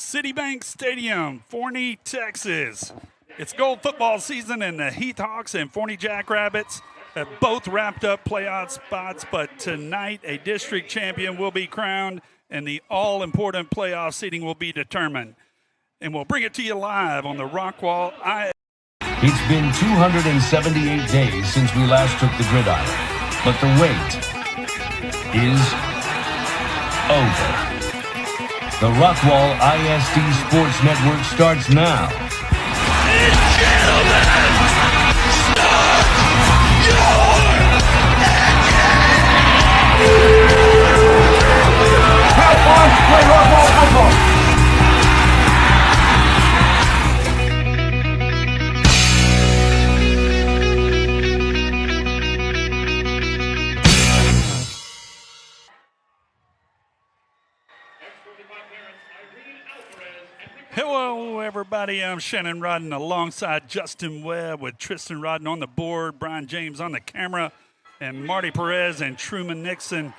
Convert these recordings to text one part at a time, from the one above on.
Citi Bank Stadium, Forney, Texas. It's gold football season, and the Heath Hawks and Forney Jackrabbits have both wrapped up playoff spots, but tonight a district champion will be crowned and the all-important playoff seeding will be determined. And we'll bring it to you live on the Rockwall It's been 278 days since we last took the gridiron, but the wait is over. The Rockwall ISD Sports Network starts now. And gentlemen, start your Have fun, play Rockwall football. Hello, everybody. I'm Shannon Rodden alongside Justin Webb with Tristan Rodden on the board, Brian James on the camera, and Marty Perez and Truman Nixon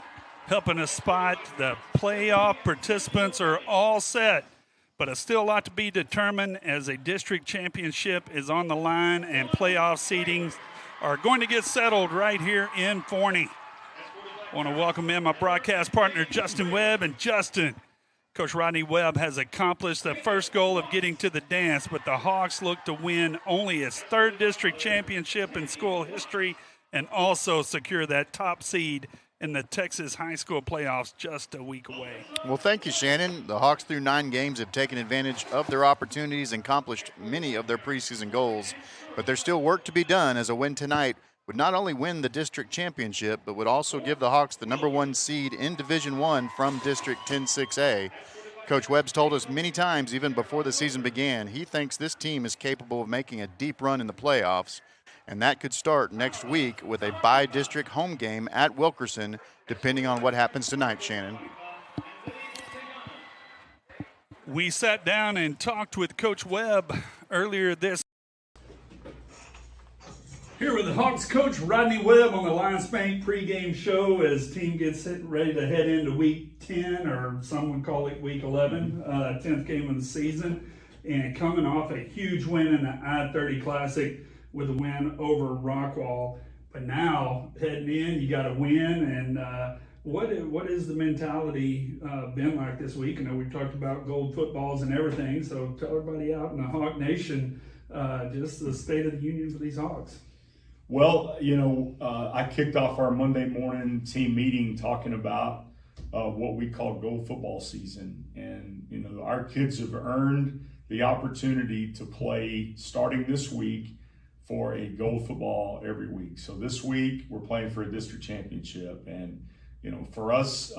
helping us spot. The playoff participants are all set, but there's still a lot to be determined as a district championship is on the line and playoff seedings are going to get settled right here in Forney. I want to welcome in my broadcast partner, Justin Webb. And Justin, Coach Rodney Webb has accomplished the first goal of getting to the dance, but the Hawks look to win only its third district championship in school history and also secure that top seed in the Texas high school playoffs just a week away. Well, thank you, Shannon. The Hawks through 9 games have taken advantage of their opportunities and accomplished many of their preseason goals, but there's still work to be done as a win tonight would not only win the district championship, but would also give the Hawks the #1 seed in Division I from District 10-6A. Coach Webb's told us many times, even before the season began, he thinks this team is capable of making a deep run in the playoffs, and that could start next week with a bi-district home game at Wilkerson, depending on what happens tonight, Shannon. We sat down and talked with Coach Webb earlier this. Here with the Hawks coach Rodney Webb on the Lions Bank pregame show as team gets ready to head into week 10, or some would call it week 11, 10th game of the season, and coming off a huge win in the I-30 Classic with a win over Rockwall. But now heading in, you got to win. And what is the mentality been like this week? I know we've talked about gold footballs and everything, so tell everybody out in the Hawk Nation just the state of the union for these Hawks. Well, I kicked off our Monday morning team meeting talking about what we call gold football season. And, our kids have earned the opportunity to play starting this week for a gold football every week. So this week we're playing for a district championship. And, for us,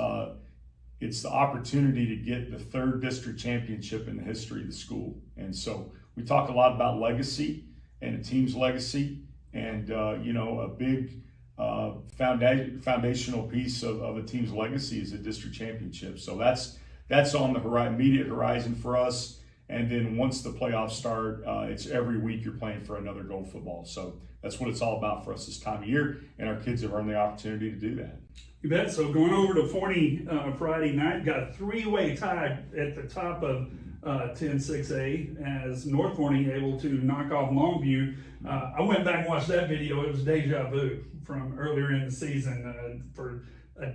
it's the opportunity to get the third district championship in the history of the school. And so we talk a lot about legacy and a team's legacy. And, a big foundational piece of a team's legacy is a district championship. So that's on the immediate horizon for us. And then once the playoffs start, it's every week you're playing for another gold football. So that's what it's all about for us this time of year. And our kids have earned the opportunity to do that. You bet. So going over to Forney Friday night, got a 3-way tie at the top of 10-6A as North Forney able to knock off Longview. I went back and watched that video. It was deja vu from earlier in the season for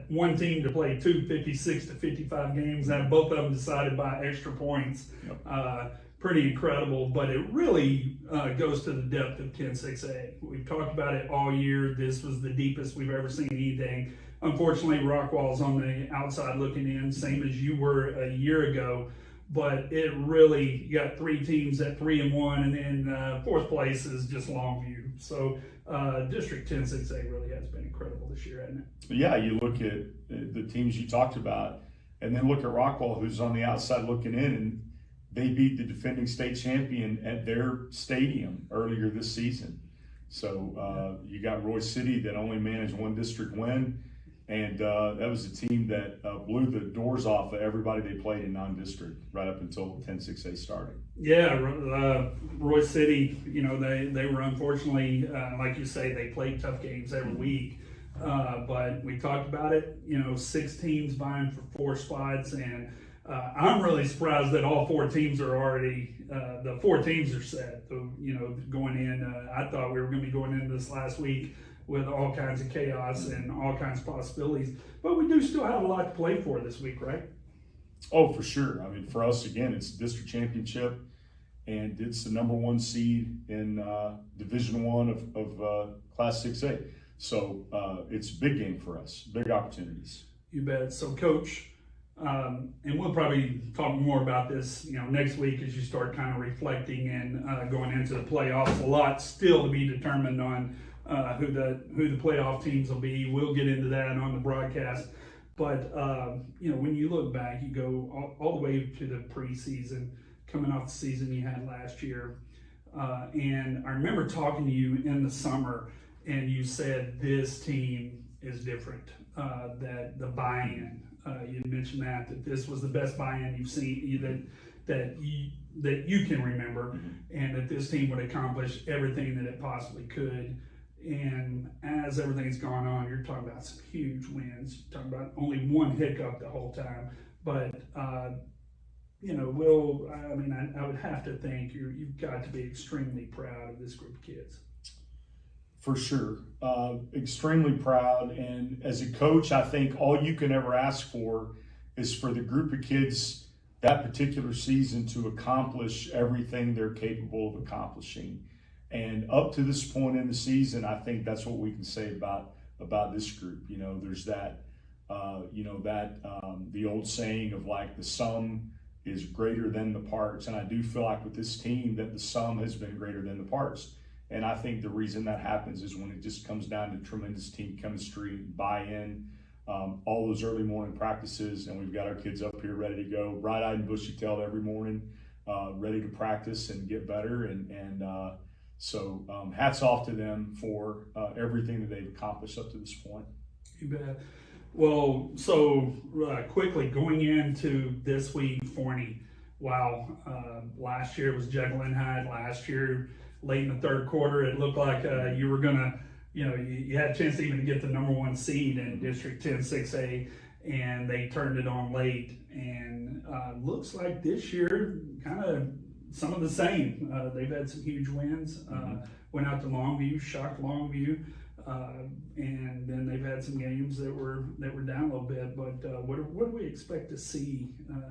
one team to play 56 to 55 games, and both of them decided by extra points. Yep. Pretty incredible, but it really goes to the depth of 10-6A. We've talked about it all year. This was the deepest we've ever seen anything. Unfortunately, Rockwall's on the outside looking in, same as you were a year ago. But it really, you got 3 teams at 3-1, and then fourth place is just Longview. So District 10-6A really has been incredible this year, hasn't it? Yeah, you look at the teams you talked about, and then look at Rockwall, who's on the outside looking in, and they beat the defending state champion at their stadium earlier this season. So you got Roy City that only managed 1 district win. And that was a team that blew the doors off of everybody they played in non-district right up until 10-6A started. Yeah, Roy City, they were unfortunately, like you say, they played tough games every week. But we talked about it, 6 teams vying for 4 spots, and I'm really surprised that all four teams are already, the four teams are set. So, going in, I thought we were going to be going into this last week with all kinds of chaos and all kinds of possibilities. But we do still have a lot to play for this week, right? Oh, for sure. I mean, for us, again, it's the district championship, and it's the #1 seed in Division I of Class 6A. So it's a big game for us, big opportunities. You bet. So, Coach, and we'll probably talk more about this, next week as you start kind of reflecting and going into the playoffs. A lot still to be determined on who the playoff teams will be. We'll get into that on the broadcast. But when you look back, you go all the way to the preseason, coming off the season you had last year, and I remember talking to you in the summer, and you said this team is different. That the buy-in. You mentioned that this was the best buy-in you've seen that you can remember, and that this team would accomplish everything that it possibly could. And as everything's gone on, you're talking about some huge wins. You're talking about only one hiccup the whole time. But I would have to think you've got to be extremely proud of this group of kids. For sure. Extremely proud. And as a coach, I think all you can ever ask for is for the group of kids that particular season to accomplish everything they're capable of accomplishing. And up to this point in the season, I think that's what we can say about this group. There's that, the old saying of like the sum is greater than the parts. And I do feel like with this team that the sum has been greater than the parts. And I think the reason that happens is when it just comes down to tremendous team chemistry, buy-in, all those early morning practices, and we've got our kids up here ready to go, bright-eyed and bushy-tailed every morning, ready to practice and get better. So hats off to them for everything that they've accomplished up to this point. You bet. Well, so quickly going into this week, Forney. Wow, last year it was Jekyll and Hyde. Last year, late in the third quarter, it looked like you were gonna, you had a chance to even get the #1 seed in District 10 6A, and they turned it on late. And looks like this year, kind of some of the same. They've had some huge wins. Went out to Longview, shocked Longview, and then they've had some games that were down a little bit. But what do we expect to see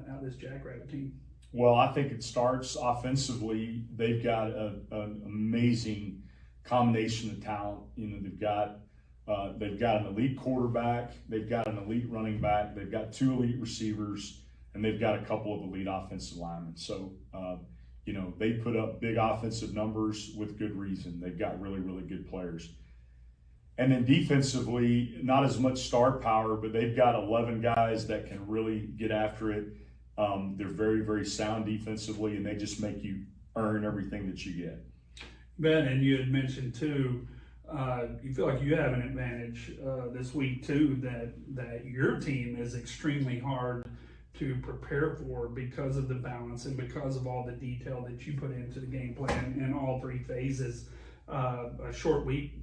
out of this Jackrabbit team? Well, I think it starts offensively. They've got an amazing combination of talent. They've got an elite quarterback, they've got an elite running back, they've got 2 elite receivers, and they've got a couple of elite offensive linemen. So, they put up big offensive numbers with good reason. They've got really, really good players. And then defensively, not as much star power, but they've got 11 guys that can really get after it. They're very, very sound defensively, and they just make you earn everything that you get. Ben, and you had mentioned too, you feel like you have an advantage this week too, that your team is extremely hard to prepare for because of the balance and because of all the detail that you put into the game plan in all 3 phases. A short week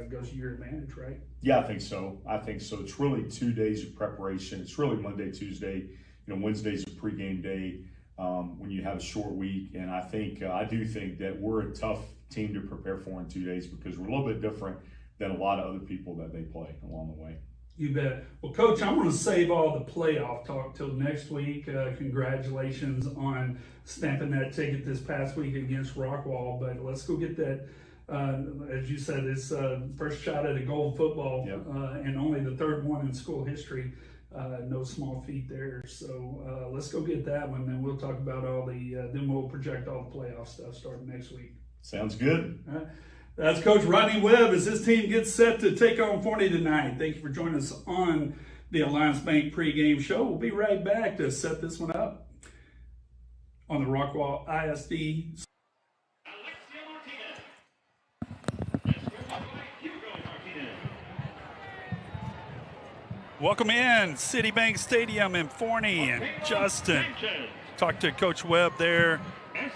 goes to your advantage, right? Yeah, I think so. It's really 2 days of preparation. It's really Monday, Tuesday. Wednesday's a pregame day when you have a short week. And I do think that we're a tough team to prepare for in 2 days because we're a little bit different than a lot of other people that they play along the way. You bet. Well, Coach, I'm going to save all the playoff talk till next week. Congratulations on stamping that ticket this past week against Rockwall. But let's go get that, as you said, this first shot at a gold football. Yep. And only the 3rd one in school history. No small feat there. So let's go get that one. Then we'll talk about then we'll project all the playoff stuff starting next week. Sounds good. All right. That's Coach Rodney Webb as his team gets set to take on Forney tonight. Thank you for joining us on the Alliance Bank pregame show. We'll be right back to set this one up on the Rockwall ISD. Welcome in Citi Bank Stadium in Forney, and Justin talked to Coach Webb there.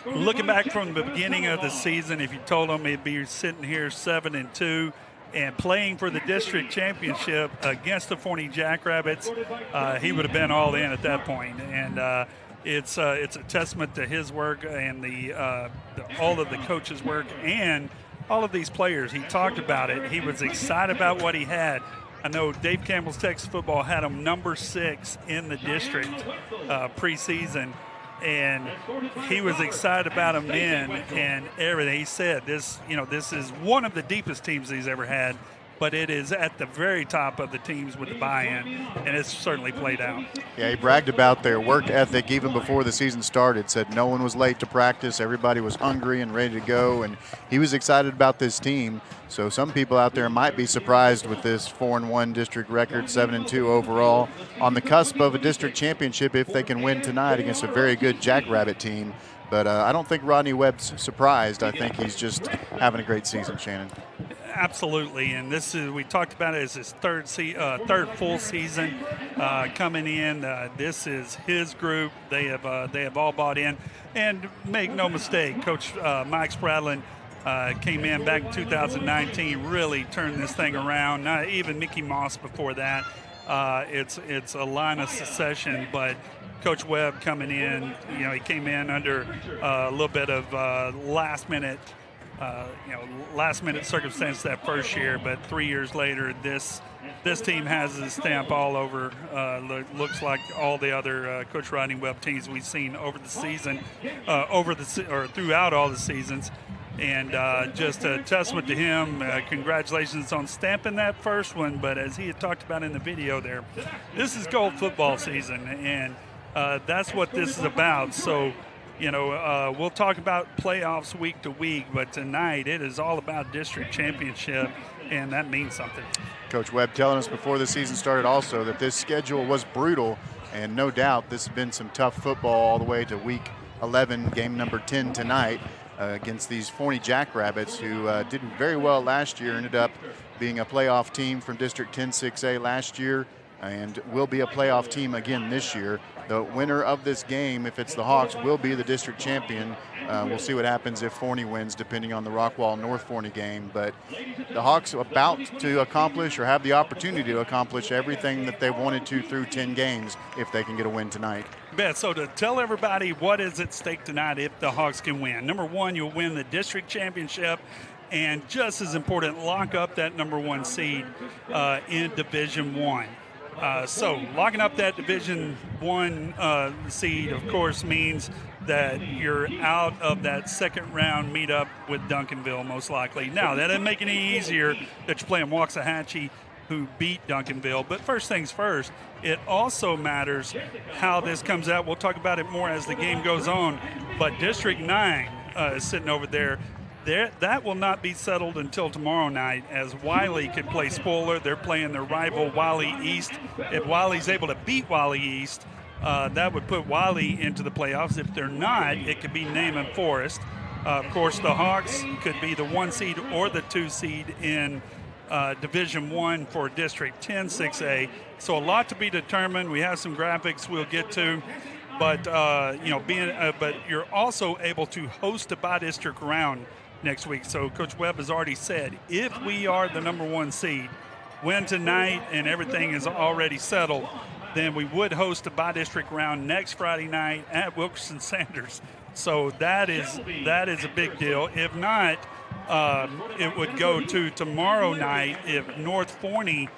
Looking back from the beginning of the season, if you told him he'd be sitting here 7-2, and playing for the district championship against the Forney Jackrabbits, he would have been all in at that point. And it's a testament to his work and all of the coaches' work and all of these players. He talked about it. He was excited about what he had. I know Dave Campbell's Texas football had him number 6 in the district preseason, and he was excited about him then and everything. He said this is one of the deepest teams he's ever had, but it is at the very top of the teams with the buy-in, and it's certainly played out. Yeah, he bragged about their work ethic even before the season started, said no one was late to practice, everybody was hungry and ready to go, and he was excited about this team. So some people out there might be surprised with this 4-1 district record, 7-2 overall, on the cusp of a district championship if they can win tonight against a very good Jackrabbit team. But I don't think Rodney Webb's surprised. I think he's just having a great season, Shannon. Absolutely, and we talked about it as his third full season coming in. This is his group. They have all bought in, and make no mistake, Coach Mike Spradlin came in back in 2019, really turned this thing around. Not even Mickey Moss before that. It's a line of succession, but Coach Webb coming in, he came in under a little bit of last minute circumstance that first year, but 3 years later, this team has his stamp all over. Looks like all the other Coach Rodney Webb teams we've seen over the season, throughout all the seasons, and just a testament to him. Congratulations on stamping that first one. But as he had talked about in the video there, this is gold football season, and that's what this is about. So. We'll talk about playoffs week to week, but tonight it is all about district championship, and that means something. Coach Webb telling us before the season started also that this schedule was brutal, and no doubt this has been some tough football all the way to week 11, game number 10 tonight against these Forney Jackrabbits, who did very well last year, ended up being a playoff team from District 10-6A last year, and will be a playoff team again this year. The winner of this game, if it's the Hawks, will be the district champion. We'll see what happens if Forney wins, depending on the Rockwall North Forney game. But the Hawks about to accomplish, or have the opportunity to accomplish, everything that they wanted to through 10 games if they can get a win tonight. Bet. So to tell everybody what is at stake tonight if the Hawks can win. Number one, you'll win the district championship, and just as important, lock up that number 1 seed in Division I. So locking up that Division I seed, of course, means that you're out of that second round meetup with Duncanville, most likely. Now, that doesn't make it any easier that you're playing Waxahachie, who beat Duncanville. But first things first, it also matters how this comes out. We'll talk about it more as the game goes on. But District 9 is sitting over there. That will not be settled until tomorrow night, as Wiley could play spoiler. They're playing their rival Wiley East. If Wiley's able to beat Wiley East, that would put Wiley into the playoffs. If they're not, it could be Naaman Forest. Of course, the Hawks could be the 1 seed or the 2 seed in Division I for District 10-6A. So a lot to be determined. We have some graphics we'll get to. But but you're also able to host a by-district round next week. So Coach Webb has already said, if we are the number 1 seed, win tonight and everything is already settled, then we would host a by-district round next Friday night at Wilkerson Sanders. So that is a big deal. If not, it would go to tomorrow night if North Forney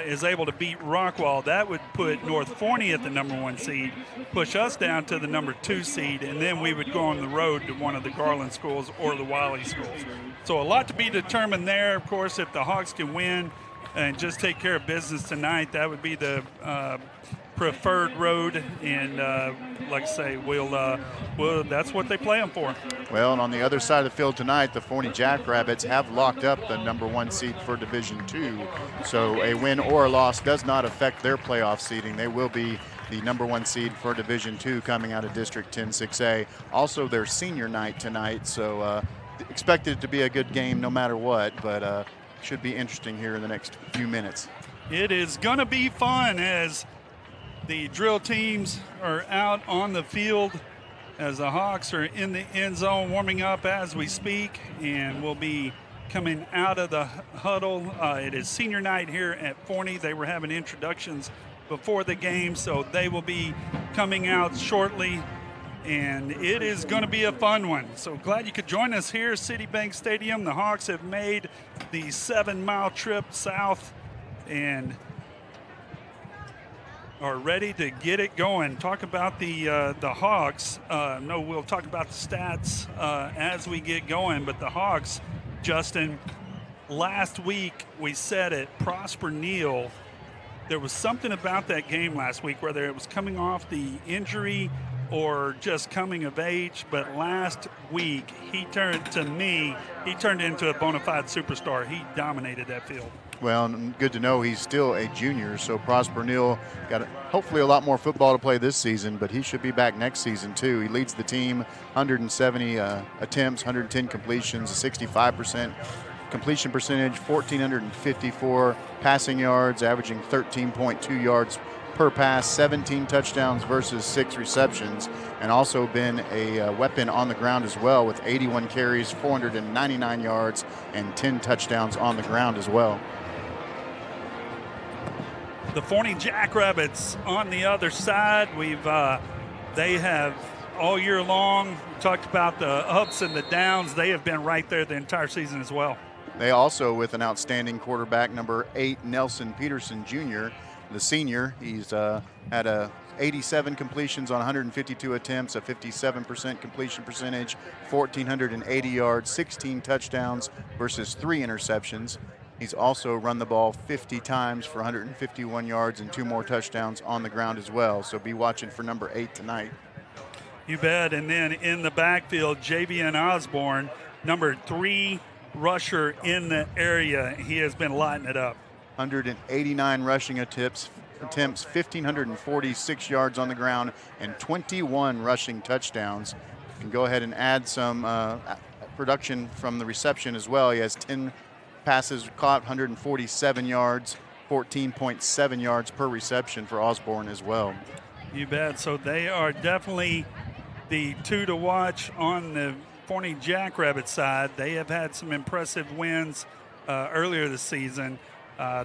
is able to beat Rockwall. That would put North Forney at the number 1 seed, push us down to the number 2 seed, and then we would go on the road to one of the Garland schools or the Wiley schools. So a lot to be determined there. Of course, if the Hawks can win and just take care of business tonight, that would be the preferred road, and like I say, we'll that's what they play them for. Well, and on the other side of the field tonight, the Forney Jackrabbits have locked up the number 1 seed for Division II, so a win or a loss does not affect their playoff seeding. They will be the number 1 seed for Division II coming out of District 10-6A. Also their senior night tonight, so expected it to be a good game no matter what, but should be interesting here in the next few minutes. It is going to be fun as the drill teams are out on the field, as the Hawks are in the end zone warming up as we speak, and we'll be coming out of the huddle. It is senior night here at Forney. They were having introductions before the game, so they will be coming out shortly. And it is going to be a fun one. So glad you could join us here, Citi Bank Stadium. The Hawks have made the 7-mile trip south and are ready to get it going. Talk about the Hawks. We'll talk about the stats as we get going. But the Hawks, Justin, last week we said it, Prosper Neal. There was something about that game last week, whether it was coming off the injury or just coming of age, but last week he turned into a bona fide superstar. He dominated that field. Well, good to know he's still a junior, so Prosper Neal got hopefully a lot more football to play this season, but he should be back next season too. He leads the team, 170 attempts, 110 completions, a 65% completion percentage, 1,454 passing yards, averaging 13.2 yards per pass, 17 touchdowns versus 6 receptions, and also been a weapon on the ground as well with 81 carries, 499 yards, and 10 touchdowns on the ground as well. The Forney Jackrabbits on the other side. They have all year long talked about the ups and the downs. They have been right there the entire season as well. They also, with an outstanding quarterback, number 8, Nelson Peterson Jr., the senior. He's had 87 completions on 152 attempts, a 57% completion percentage, 1,480 yards, 16 touchdowns versus 3 interceptions. He's also run the ball 50 times for 151 yards and 2 more touchdowns on the ground as well. So be watching for number 8 tonight. You bet. And then in the backfield, Javian Osborne, number 3 rusher in the area. He has been lighting it up. 189 rushing attempts, 1,546 yards on the ground, and 21 rushing touchdowns. You can go ahead and add some production from the reception as well. He has 10 passes caught, 147 yards, 14.7 yards per reception for Osborne as well. You bet. So they are definitely the 2 to watch on the Forney Jackrabbit side. They have had some impressive wins earlier this season.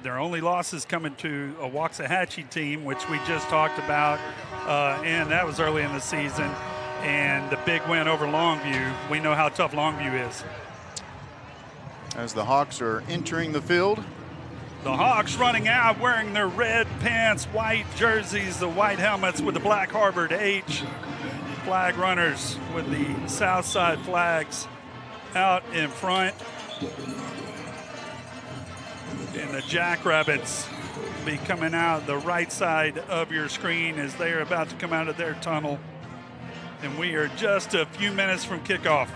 Their only losses coming to a Waxahachie team, which we just talked about, and that was early in the season. And the big win over Longview. We know how tough Longview is. As the Hawks are entering the field. The Hawks running out wearing their red pants, white jerseys, the white helmets with the black Harvard H. Flag runners with the south side flags out in front. And the Jackrabbits be coming out the right side of your screen as they are about to come out of their tunnel. And we are just a few minutes from kickoff.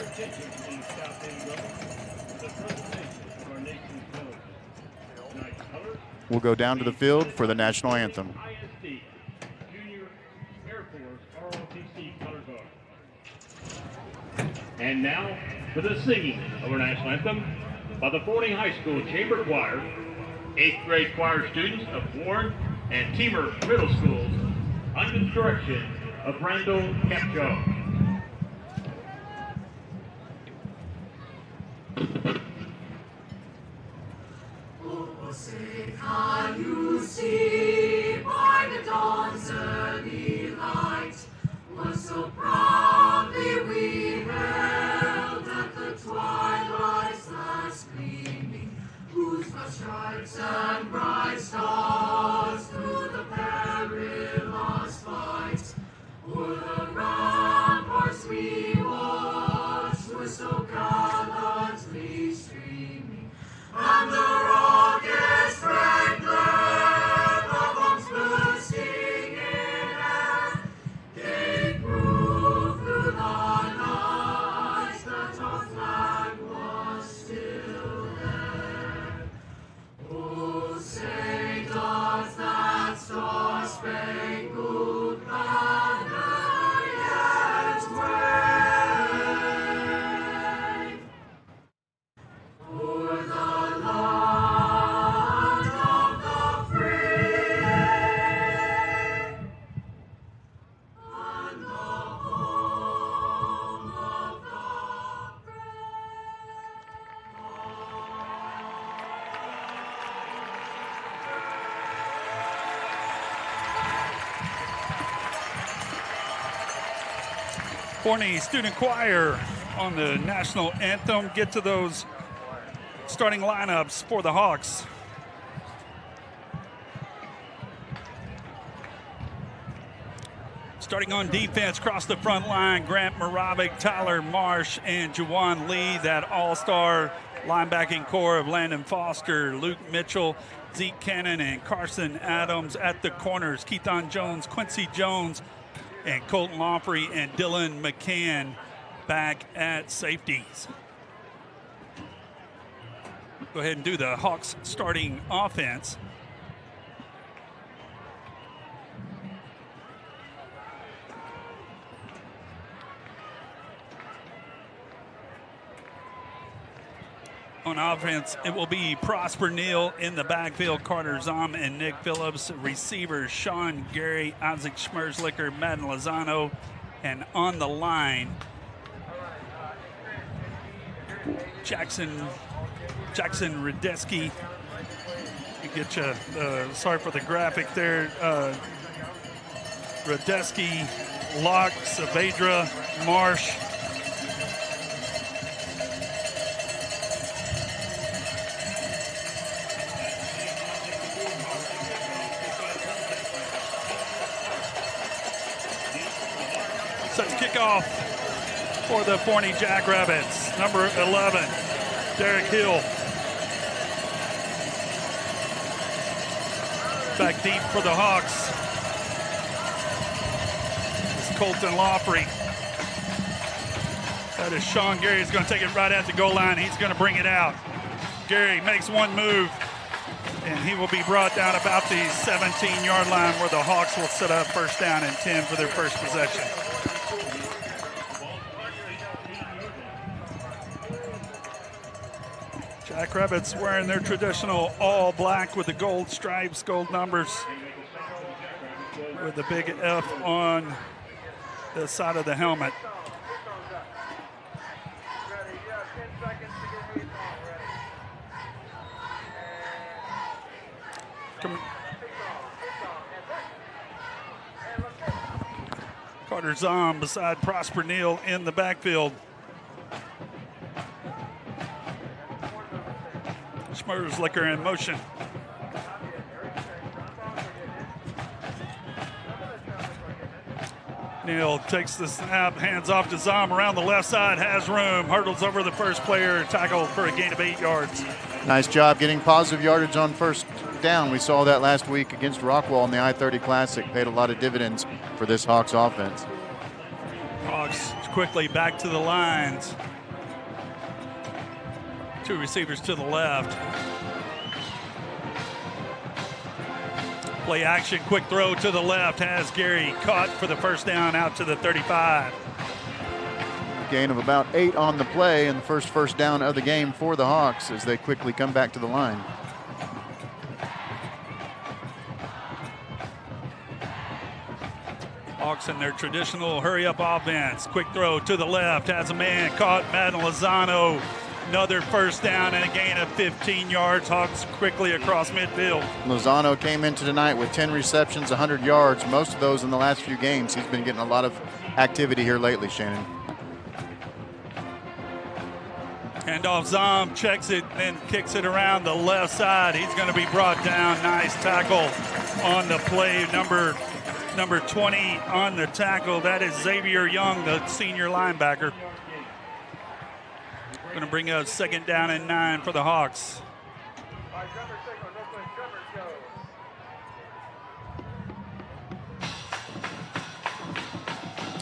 attention, please, South End Road, for the presentation of our nation's military. Tonight's colors, We'll go down to the field for the national anthem. ISD, Junior Air Force ROTC color guard. And now for the singing of our national anthem by the Forney High School Chamber Choir, 8th grade choir students of Warren and Teamer Middle Schools, under the direction of Randall Capjo. Can you see by the dawn's early light what so proudly we held at the twilight's last gleaming, whose broad stripes and bright stars through the perilous fight o'er the ramparts we watched were so gallantly streaming, and the rugged splendor of arms bursting in air gave proof through the night that our flag was still there. Oh, say does that star-spangled banner yet wave o'er the land of the free and the home of the Forney Student Choir on the national anthem. Get to those starting lineups for the Hawks. Starting on defense, across the front line, Grant Moravik, Tyler Marsh, and Juwan Lee, that all-star linebacking core of Landon Foster, Luke Mitchell, Zeke Cannon, and Carson Adams. At the corners, Keathon Jones, Quincy Jones, and Colton Lawfrey and Dylan McCann back at safeties. Go ahead and do the Hawks starting offense. On offense, it will be Prosper Neal in the backfield, Carter Zom and Nick Phillips. Receivers, Sean Gary, Isaac Schmerzlicker, Madden Lozano. And on the line, Jackson Radeski. Get you, sorry for the graphic there. Radeski, Locke, Saavedra, Marsh. Sets kickoff for the Forney Jackrabbits. Number 11, Derek Hill. Back deep for the Hawks. It's Colton Lawfrey. That is Sean Gary. He's going to take it right at the goal line. He's going to bring it out. Gary makes one move, and he will be brought down about the 17-yard line, where the Hawks will set up first down and 10 for their first possession. Jackrabbits wearing their traditional all black with the gold stripes, gold numbers, with the big F on the side of the helmet. Carter Zom beside Prosper Neal in the backfield. Schmerzlicker in motion. Neal takes the snap, hands off to Zom around the left side, has room, hurdles over the first player, tackle for a gain of 8 yards. Nice job getting positive yardage on first down. We saw that last week against Rockwall in the I-30 Classic. Paid a lot of dividends for this Hawks offense. Hawks quickly back to the lines. Two receivers to the left. Play action, quick throw to the left. Has Gary caught for the first down out to the 35. Gain of about 8 on the play, and the first down of the game for the Hawks as they quickly come back to the line. Hawks in their traditional hurry-up offense. Quick throw to the left. Has a man caught. Madden Lozano. Another first down and a gain of 15 yards. Hawks quickly across midfield. Lozano came into tonight with 10 receptions, 100 yards. Most of those in the last few games. He's been getting a lot of activity here lately, Shannon. Handoff, Zom checks it and kicks it around the left side. He's going to be brought down. Nice tackle on the play. Number 20 on the tackle. That is Xavier Young, the senior linebacker. Going to bring up second down and 9 for the Hawks.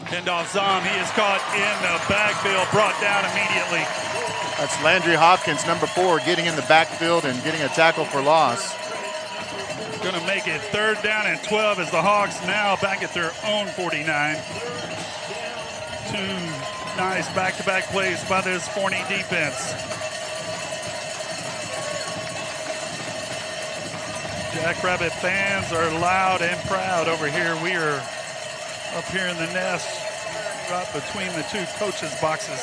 Handoff, Zom. He is caught in the backfield, brought down immediately. That's Landry Hopkins, number 4, getting in the backfield and getting a tackle for loss. Going to make it third down and 12 as the Hawks now back at their own 49. Two nice back-to-back plays by this Forney defense. Jackrabbit fans are loud and proud over here. We are up here in the nest, right between the two coaches' boxes.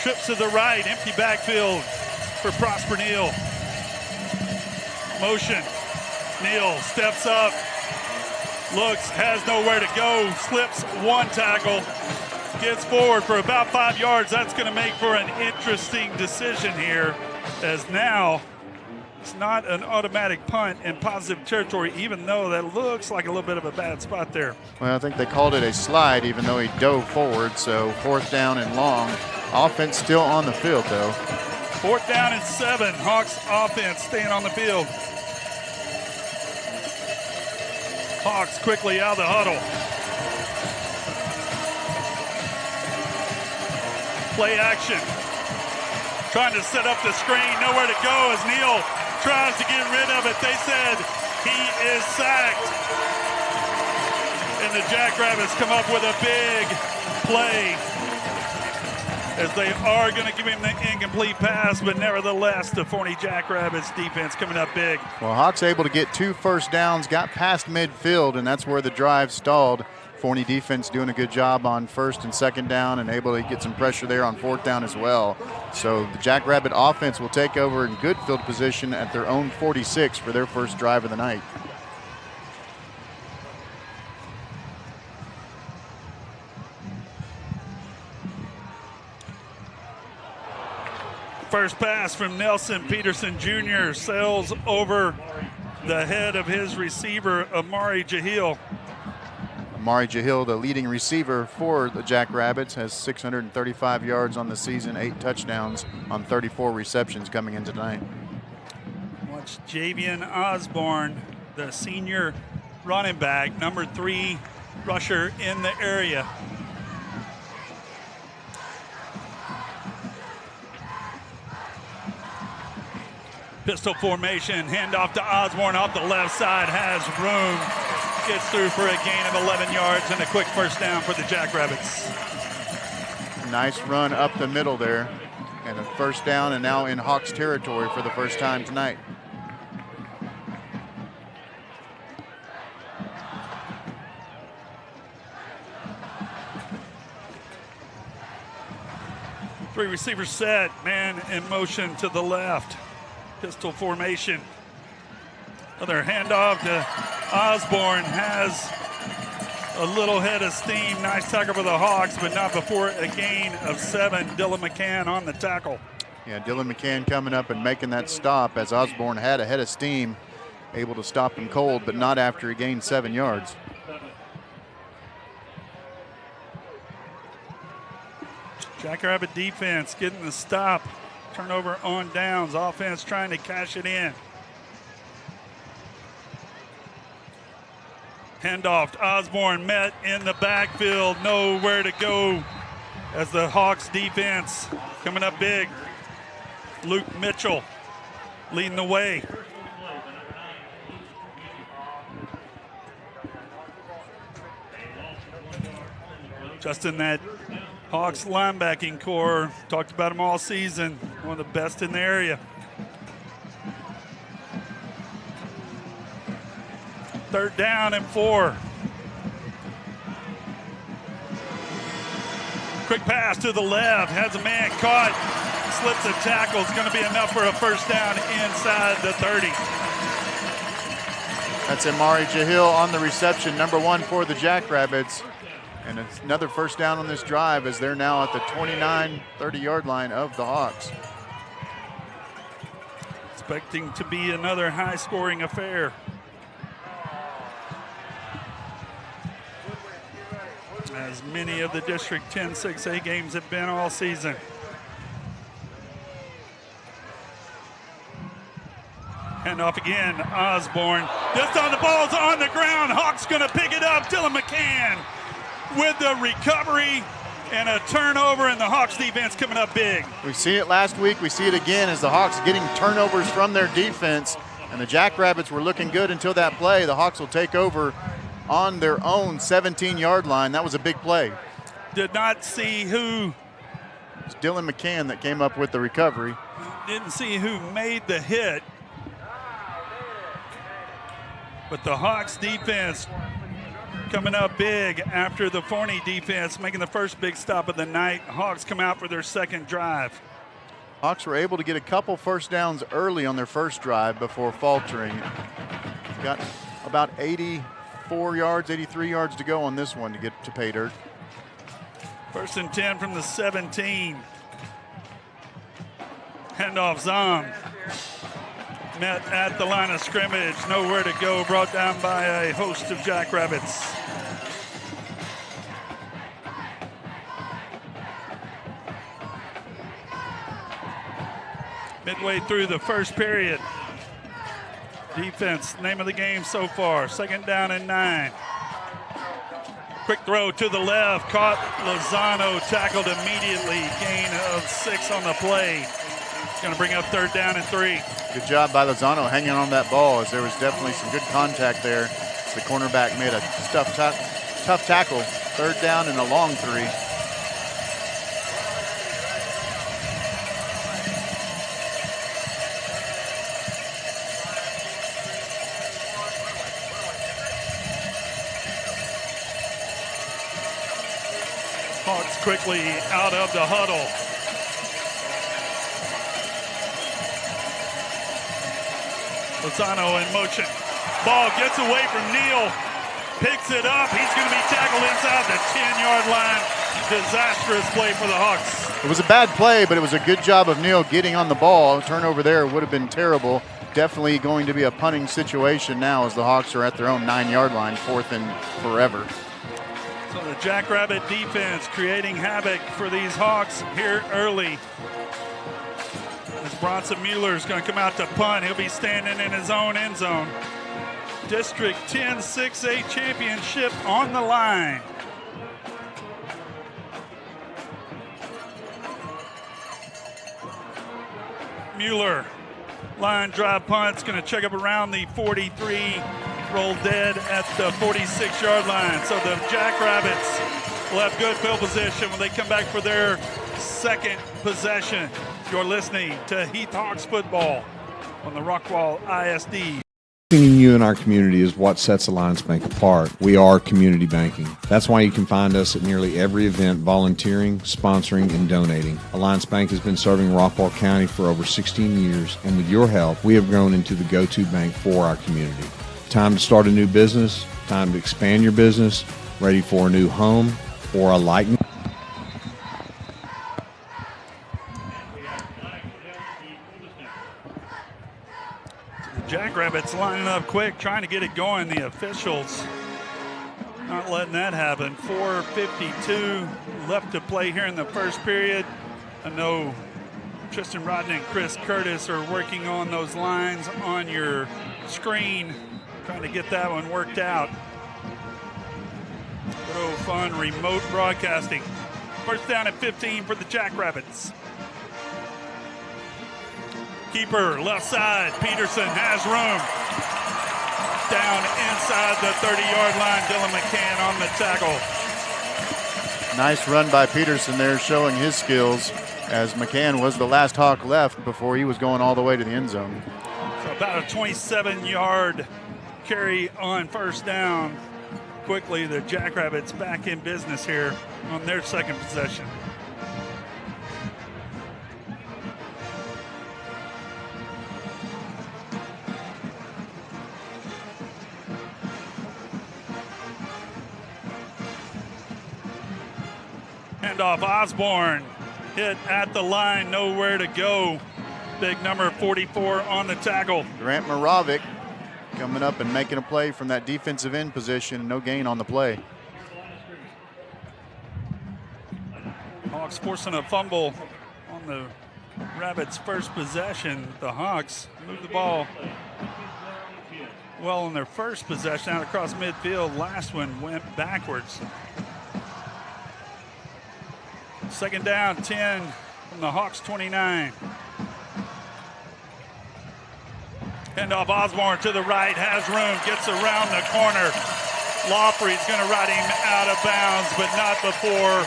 Trips to the right, empty backfield for Prosper Neal. Motion. Neal steps up, looks, has nowhere to go, slips one tackle, gets forward for about 5 yards. That's going to make for an interesting decision here, as now it's not an automatic punt in positive territory, even though that looks like a little bit of a bad spot there. Well, I think they called it a slide, even though he dove forward, so 4th down and long. Offense still on the field, though. 4th down and 7. Hawks offense staying on the field. Hawks quickly out of the huddle. Play action. Trying to set up the screen, nowhere to go as Neal tries to get rid of it. They said he is sacked. And the Jackrabbits come up with a big play, as they are going to give him the incomplete pass, but nevertheless, the Forney Jackrabbits defense coming up big. Well, Hawks able to get 2 first downs, got past midfield, and that's where the drive stalled. Forney defense doing a good job on 1st and 2nd down and able to get some pressure there on 4th down as well. So the Jackrabbit offense will take over in good field position at their own 46 for their first drive of the night. First pass from Nelson Peterson Jr. sails over the head of his receiver, Amari Jahil. Amari Jahil, the leading receiver for the Jackrabbits, has 635 yards on the season, 8 touchdowns on 34 receptions coming in tonight. Watch Javian Osborne, the senior running back, number 3 rusher in the area. Pistol formation, handoff to Osborne off the left side, has room, gets through for a gain of 11 yards and a quick first down for the Jackrabbits. Nice run up the middle there, and a first down, and now in Hawks territory for the first time tonight. Three receivers set, man in motion to the left. Pistol formation. Another handoff to Osborne, has a little head of steam. Nice tackle for the Hawks, but not before a gain of 7. Dylan McCann on the tackle. Yeah, Dylan McCann coming up and making that stop as Osborne had a head of steam, able to stop him cold, but not after he gained 7 yards. Jackrabbit defense getting the stop. Turnover on downs. Offense trying to cash it in. Handoff to Osborne, met in the backfield. Nowhere to go as the Hawks defense coming up big. Luke Mitchell leading the way. Just in that Hawks linebacking core, talked about them all season, one of the best in the area. Third down and 4. Quick pass to the left, has a man caught, slips a tackle. It's going to be enough for a first down inside the 30. That's Amari Jahil on the reception, number 1 for the Jackrabbits. And it's another first down on this drive as they're now at the 29, 30-yard line of the Hawks. Expecting to be another high-scoring affair. As many of the District 10 6A games have been all season. Hand off again, Osborne. Just on the ball's on the ground. Hawks gonna pick it up. Dylan McCann with the recovery and a turnover, and the Hawks defense coming up big. We see it last week. We see it again as the Hawks getting turnovers from their defense, and the Jackrabbits were looking good until that play. The Hawks will take over on their own 17-yard line. That was a big play. Did not see who. It's Dylan McCann that came up with the recovery. Didn't see who made the hit. But the Hawks defense coming up big after the Forney defense making the first big stop of the night. Hawks come out for their second drive. Hawks were able to get a couple first downs early on their first drive before faltering. Got about 84 yards, 83 yards to go on this one to get to pay dirt. First and 10 from the 17. Handoff Zong. Met at the line of scrimmage, nowhere to go, brought down by a host of Jackrabbits. Midway through the first period. Defense, name of the game so far, 2nd down and 9. Quick throw to the left, caught Lozano, tackled immediately, gain of 6 on the play. Going to bring up 3rd down and 3. Good job by Lozano hanging on that ball as there was definitely some good contact there. The cornerback made a tough tackle. 3rd down and a long 3. Hawks quickly out of the huddle. Lozano in motion. Ball gets away from Neal. Picks it up. He's going to be tackled inside the 10-yard line. Disastrous play for the Hawks. It was a bad play, but it was a good job of Neal getting on the ball. Turnover there would have been terrible. Definitely going to be a punting situation now as the Hawks are at their own 9-yard line, 4th and forever. So the Jackrabbit defense creating havoc for these Hawks here early. As Bronson Mueller is going to come out to punt. He'll be standing in his own end zone. District 10 6A championship on the line. Mueller, line drive punt's going to check up around the 43, roll dead at the 46-yard line. So the Jackrabbits will have good field position when they come back for their second possession. You're listening to Heath Hawks football on the Rockwall ISD. Investing in you and our community is what sets Alliance Bank apart. We are community banking. That's why you can find us at nearly every event volunteering, sponsoring, and donating. Alliance Bank has been serving Rockwall County for over 16 years, and with your help, we have grown into the go-to bank for our community. Time to start a new business, time to expand your business, ready for a new home or a likeness. Jackrabbits lining up quick, trying to get it going. The officials not letting that happen. 4:52 left to play here in the first period. I know Tristan Rodden and Chris Curtis are working on those lines on your screen, trying to get that one worked out. Good old fun remote broadcasting. First down at 15 for the Jackrabbits. Keeper, left side. Peterson has room. Down inside the 30-yard line. Dylan McCann on the tackle. Nice run by Peterson there, showing his skills, as McCann was the last Hawk left before he was going all the way to the end zone. So about a 27-yard carry on first down. Quickly, the Jackrabbits back in business here on their second possession. Handoff, Osborne hit at the line, nowhere to go. Big number 44 on the tackle. Grant Moravik coming up and making a play from that defensive end position. No gain on the play. Hawks forcing a fumble on the Rabbits' first possession. The Hawks moved the ball well on their first possession out across midfield. Last one went backwards. Second down, 10 from the Hawks 29. Handoff, Osborne to the right, has room, gets around the corner. Lawfrey's going to ride him out of bounds, but not before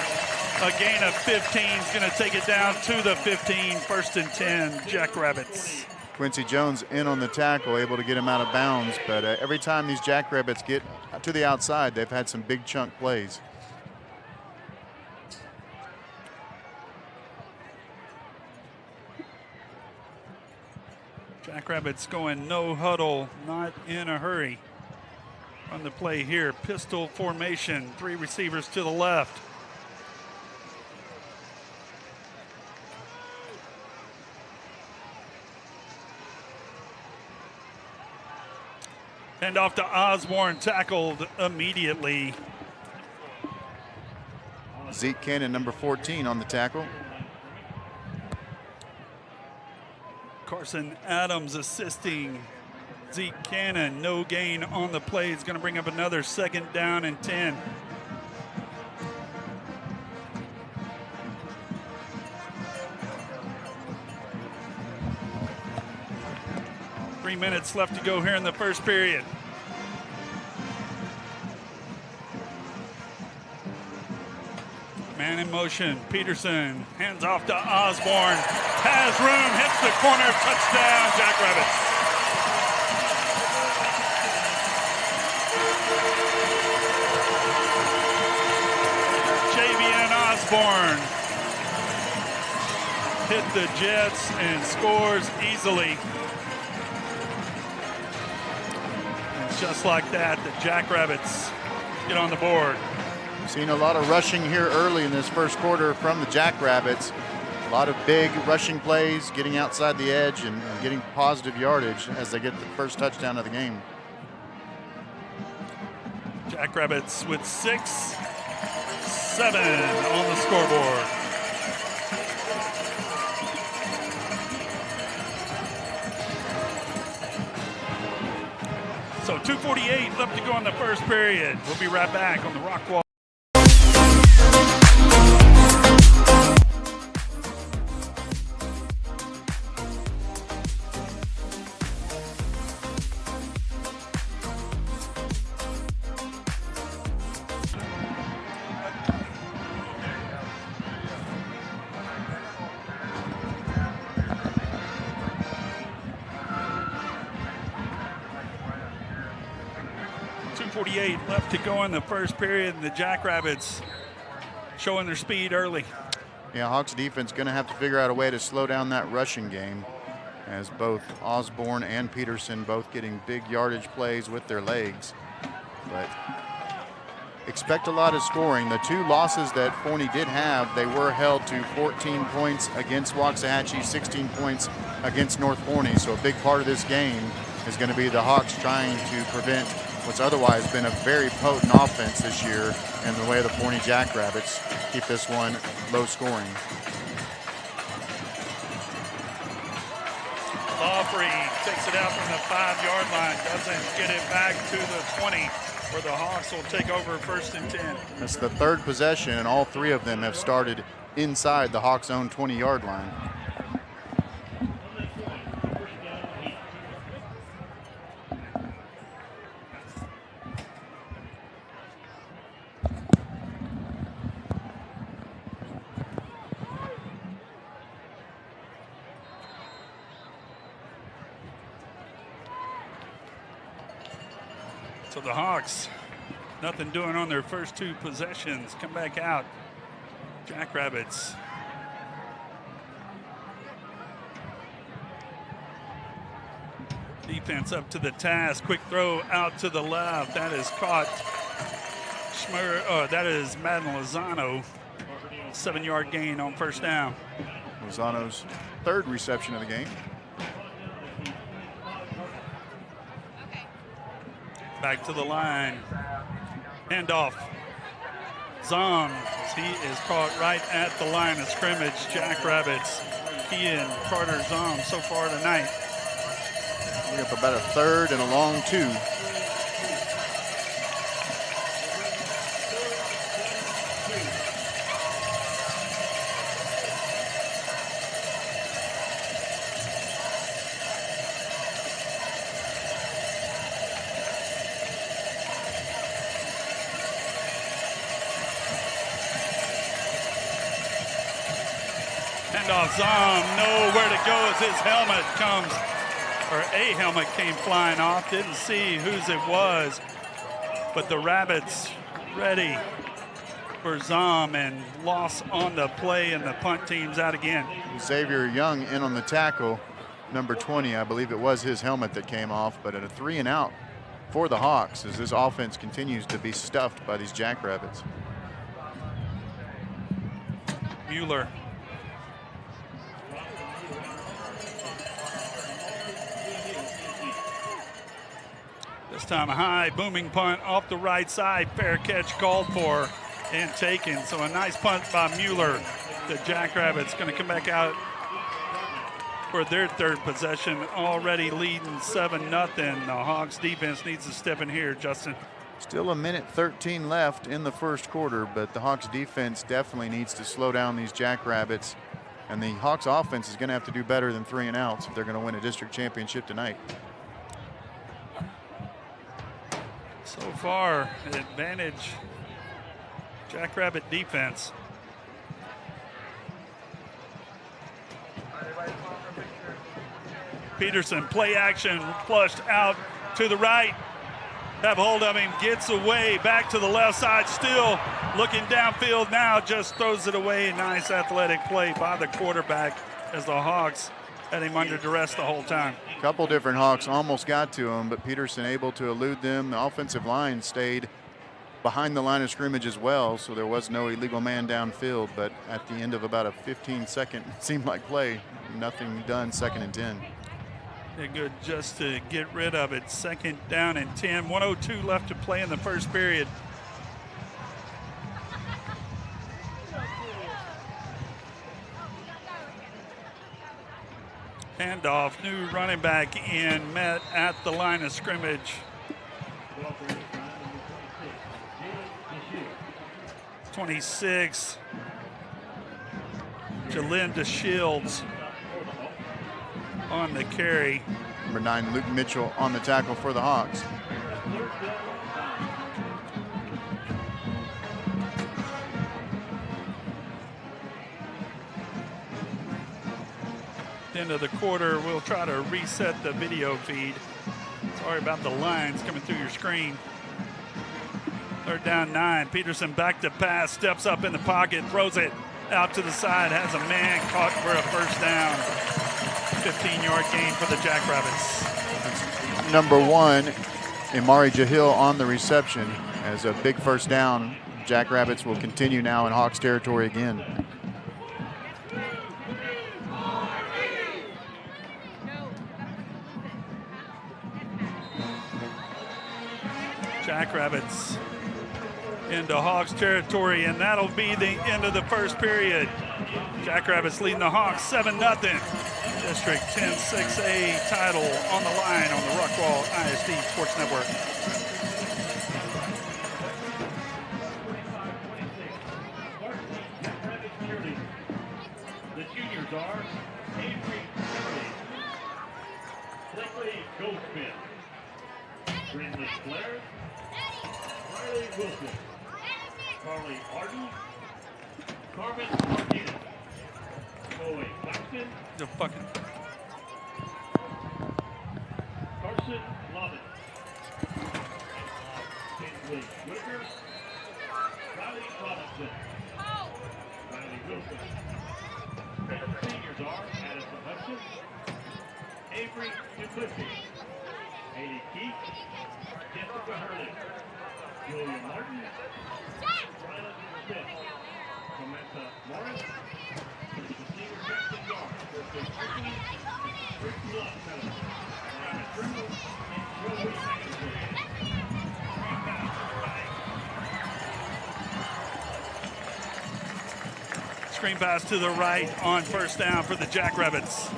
a gain of 15. He's going to take it down to the 15, first and 10, Jackrabbits. Quincy Jones in on the tackle, able to get him out of bounds, but every time these Jackrabbits get to the outside, they've had some big chunk plays. Jackrabbits going no huddle, not in a hurry. On the play here, pistol formation, 3 receivers to the left. Hand off to Osborne, tackled immediately. Zeke Cannon, number 14, on the tackle. Carson Adams assisting Zeke Cannon. No gain on the play. He's going to bring up another second down and 10. Three minutes left to go here in the first period. Man in motion, Peterson, hands off to Osborne, has room, hits the corner, touchdown, Jackrabbits. Javian Osborne hit the Jets and scores easily. And just like that, the Jackrabbits get on the board. Seen a lot of rushing here early in this first quarter from the Jackrabbits. A lot of big rushing plays, getting outside the edge and getting positive yardage as they get the first touchdown of the game. Jackrabbits with 6-7 on the scoreboard. So 2:48 left to go in the first period. We'll be right back on the Rock Wall. Left to go in the first period, and the Jackrabbits showing their speed early. Yeah, Hawks defense going to have to figure out a way to slow down that rushing game, as both Osborne and Peterson both getting big yardage plays with their legs. But expect a lot of scoring. The 2 losses that Forney did have, they were held to 14 points against Waxahachie, 16 points against North Forney. So a big part of this game is going to be the Hawks trying to prevent what's otherwise been a very potent offense this year in the way of the Forney Jackrabbits. Keep this one low scoring. Lawfrey takes it out from the 5-yard line, doesn't get it back to the 20, where the Hawks will take over first and 10. That's the 3rd possession, and all 3 of them have started inside the Hawks' own 20-yard line. So the Hawks, nothing doing on their first two possessions. Come back out. Jackrabbits. Defense up to the task. Quick throw out to the left. That is caught. That is Madden Lozano. 7-yard gain on first down. Lozano's third reception of the game. Back to the line. Handoff. Zom. He is caught right at the line of scrimmage. Jackrabbits. Ian Carter Zom so far tonight. We're up about a third and a long 2. Handoff. Zom nowhere to go as his helmet comes. Or a helmet came flying off. Didn't see whose it was. But the Rabbits ready for Zom, and loss on the play, and the punt team's out again. Xavier Young in on the tackle. Number 20, I believe it was his helmet that came off, but at a 3 and out for the Hawks as this offense continues to be stuffed by these Jackrabbits. Mueller. This time a high booming punt off the right side. Fair catch called for and taken. So a nice punt by Mueller. The Jackrabbits going to come back out for their third possession, already leading 7-0. The Hawks defense needs to step in here, Justin. Still a minute 13 left in the first quarter, but the Hawks defense definitely needs to slow down these Jackrabbits. And the Hawks offense is going to have to do better than 3 and outs if they're going to win a district championship tonight. So far, advantage Jackrabbit defense. Peterson, play action, flushed out to the right. Have hold of him, gets away, back to the left side, still looking downfield now, just throws it away. Nice athletic play by the quarterback as the Hawks had him under duress the whole time. A couple different Hawks almost got to him, but Peterson able to elude them. The offensive line stayed behind the line of scrimmage as well, so there was no illegal man downfield, but at the end of about a 15-second, seemed like play, nothing done, 2nd and 10. They're good just to get rid of it. 2nd down and 10. 1:02 left to play in the first period. Handoff, new running back in, met at the line of scrimmage. 26, Jalinda Shields on the carry. Number 9, Luke Mitchell on the tackle for the Hawks. End of the quarter, we'll try to reset the video feed. Sorry about the lines coming through your screen. 3rd down 9. Peterson back to pass, steps up in the pocket, throws it out to the side, has a man caught for a first down. 15-yard gain for the Jackrabbits. Number 1, Imari Jahil on the reception as a big first down. Jackrabbits will continue now in Hawks territory again. Jackrabbits into Hawks territory, and that'll be the end of the first period. Jackrabbits leading the Hawks 7-0. District 10-6A title on the line on the Rockwall ISD Sports Network. The juniors are Avery Blakely Goldsmith, Brindley Blair, Riley Wilson, Carly Arden, Carmen Martinez, Chloe Claxton, The fucking Carson Lovett. Ashley Whitaker, Riley Robinson, Riley Wilson. The seniors are Addison Hudson, Avery Duplessis, Haley Keith, Jessica Hurley, Julia Martin, Rylan Smith, Samantha Morris, the senior captain guard, Kristen Strickland, Rick Longfellow, Ryan Trimble, and Joey Anderson. Screen pass to the right on first down for the Jackrabbits.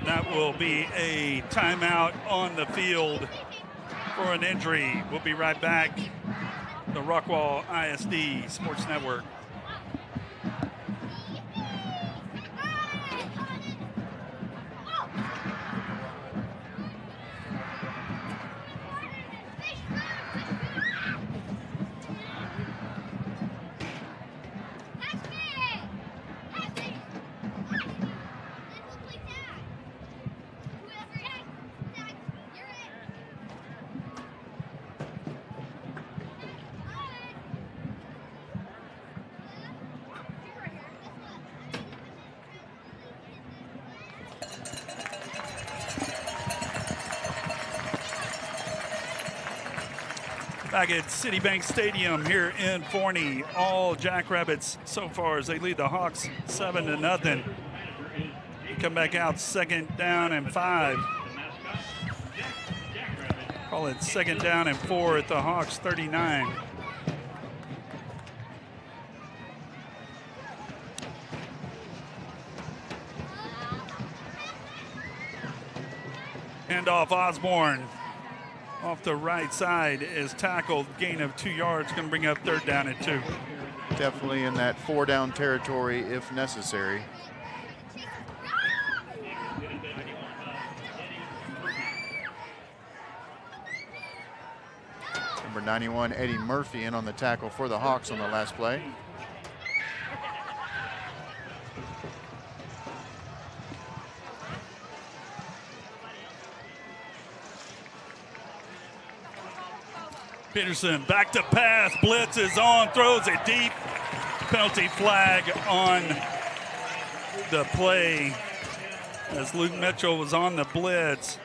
That will be a timeout on the field for an injury. We'll be right back. The Rockwall ISD Sports Network. Back at Citi Bank Stadium here in Forney, all Jackrabbits so far as they lead the Hawks 7-0. Come back out, second down and 5. Call it second down and 4 at the Hawks 39. Handoff Osborne. Off the right side is tackled, gain of 2 yards, going to bring up third down and 2. Definitely in that 4-down territory if necessary. Number 91, Eddie Murphy, in on the tackle for the Hawks on the last play. Peterson back to pass, blitz is on, throws it deep. Penalty flag on the play as Luke Mitchell was on the blitz.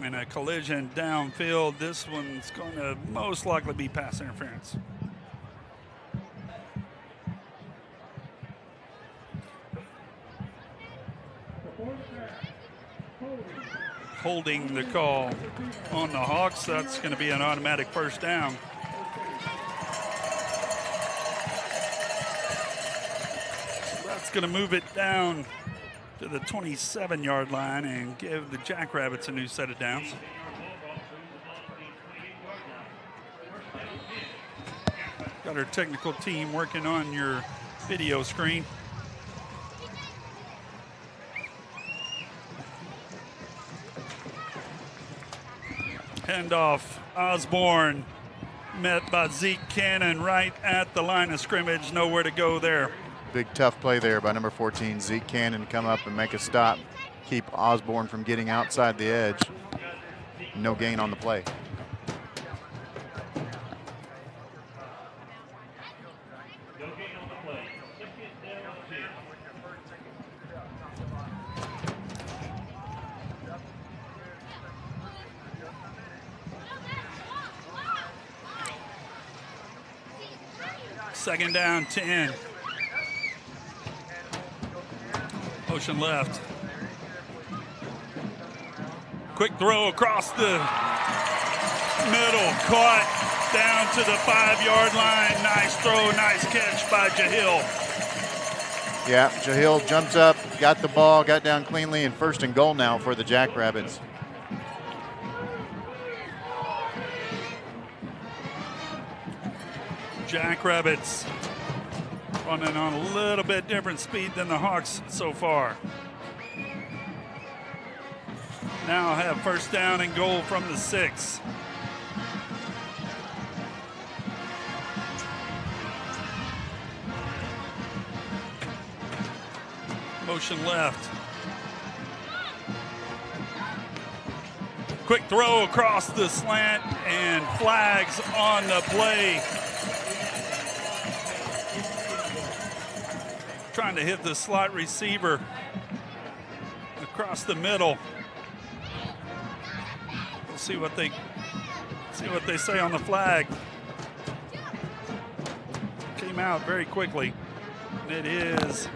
And a collision downfield. This one's going to most likely be pass interference. Holding the call on the Hawks. That's going to be an automatic first down. So that's going to move it down to the 27-yard line and give the Jackrabbits a new set of downs. Got our technical team working on your video screen. Handoff, Osborne met by Zeke Cannon right at the line of scrimmage. Nowhere to go there. Big tough play there by number 14, Zeke Cannon, come up and make a stop. Keep Osborne from getting outside the edge. No gain on the play. Second down, 10. Motion left. Quick throw across the middle, caught down to the 5-yard line. Nice throw, nice catch by Jahil. Yeah, Jahil jumped up, got the ball, got down cleanly, and first and goal now for the Jackrabbits. Jackrabbits running on a little bit different speed than the Hawks so far. Now have first down and goal from the 6. Motion left. Quick throw across the slant and flags on the play. Trying to hit the slot receiver across the middle. We'll see what they say on the flag. Came out very quickly. And it is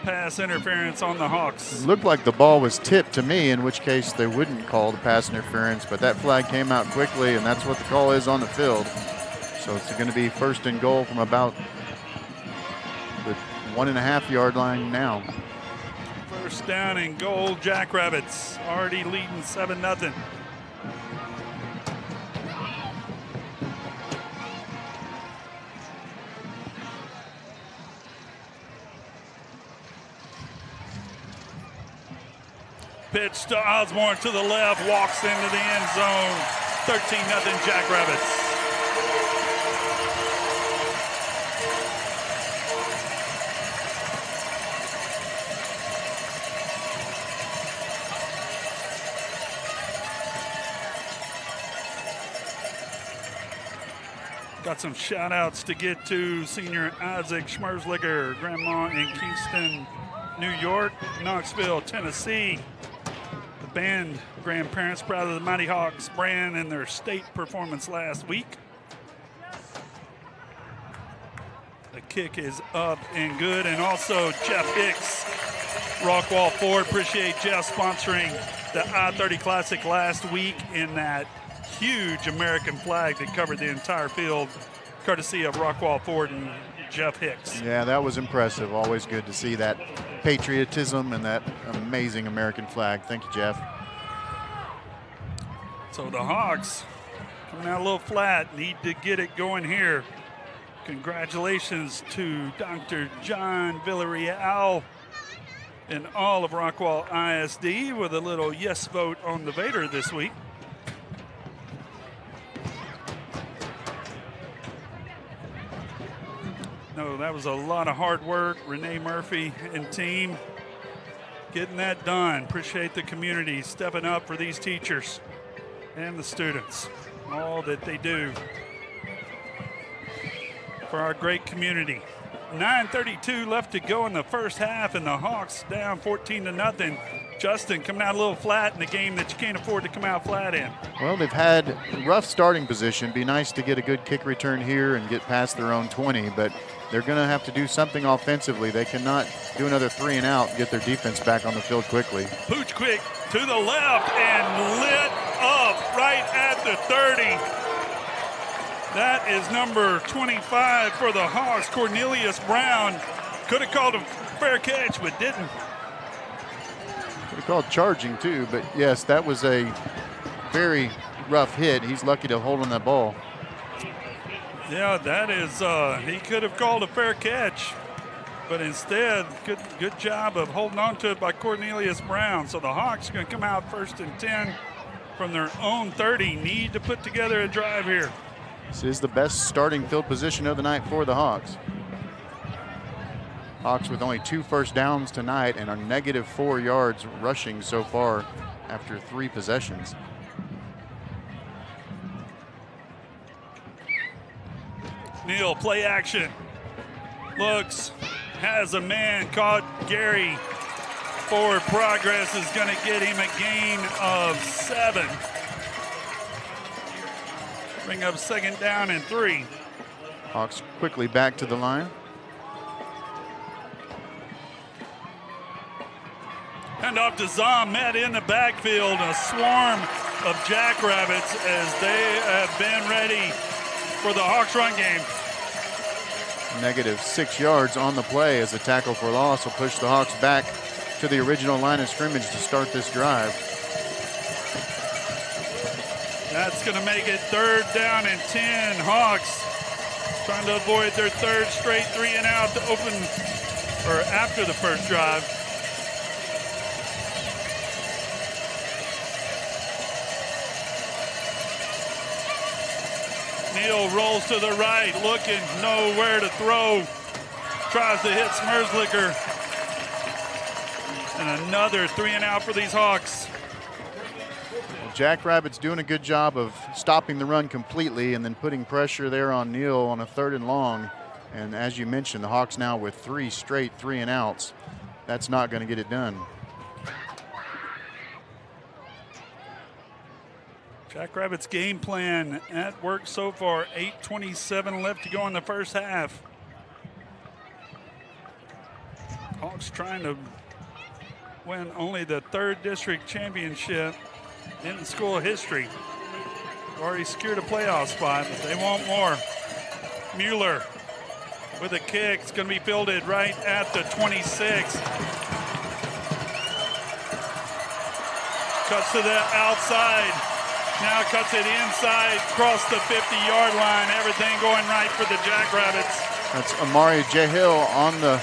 pass interference on the Hawks. It looked like the ball was tipped to me, in which case they wouldn't call the pass interference, but that flag came out quickly, and that's what the call is on the field. So it's going to be 1st and goal from about the 1.5 yard line now. 1st down and goal, Jackrabbits already leading 7-0. Pitch to Osborne to the left, walks into the end zone. 13-0 Jackrabbits. Got some shout outs to get to. Senior Isaac Schmerzliger, grandma in Kingston, New York, Knoxville, Tennessee. The band grandparents proud of the Mighty Hawks brand and their state performance last week. The kick is up and good. And also Jeff Hicks, Rockwall Ford. Appreciate Jeff sponsoring the I-30 Classic last week in that huge American flag that covered the entire field, courtesy of Rockwall Ford and Jeff Hicks. Yeah, that was impressive. Always good to see that patriotism and that amazing American flag. Thank you, Jeff. So the Hawks coming out a little flat, need to get it going here. Congratulations to Dr. John Villarreal and all of Rockwall ISD with a little yes vote on the Vader this week. No, that was a lot of hard work. Renee Murphy and team getting that done. Appreciate the community stepping up for these teachers and the students. All that they do for our great community. 9:32 left to go in the first half, and the Hawks down 14-0. Justin coming out a little flat in the game that you can't afford to come out flat in. Well, they've had rough starting position. Be nice to get a good kick return here and get past their own 20, but they're going to have to do something offensively. They cannot do another 3 and out and get their defense back on the field quickly. Pooch quick to the left and lit up right at the 30. That is number 25 for the Hawks, Cornelius Brown. Could have called a fair catch, but didn't. Could have called charging too, but yes, that was a very rough hit. He's lucky to hold on that ball. Yeah, that is, he could have called a fair catch, but instead, good job of holding on to it by Cornelius Brown. So the Hawks are going to come out 1st and 10 from their own 30. Need to put together a drive here. This is the best starting field position of the night for the Hawks. Hawks with only 2 first downs tonight and are -4 yards rushing so far after 3 possessions. Neal, play action. Looks, has a man caught. Gary. Forward progress is going to get him a gain of 7. Bring up 2nd down and 3. Hawks quickly back to the line. Hand off to Zahmed in the backfield. A swarm of Jackrabbits as they have been ready for the Hawks run game. -6 yards on the play as a tackle for loss will push the Hawks back to the original line of scrimmage to start this drive. That's going to make it 3rd down and 10. Hawks trying to avoid their 3rd straight 3 and out to open or after the first drive. Neal rolls to the right, looking nowhere to throw. Tries to hit Schmerzliger. And another 3 and out for these Hawks. Jackrabbits doing a good job of stopping the run completely and then putting pressure there on Neal on a 3rd and long. And as you mentioned, the Hawks now with 3 straight 3-and-outs. That's not going to get it done. Jackrabbits game plan at work so far. 8:27 left to go in the first half. Hawks trying to win only the 3rd district championship in school history. Already secured a playoff spot, but they want more. Mueller with a kick. It's going to be fielded right at the 26. Cuts to the outside. Now cuts it inside, across the 50-yard line. Everything going right for the Jackrabbits. That's Amari Jehill on the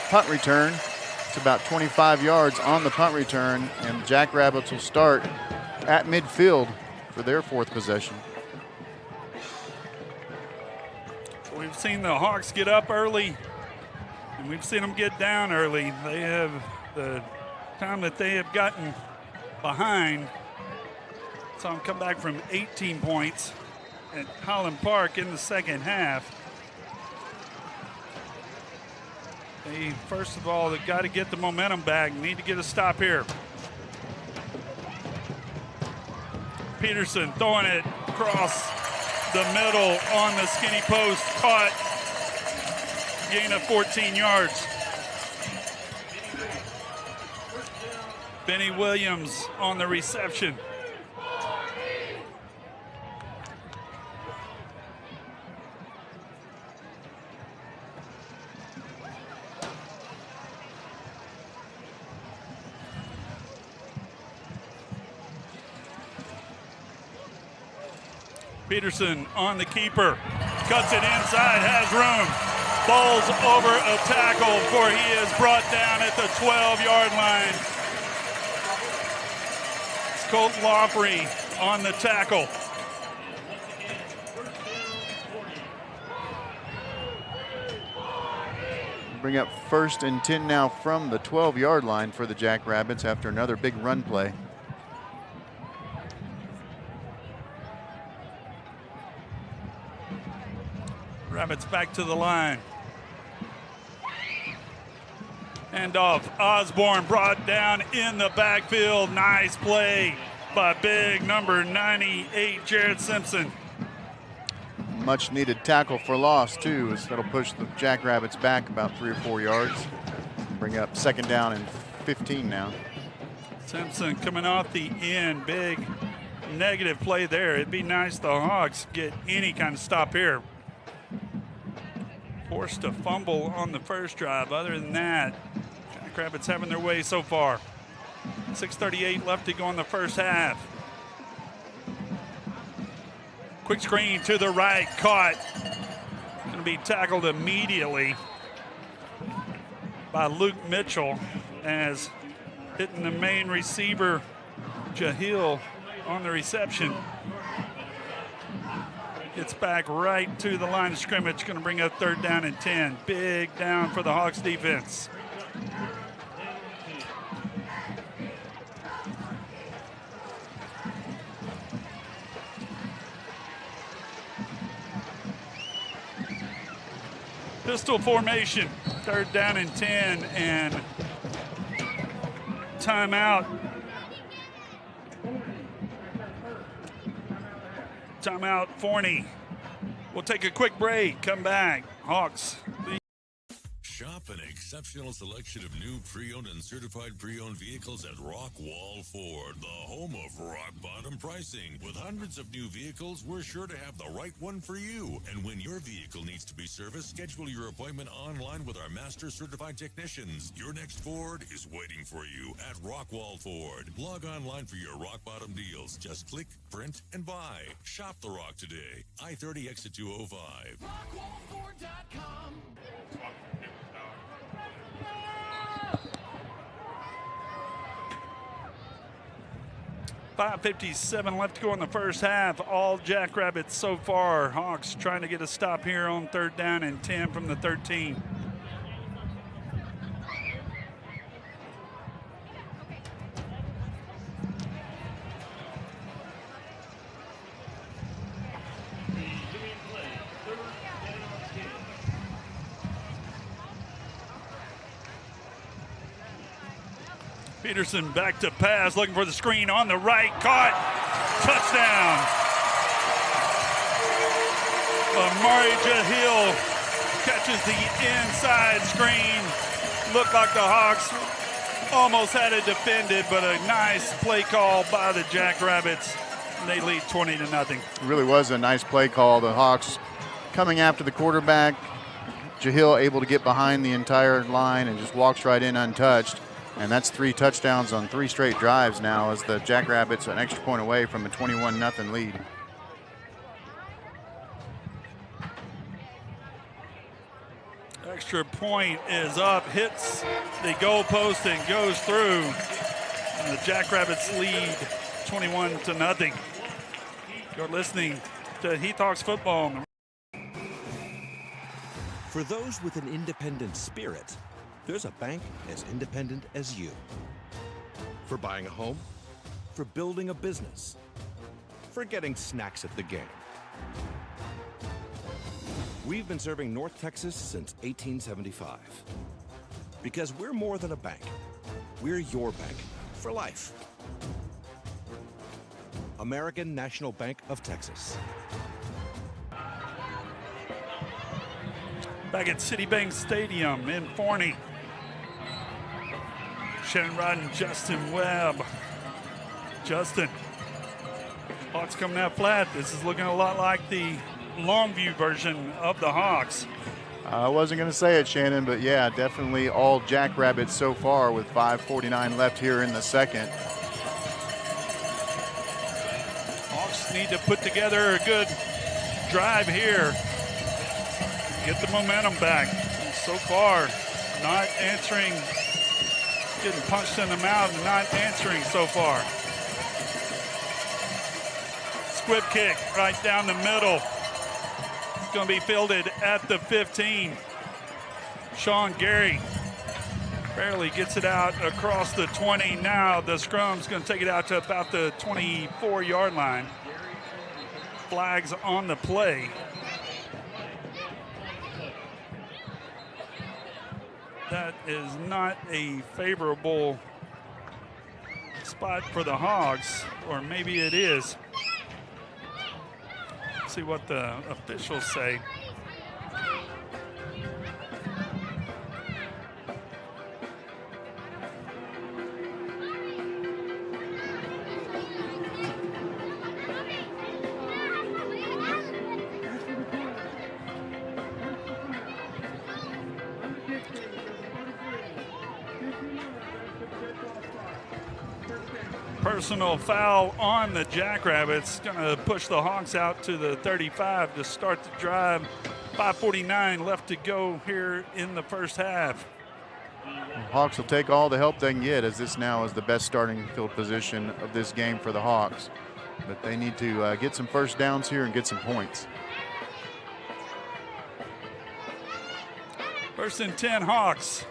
punt return. It's about 25 yards on the punt return, and Jackrabbits will start at midfield for their 4th possession. We've seen the Hawks get up early, and we've seen them get down early. They have, the time that they have gotten behind, saw them come back from 18 points at Highland Park in the second half. They, first of all, they've got to get the momentum back. Need to get a stop here. Peterson throwing it across the middle on the skinny post. Caught. Gain of 14 yards. Benny Williams on the reception. Peterson on the keeper, cuts it inside, has room, falls over a tackle before he is brought down at the 12-yard line. It's Colt Lawfrey on the tackle. Bring up 1st and 10 now from the 12-yard line for the Jackrabbits after another big run play. Rabbits back to the line. Hand off. Osborne brought down in the backfield. Nice play by big number 98, Jared Simpson. Much needed tackle for loss too, as that'll push the Jackrabbits back about 3 or 4 yards. Bring up 2nd down and 15 now. Simpson coming off the end. Big negative play there. It'd be nice the Hawks get any kind of stop here. Forced a fumble on the first drive. Other than that, Jackrabbits having their way so far. 6:38 left to go in the first half. Quick screen to the right, caught. Going to be tackled immediately by Luke Mitchell as hitting the main receiver, Jehill, on the reception. Gets back right to the line of scrimmage, going to bring up 3rd down and 10. Big down for the Hawks defense. Pistol formation, 3rd down and 10, and timeout. Timeout, Forney. We'll take a quick break, come back. Hawks. Shop an exceptional selection of new pre-owned and certified pre-owned vehicles at Rockwall Ford, the home of rock bottom pricing. With hundreds of new vehicles, we're sure to have the right one for you. And when your vehicle needs to be serviced, schedule your appointment online with our master certified technicians. Your next Ford is waiting for you at Rockwall Ford. Log online for your rock bottom deals. Just click, print, and buy. Shop the rock today. I-30 exit 205. RockwallFord.com. 5:57 left to go in the first half. All Jackrabbits so far. Hawks trying to get a stop here on 3rd down and 10 from the 13. Peterson back to pass, looking for the screen on the right, caught, touchdown. Amari Jahill catches the inside screen. Looked like the Hawks almost had it defended, but a nice play call by the Jackrabbits. They lead 20-0. It really was a nice play call. The Hawks coming after the quarterback. Jahill able to get behind the entire line and just walks right in untouched. And that's 3 touchdowns on 3 straight drives now as the Jackrabbits an extra point away from a 21-0 lead. Extra point is up, hits the goalpost and goes through. And the Jackrabbits lead 21-0. You're listening to Heath Hawks football. For those with an independent spirit, there's a bank as independent as you. For buying a home, for building a business, for getting snacks at the game. We've been serving North Texas since 1875. Because we're more than a bank. We're your bank for life. American National Bank of Texas. Back at Citi Bank Stadium in Forney. Shannon Rod and Justin Webb. Justin, Hawks coming out flat. This is looking a lot like the Longview version of the Hawks. I wasn't going to say it, Shannon, but yeah, definitely all Jackrabbits so far with 5:49 left here in the second. Hawks need to put together a good drive here. Get the momentum back. So far, not answering, getting punched in the mouth and not answering so far. Squib kick right down the middle. It's going to be fielded at the 15. Sean Gary barely gets it out across the 20. Now the scrum's going to take it out to about the 24-yard line. Flags on the play. That is not a favorable spot for the Hogs, or maybe it is. Let's see what the officials say. Personal foul on the Jackrabbits. Going to push the Hawks out to the 35 to start the drive. 5:49 left to go here in the first half. Hawks will take all the help they can get, as this now is the best starting field position of this game for the Hawks. But they need to get some first downs here and get some points. 1st and 10 Hawks.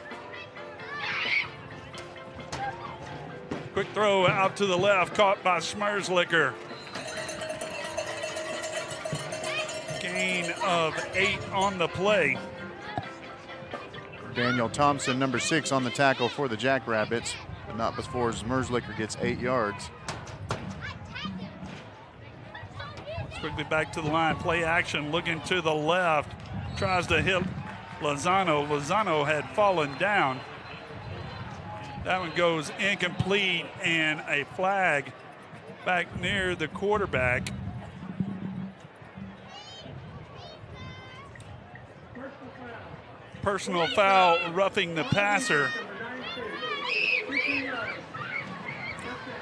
Quick throw out to the left, caught by Schmerzlicker. Gain of 8 on the play. Daniel Thompson, number 6, on the tackle for the Jackrabbits. Not before Schmerzlicker gets 8 yards. Quickly back to the line, play action, looking to the left. Tries to hit Lozano. Lozano had fallen down. That one goes incomplete, and a flag back near the quarterback. Personal foul, roughing the passer.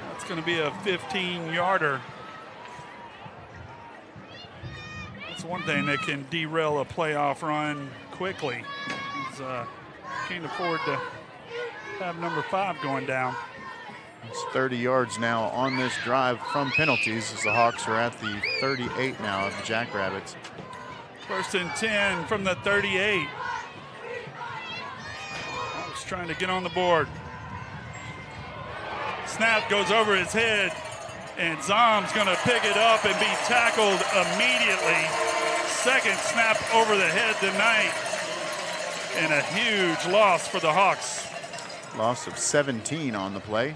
That's going to be a 15-yarder. That's one thing that can derail a playoff run quickly. Can't afford to have number 5 going down. It's 30 yards now on this drive from penalties, as the Hawks are at the 38 now of the Jackrabbits. 1st and 10 from the 38. Hawks trying to get on the board. Snap goes over his head, and Zom's going to pick it up and be tackled immediately. Second snap over the head tonight, and a huge loss for the Hawks. Loss of 17 on the play.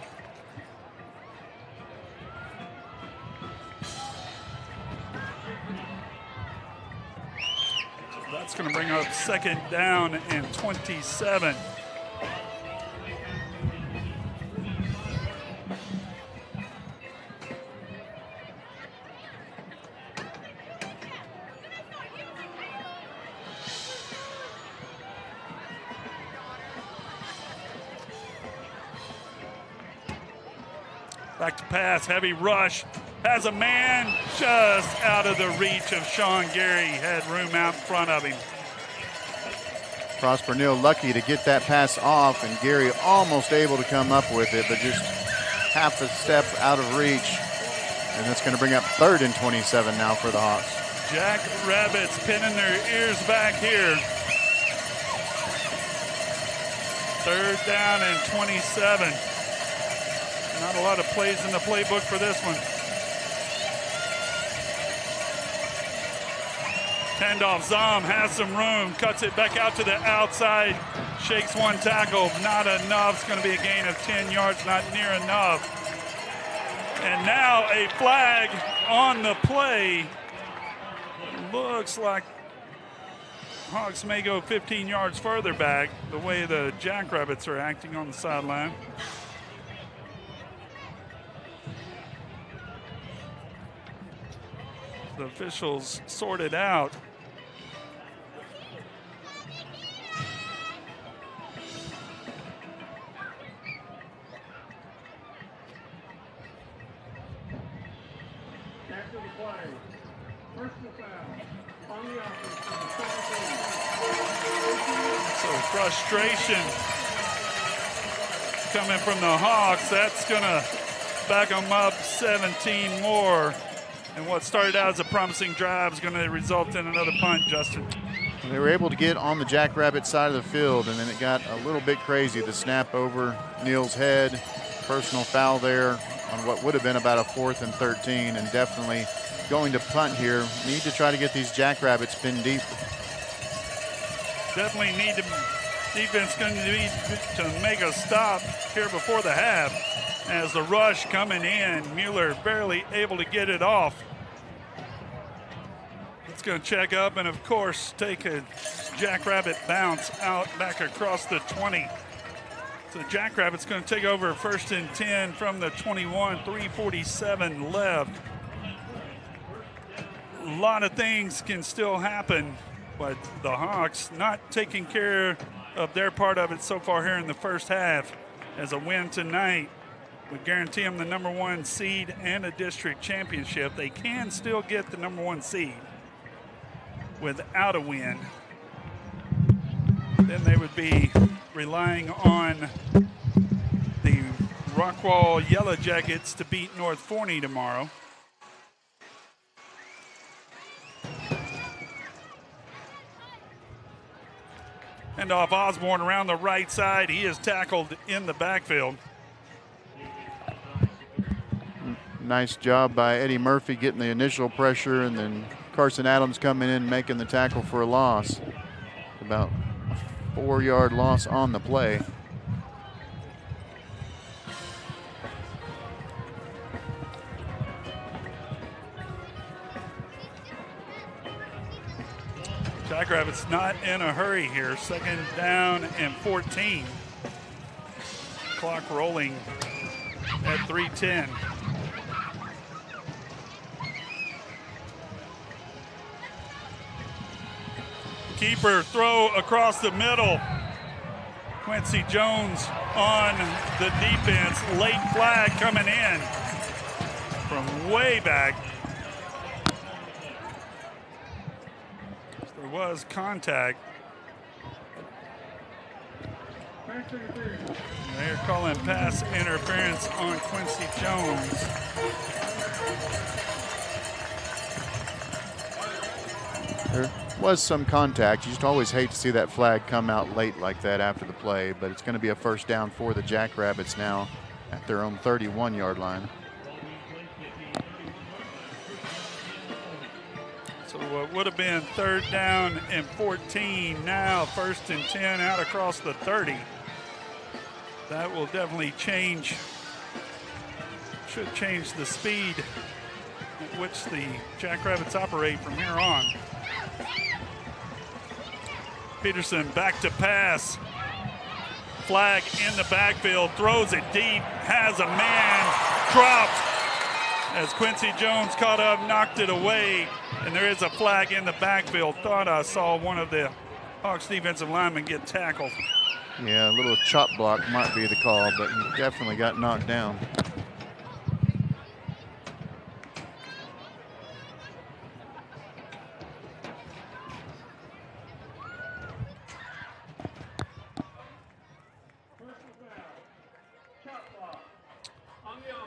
That's going to bring up 2nd down and 27. Back to pass, heavy rush, has a man just out of the reach of Sean Gary, had room out in front of him. Prosper Neal lucky to get that pass off, and Gary almost able to come up with it, but just half a step out of reach. And that's going to bring up 3rd and 27 now for the Hawks. Jackrabbits pinning their ears back here. 3rd down and 27. Not a lot of plays in the playbook for this one. Handoff, Zom has some room, cuts it back out to the outside, shakes one tackle, not enough. It's going to be a gain of 10 yards, not near enough. And now a flag on the play. Looks like Hawks may go 15 yards further back, the way the Jackrabbits are acting on the sideline. The officials sorted out. After the play, personal foul on the offense. So frustration coming from the Hawks. That's going to back them up 17 more. And what started out as a promising drive is going to result in another punt, Justin. They were able to get on the Jackrabbit side of the field, and then it got a little bit crazy. The snap over Neal's head, personal foul there on what would have been about a 4th and 13, and definitely going to punt here. Need to try to get these Jackrabbits pinned deep. Definitely need to, defense going to need to make a stop here before the half. As the rush coming in, Mueller barely able to get it off. It's going to check up and, of course, take a Jackrabbit bounce out back across the 20. So Jackrabbit's going to take over 1st and 10 from the 21, 3:47 left. A lot of things can still happen, but the Hawks not taking care of their part of it so far here in the first half. As a win tonight would guarantee them the #1 seed and a district championship. They can still get the #1 seed without a win. Then they would be relying on the Rockwall Yellow Jackets to beat North Forney tomorrow. And off Osborne around the right side. He is tackled in the backfield. Nice job by Eddie Murphy getting the initial pressure, and then Carson Adams coming in making the tackle for a loss. About a 4-yard loss on the play. Jackrabbits not in a hurry here. 2nd down and 14. Clock rolling at 3:10. Keeper throw across the middle. Quincy Jones on the defense. Late flag coming in from way back. There was contact. They're calling pass interference on Quincy Jones. There was some contact. You just always hate to see that flag come out late like that after the play, but it's going to be a 1st down for the Jackrabbits now at their own 31-yard line. So what would have been 3rd down and 14, now 1st and 10 out across the 30. That will definitely change, should change the speed at which the Jackrabbits operate from here on. Peterson back to pass. Flag in the backfield, throws it deep, has a man, dropped as Quincy Jones caught up, knocked it away, and there is a flag in the backfield. Thought I saw one of the Hawks defensive linemen get tackled. Yeah, a little chop block might be the call, but he definitely got knocked down.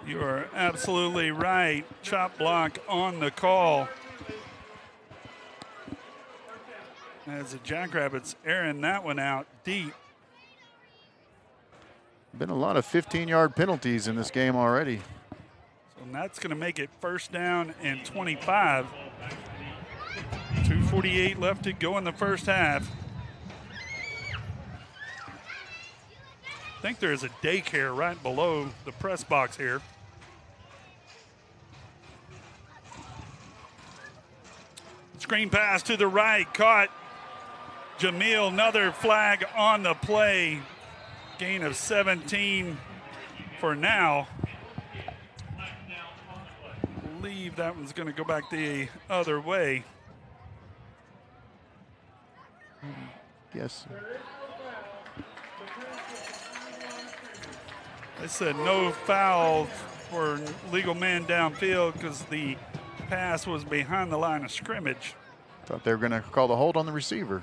You are absolutely right. Chop block on the call. As the Jackrabbits airing that one out deep. Been a lot of 15-yard penalties in this game already. So that's going to make it first down and 25. 2:48 left to go in the first half. I think there's a daycare right below the press box here. Screen pass to the right, caught Jamil, another flag on the play. Gain of 17 for now. I believe that one's going to go back the other way. Yes. They said no foul for legal man downfield because the pass was behind the line of scrimmage. Thought they were going to call the hold on the receiver.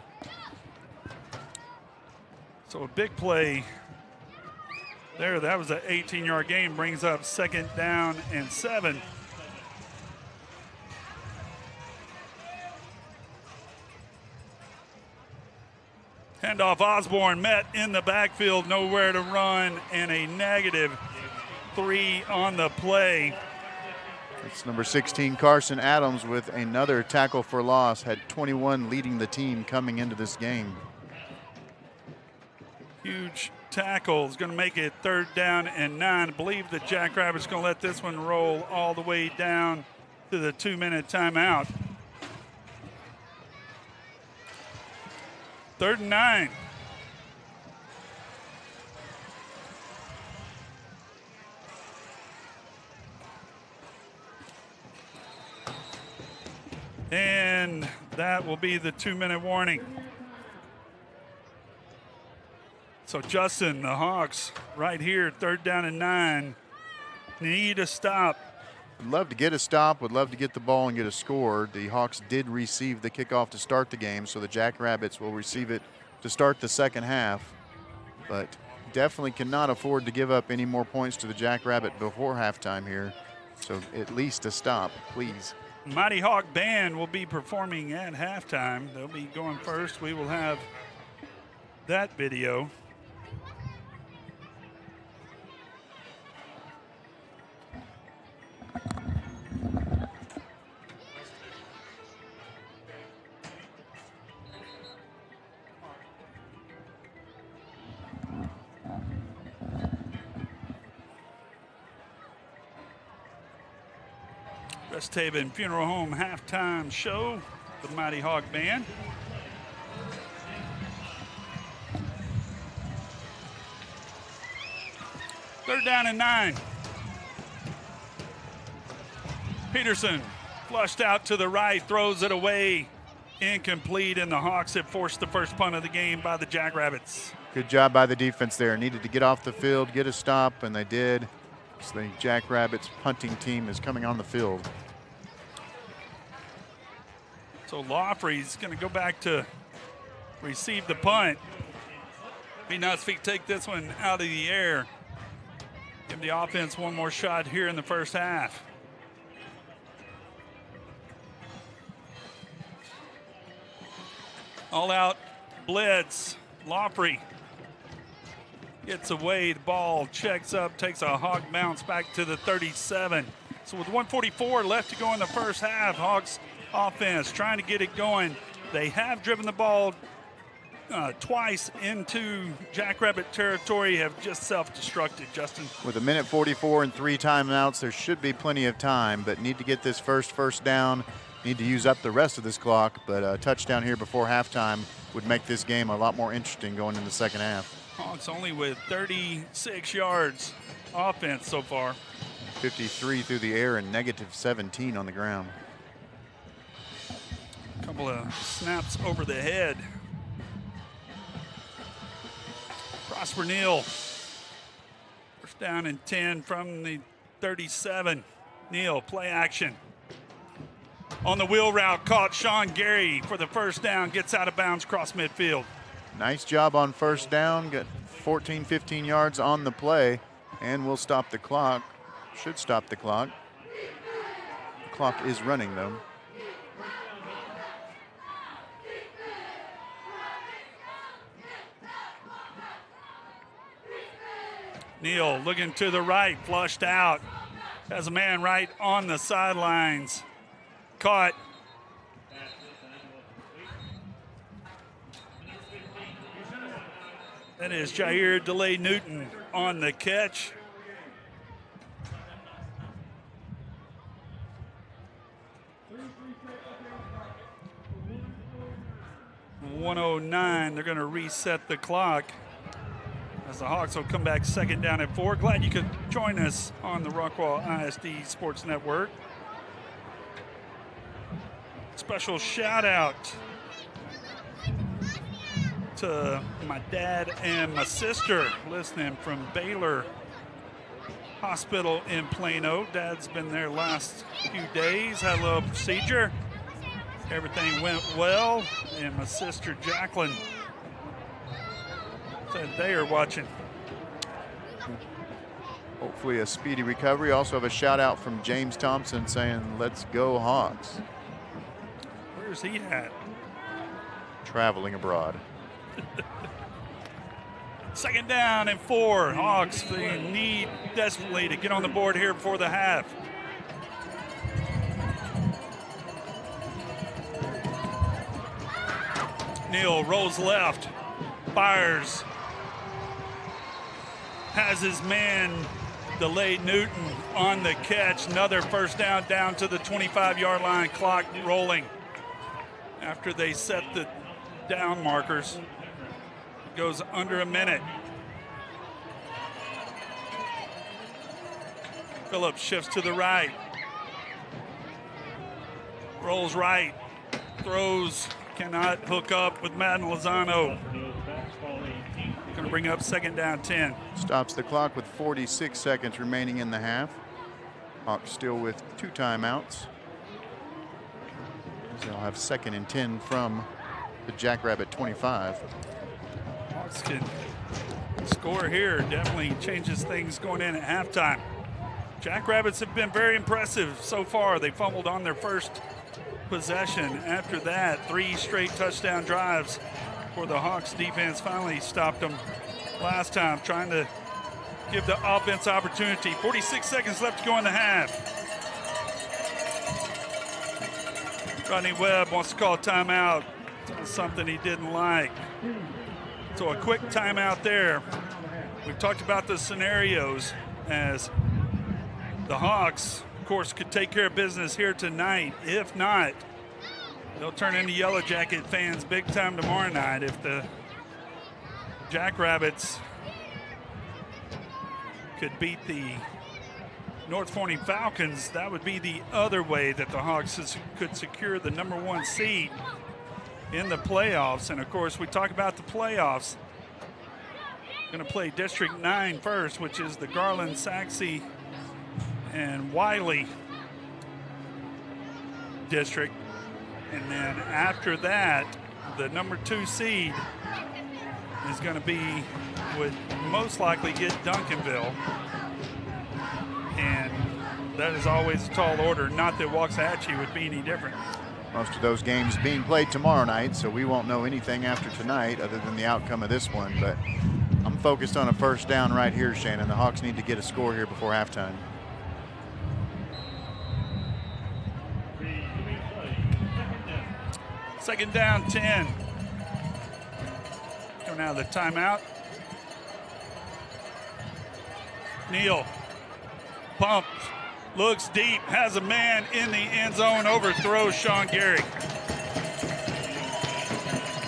So a big play there. That was an 18-yard gain, brings up second down and 7. Handoff, Osborne met in the backfield, nowhere to run, and a -3 on the play. It's number 16, Carson Adams, with another tackle for loss. Had 21 leading the team coming into this game. Huge tackle is going to make it third down and 9. I believe the Jackrabbits going to let this one roll all the way down to the 2-minute timeout. Third and 9. And that will be the 2-minute warning. So Justin, the Hawks right here, third down and 9, need a stop. Would love to get a stop, would love to get the ball and get a score. The Hawks did receive the kickoff to start the game, so the Jackrabbits will receive it to start the second half. But definitely cannot afford to give up any more points to the Jackrabbit before halftime here. So at least a stop, please. Mighty Hawk Band will be performing at halftime. They'll be going first. We will have that video. West Haven Funeral Home halftime show, the Mighty Hawk Band. Third down and 9. Peterson flushed out to the right, throws it away, incomplete, and the Hawks have forced the first punt of the game by the Jackrabbits. Good job by the defense there. Needed to get off the field, get a stop, and they did. So the Jackrabbits punting team is coming on the field. So Lawfrey's going to go back to receive the punt. Be nice if he could take this one out of the air. Give the offense one more shot here in the first half. All out blitz. Lawfrey gets away, the ball checks up, takes a Hawk bounce back to the 37. So with 1:44 left to go in the first half, Hawks offense trying to get it going. They have driven the ball twice into Jackrabbit territory have just self-destructed, Justin. With 1:44 and 3 timeouts, there should be plenty of time, but need to get this first down. Need to use up the rest of this clock, but a touchdown here before halftime would make this game a lot more interesting going in the second half. Hawks only with 36 yards offense so far. 53 through the air and -17 on the ground. A couple of snaps over the head. Prosper Neal. First down and 10 from the 37. Neal, play action. On the wheel route, caught Sean Gary for the first down, gets out of bounds across midfield. Nice job on first down. Got 14, 15 yards on the play, and we'll stop the clock. Should stop the clock. The clock is running, though. Neal looking to the right, flushed out. Has a man right on the sidelines. Caught. That is Jair DeLay Newton on the catch. .109, they're going to reset the clock as the Hawks will come back second down at 4. Glad you could join us on the Rockwall ISD Sports Network. Special shout out to my dad and my sister listening from Baylor Hospital in Plano. Dad's been there last few days, had a little procedure. Everything went well, and my sister Jacqueline said they are watching. Hopefully a speedy recovery. Also have a shout out from James Thompson saying, "Let's go Hawks." Where's he at? Traveling abroad. Second down and 4. Hawks, they need desperately to get on the board here before the half. Neal rolls left, fires, has his man DeLay Newton on the catch. Another first down, down to the 25-yard line, clock rolling. After they set the down markers, it goes under a minute. Phillips shifts to the right, rolls right, throws, cannot hook up with Madden Lozano. Going to bring up second down 10. Stops the clock with 46 seconds remaining in the half. Hawks still with 2 timeouts. They'll have second and 10 from the Jackrabbit 25. Hawks can score here. Definitely changes things going in at halftime. Jackrabbits have been very impressive so far. They fumbled on their first possession. After that, 3 straight touchdown drives for the Hawks defense. Finally stopped them last time, trying to give the offense opportunity. 46 seconds left to go in the half. Rodney Webb wants to call timeout. Something he didn't like. So a quick timeout there. We've talked about the scenarios as the Hawks, of course, could take care of business here tonight. If not, they'll turn into Yellow Jacket fans big time tomorrow night. If the Jackrabbits could beat the North Forney Falcons, that would be the other way that the Hawks could secure the #1 seed in the playoffs. And of course, we talk about the playoffs. Going to play District 9 first, which is the Garland, Saxe, and Wiley district. And then after that, the #2 seed is going to be, would most likely get Duncanville. And that is always a tall order. Not that Waxahachie would be any different. Most of those games being played tomorrow night, so we won't know anything after tonight other than the outcome of this one. But I'm focused on a first down right here, Shannon. The Hawks need to get a score here before halftime. Second down 10. Coming out of the timeout. Neal pumps, looks deep, has a man in the end zone, overthrows Sean Gary.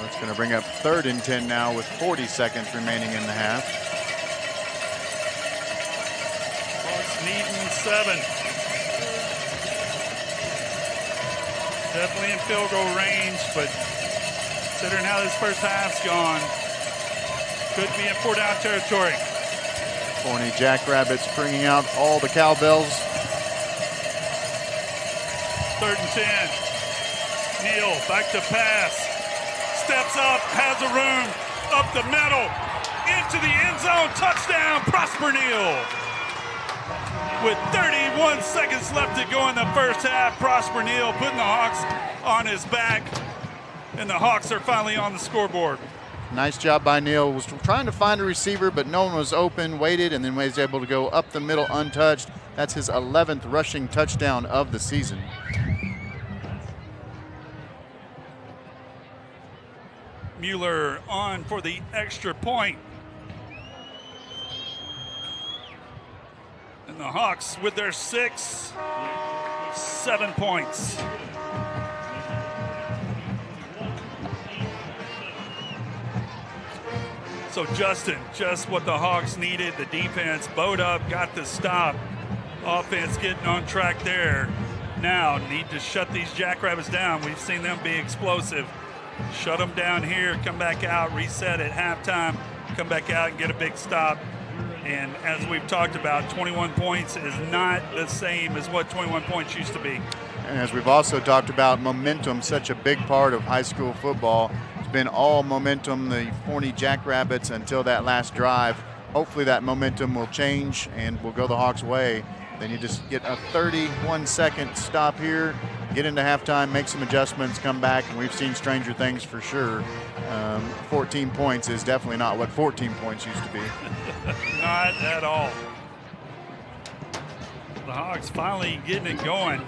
That's going to bring up 3rd and 10 now with 40 seconds remaining in the half. Hawks needing 7. Definitely in field goal range, but considering how this first half's gone, could be in 4-down territory. Forney Jackrabbits bringing out all the cowbells. 3rd and 10. Neal back to pass. Steps up, has a room, up the middle, into the end zone, touchdown, Prosper Neal. With 31 seconds left to go in the first half, Prosper Neal putting the Hawks on his back, and the Hawks are finally on the scoreboard. Nice job by Neal. Was trying to find a receiver, but no one was open, waited, and then was able to go up the middle untouched. That's his 11th rushing touchdown of the season. Mueller on for the extra point. And the Hawks with their 6, 7 points. So Justin, just what the Hawks needed. The defense bowed up, got the stop. Offense getting on track there. Now need to shut these Jackrabbits down. We've seen them be explosive. Shut them down here, come back out, reset at halftime, come back out and get a big stop. And as we've talked about, 21 points is not the same as what 21 points used to be. And as we've also talked about, momentum, such a big part of high school football. It's been all momentum, the Forney Jackrabbits, until that last drive. Hopefully that momentum will change and will go the Hawks' way. Then you just get a 31-second stop here, get into halftime, make some adjustments, come back, and we've seen stranger things for sure. 14 points is definitely not what 14 points used to be. Not at all. The Hawks finally getting it going.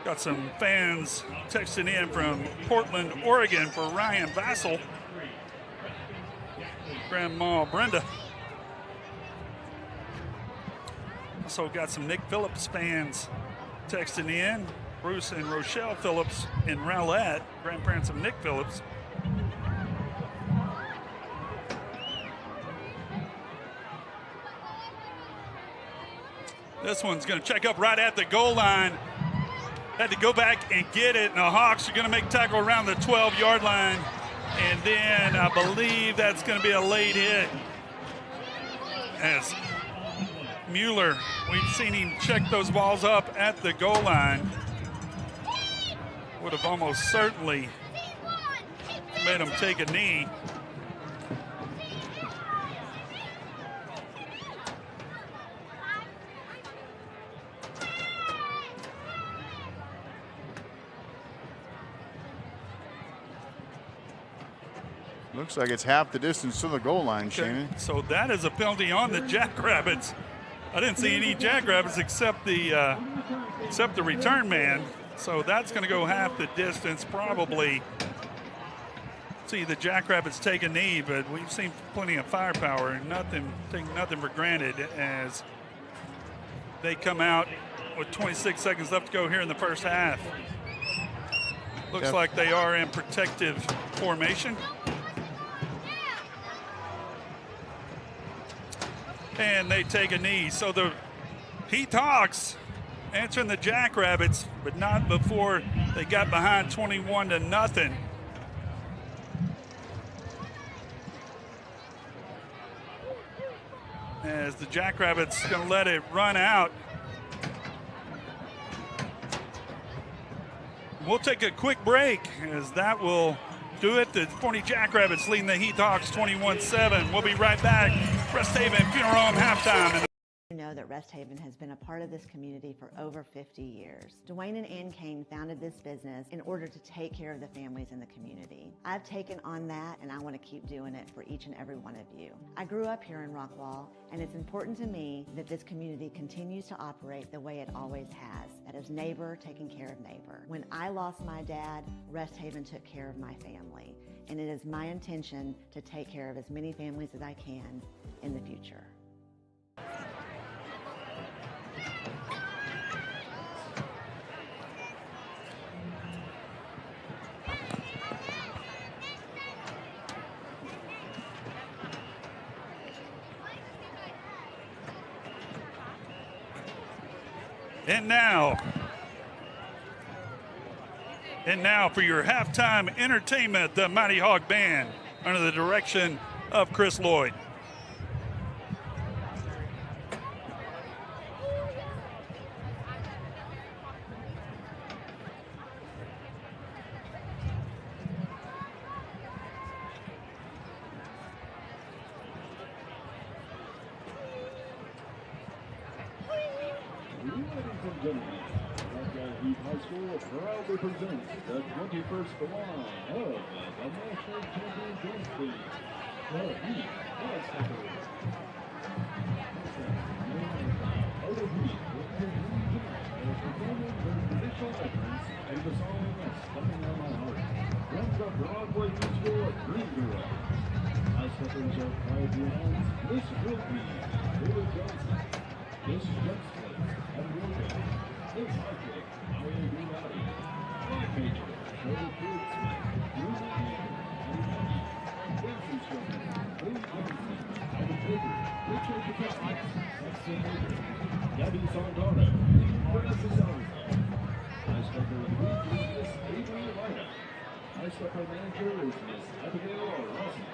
Got some fans texting in from Portland, Oregon for Ryan Vassell. Grandma Brenda. Also got some Nick Phillips fans texting in. Bruce and Rochelle Phillips in Rowlett, grandparents of Nick Phillips. This one's going to check up right at the goal line. Had to go back and get it, and the Hawks are going to make tackle around the 12-yard line. And then I believe that's going to be a late hit. As Mueller, we've seen him check those balls up at the goal line. Would have almost certainly made him take a knee. Looks like it's half the distance to the goal line, Shannon. So that is a penalty on the Jackrabbits. I didn't see any Jackrabbits except the return man. So that's going to go half the distance, probably. See the Jackrabbits take a knee, but we've seen plenty of firepower and taking nothing for granted as they come out with 26 seconds left to go here in the first half. Looks like they are in protective formation. And they take a knee. So the Heath Hawks answering the Jackrabbits, but not before they got behind 21-0. As the Jackrabbits gonna let it run out. We'll take a quick break as that will do it. The Forney Jackrabbits leading the Heath Hawks 21-7. We'll be right back. Rest Haven Funeral Home halftime. know that Rest Haven has been a part of this community for over 50 years. Dwayne and Ann Kane founded this business in order to take care of the families in the community. I've taken on that, and I want to keep doing it for each and every one of you. I grew up here in Rockwall, and it's important to me that this community continues to operate the way it always has. That is neighbor taking care of neighbor. When I lost my dad, Rest Haven took care of my family, and it is my intention to take care of as many families as I can in the future. And now for your halftime entertainment, the Mighty Hog Band, under the direction of Chris Lloyd. Heath High School proudly presents the 21st line of the National Champion Dance League. The Heath Hawks. Out of Heath will performing their traditional entrance and the song Stepping on My Heart from the Broadway musical Dreamgirl. High steppers of Pride Lands, Miss Wilkie, David Johnson, Miss Jenston, and William. Miss Hartley, Mario Brunati, Black Major, Joe Kreutzmann, Ruby Major, and Money, Dance Instructor, Lee Johnson, Albert Baker, Richard Patel, Sexton Baker, Gabby Sardana, Vanessa Salazar. High stepper of the week is Miss Avery Lina. High stepper manager is Miss Abigail Rossi.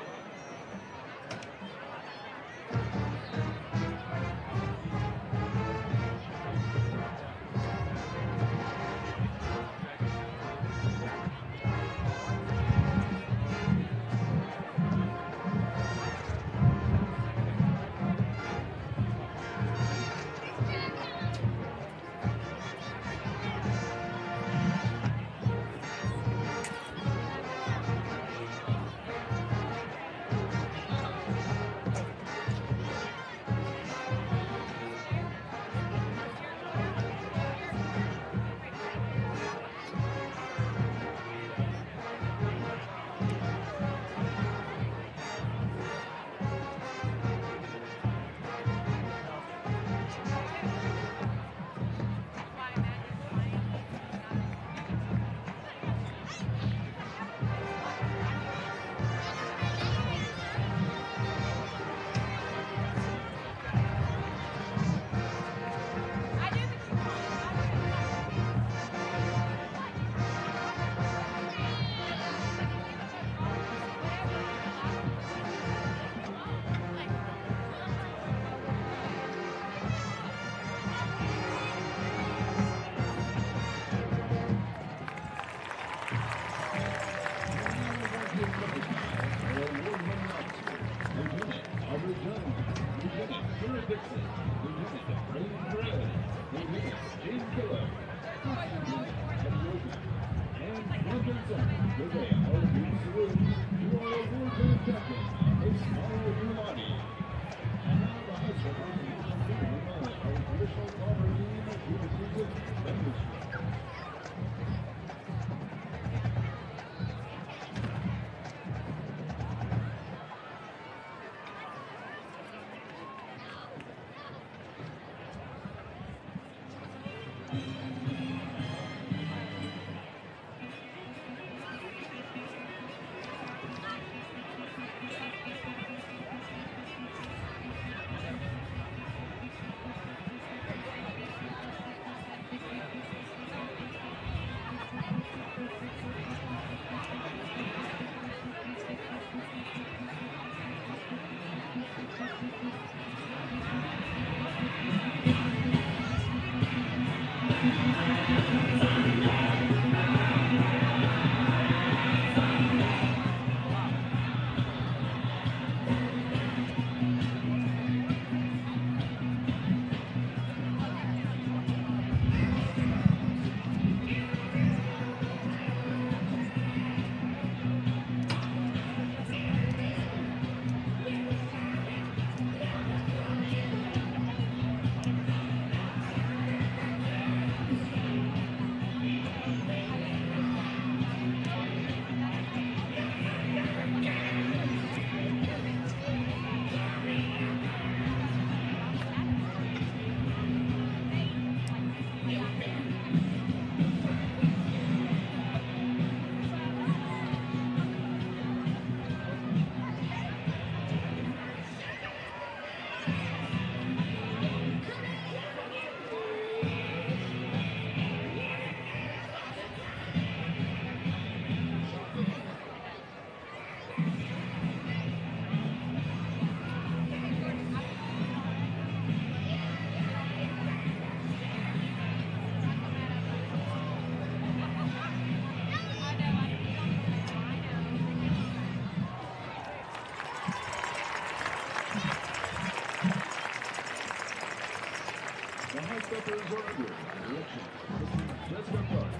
The high steppers are under the direction of Mrs. Jessica Clark.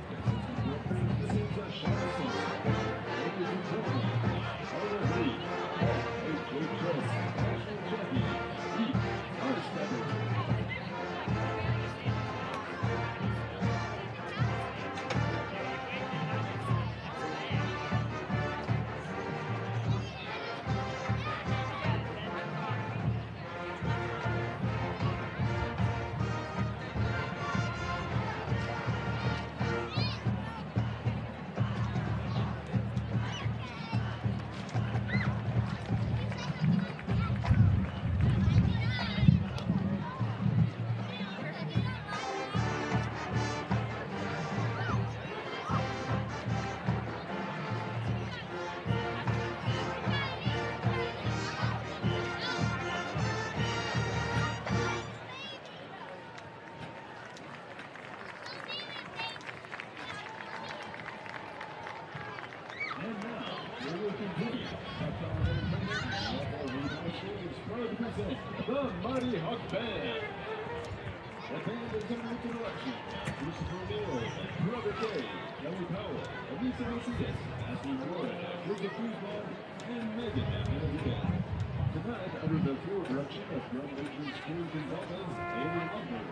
This is a shot of sun. Ladies and gentlemen, our referee, HHS National Champion, Heath Hawks. And now, we will continue. That's our present the Mighty Hawk Band. The band is under the direction of Christopher Mills, Robert Day, Kelly Powell, Elisa Macias, Ashley Warren, Bridget Guzman, and Megan Benedict. Tonight, under the full direction of drum majors Cruz Gonzalez, Amy Lumber,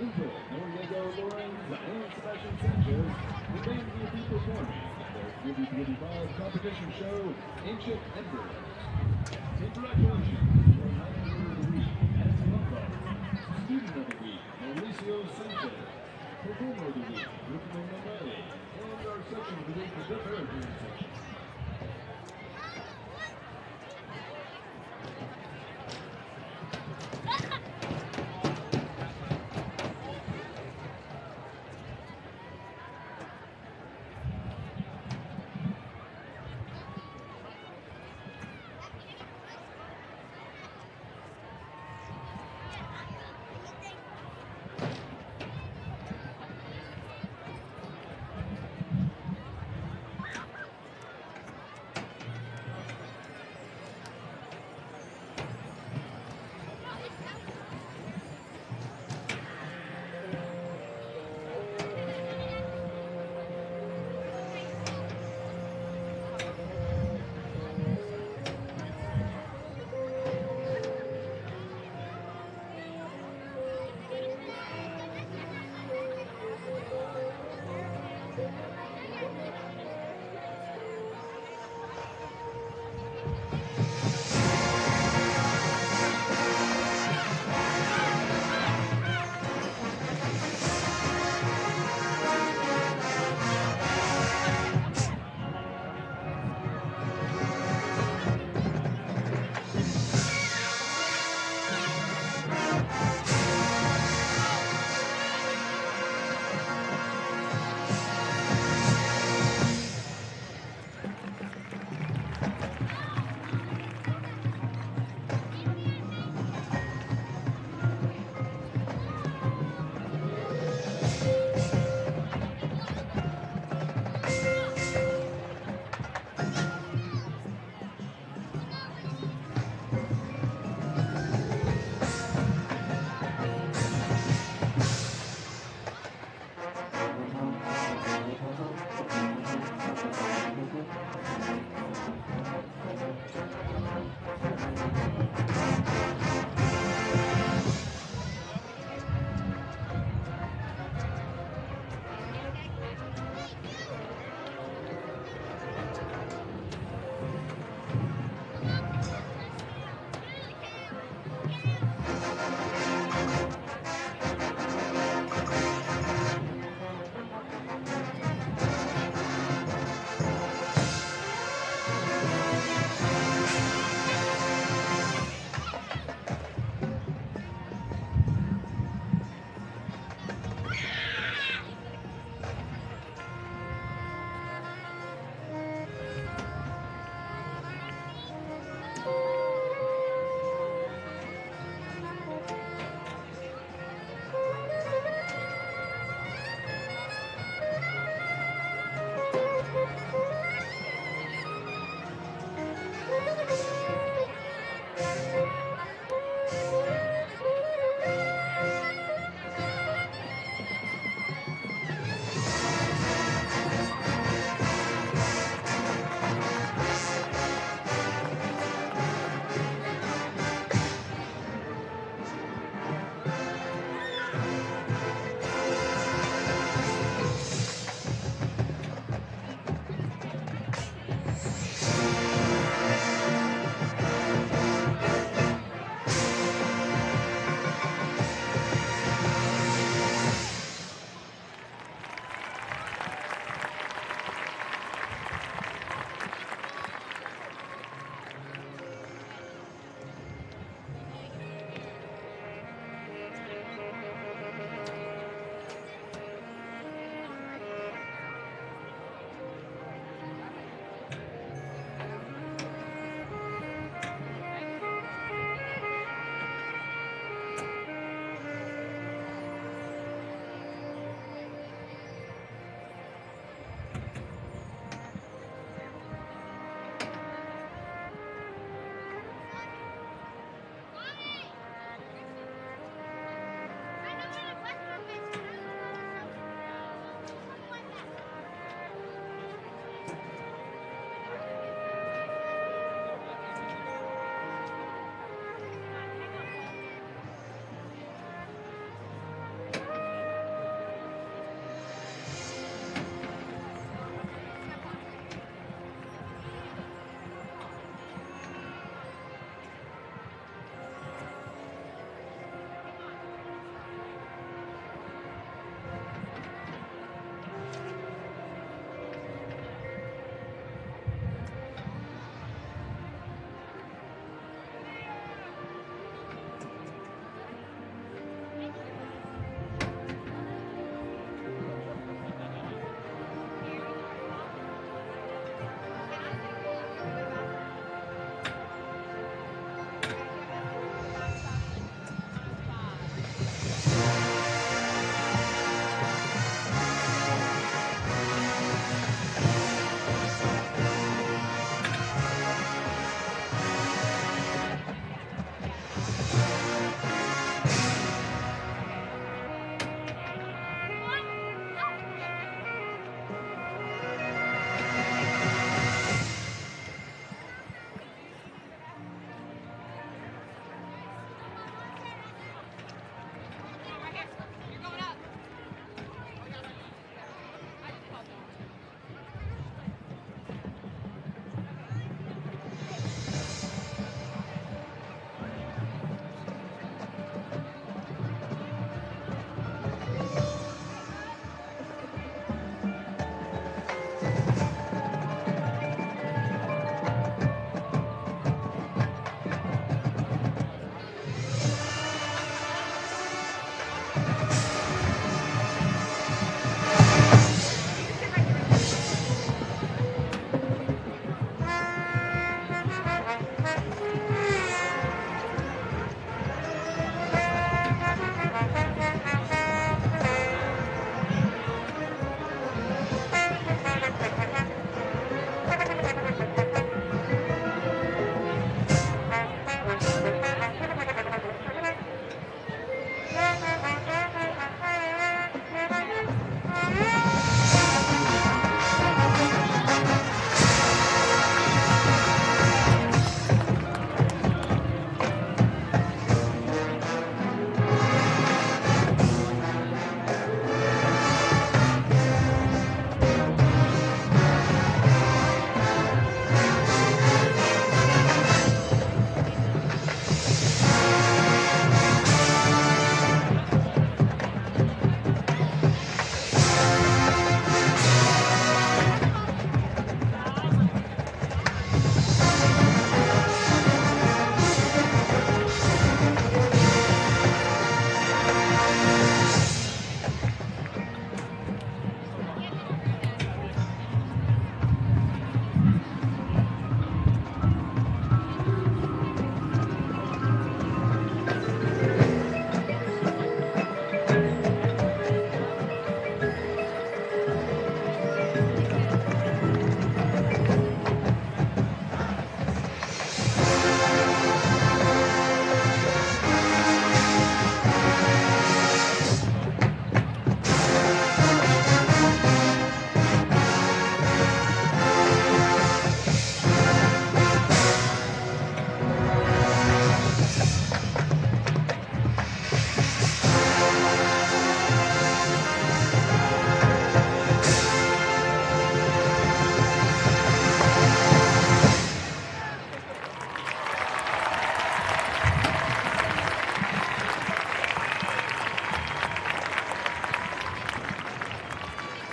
Angel, Noriega Lorenz, and Sebastian Sanchez, the band will be performing their 2025 competition show, Ancient Embers. Congratulations to our Manager of the Week, Ashley Lumber, Student of the Week, Mauricio Sanchez, Performer of the Week, Ricky Mamay, and our Section of the Week, the Hurricane Section.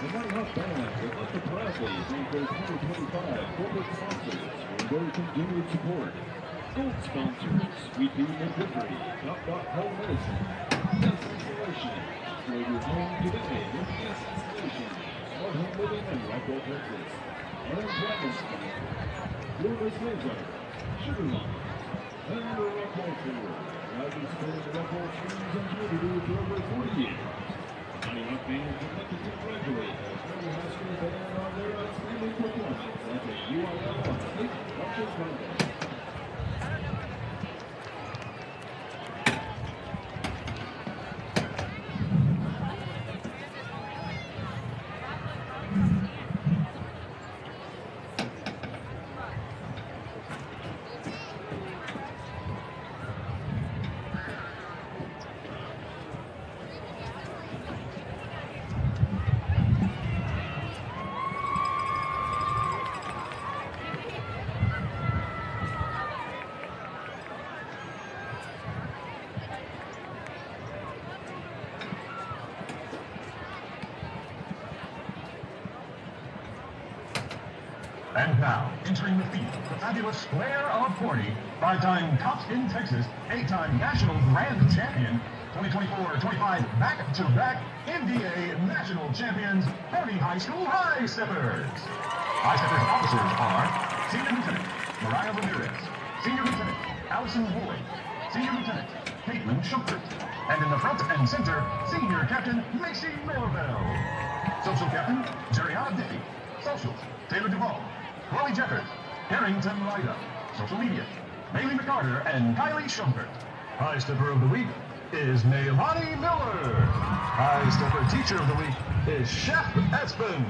And now Rock Band would like to proudly thank their 2025 corporate sponsors for their continued support. Gold sponsors, Sweet Tea Midwifery, Top Dot Home Medicine, Gas Installation, for your home today with Gas Installation, Smart Home Living in Rockwell, Texas. And Dragon Sponsor, Florida's Laser, Sugar Line, and the Rockwell Tour. Proudly supporting the Rockwell streams and community for over 40 years. Mighty Rock Band would like to congratulate the Forney High School band on their outstanding performance at the UIL on State Marching Contest. And now, entering the field, the fabulous Square of Forney, 5-time Cops in Texas, 8-time National Grand Champion, 2024-25 back-to-back NBA National Champions, Forney High School High Steppers. High Steppers officers are Senior Lieutenant Mariah Ramirez, Senior Lieutenant Allison Boyd, Senior Lieutenant Caitlin Shumpert, and in the front and center, Senior Captain Macy Norvell. Social Captain Jeriana Diffie. Socials Taylor Duvall, Chloe Jeffers, Harrington Lyda. Social media, Bailey McCarter and Kylie Shumpert. High Stepper of the Week is Nailani Miller. High Stepper Teacher of the Week is Chef Espen.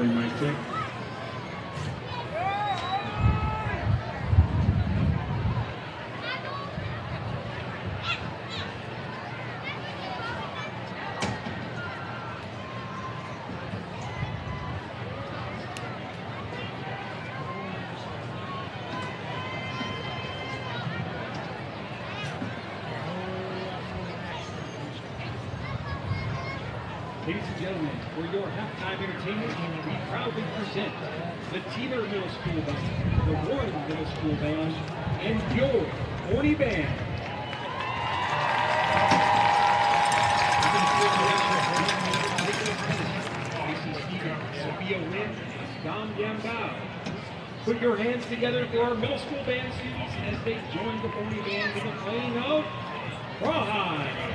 Referee might check. Ladies and gentlemen, for your halftime entertainment, we proudly present the Teeler Middle School Band, the Warren Middle School Band, and your Forney Band. Sophia Lynn, Dom Yambao. Put your hands together for our middle school band students as they join the Forney Band in the playing of Rawhide.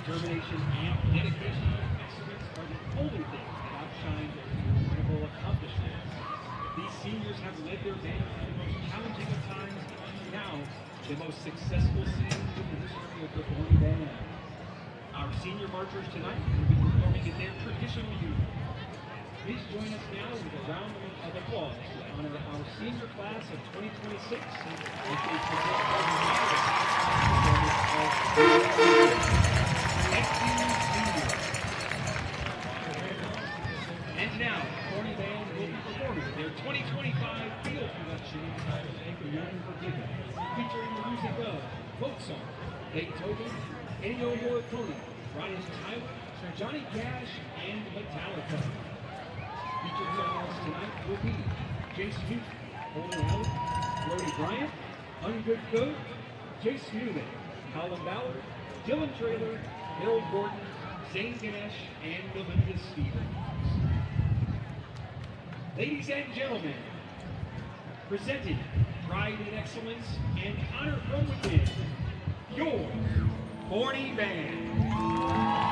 Determination and dedication to excellence are the only things that outshine their incredible accomplishments. These seniors have led their band through the most challenging of times, and now the most successful seasons in the history of the Forney Band. Our senior marchers tonight will be performing in their traditional uniform. Please join us now with a round of applause to honor our senior class of 2026 as they present our and now, Forney Band will be performing their 2025 field production entitled Thank the Young and Forgiven, featuring the music of Mozart, Beethoven, Ennio Morricone, Brian Tyler, Johnny Cash, and Metallica. Featured songs tonight will be Jason Newton, Holy Allen, Brody Bryant, Ungood Code, Jace Newman, Colin Ballard, Dylan Traylor, Harold Gordon, Zane Ganesh, and Melinda Stevens. Ladies and gentlemen, presenting pride and excellence and honor from within, your Forney Band.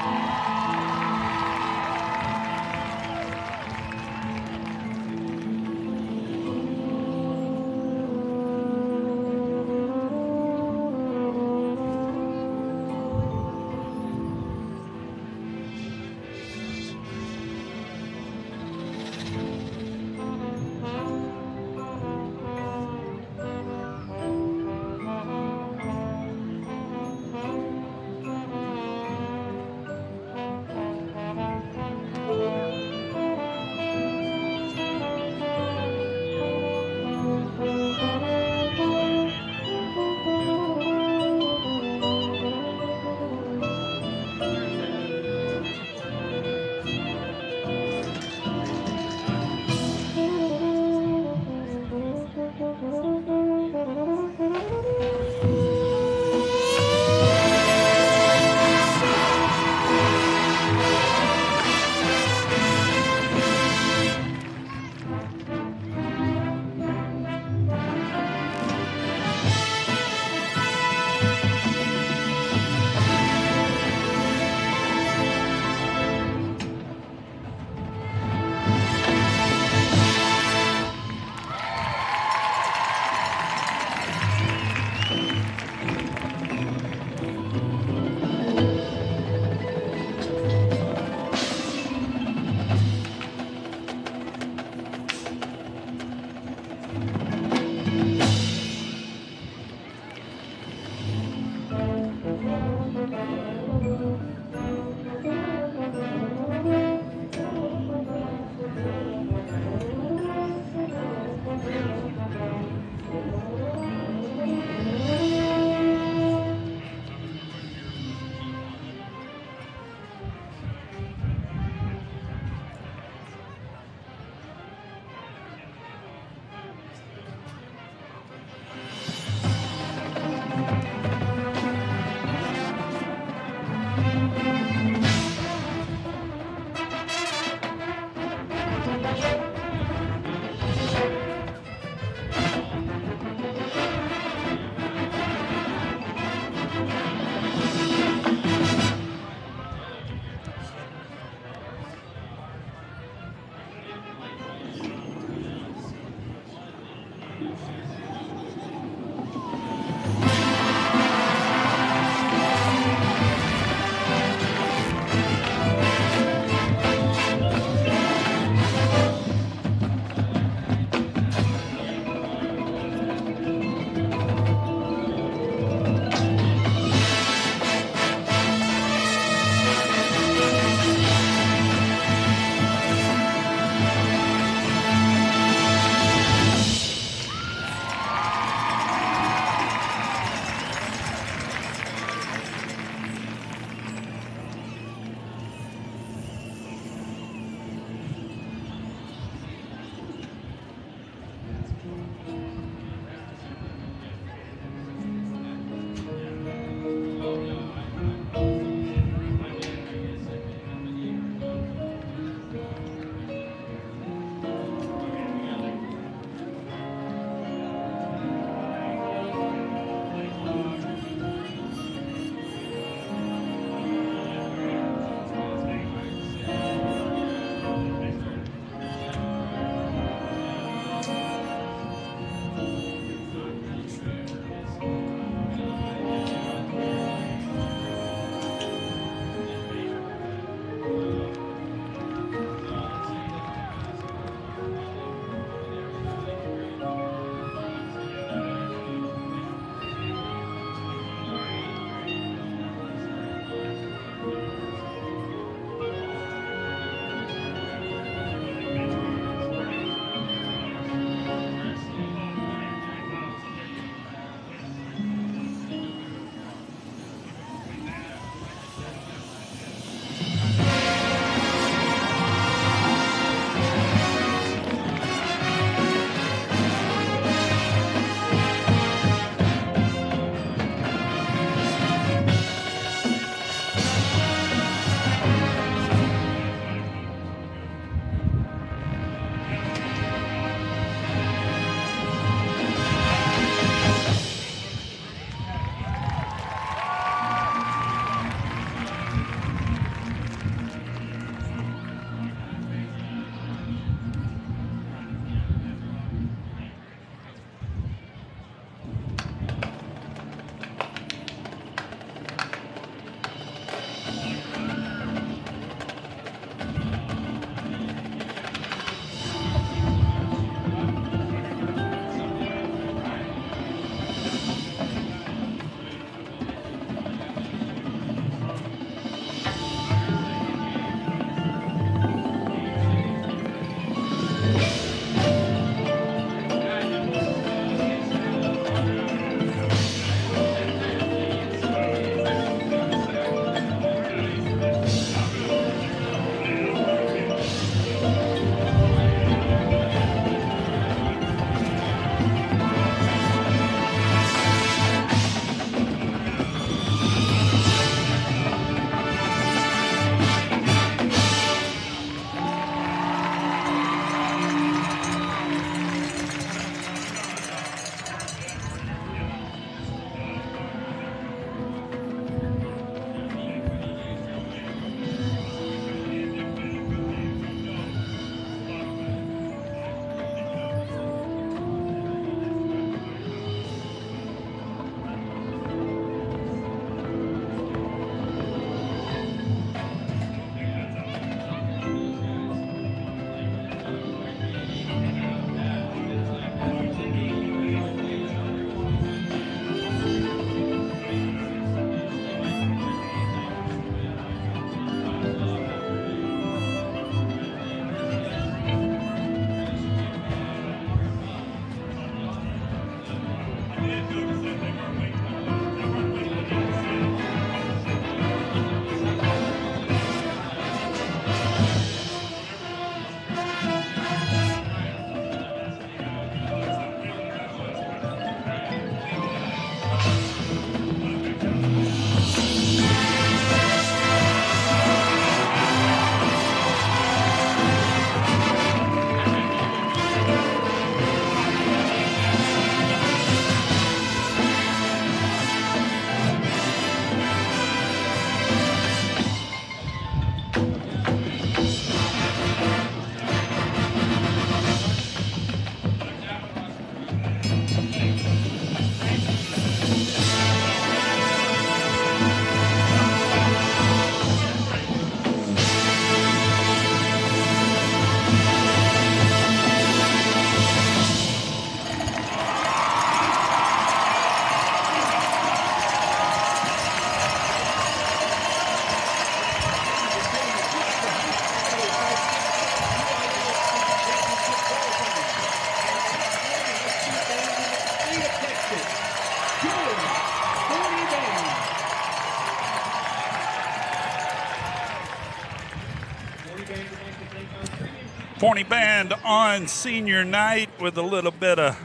Forney Band on senior night with a little bit of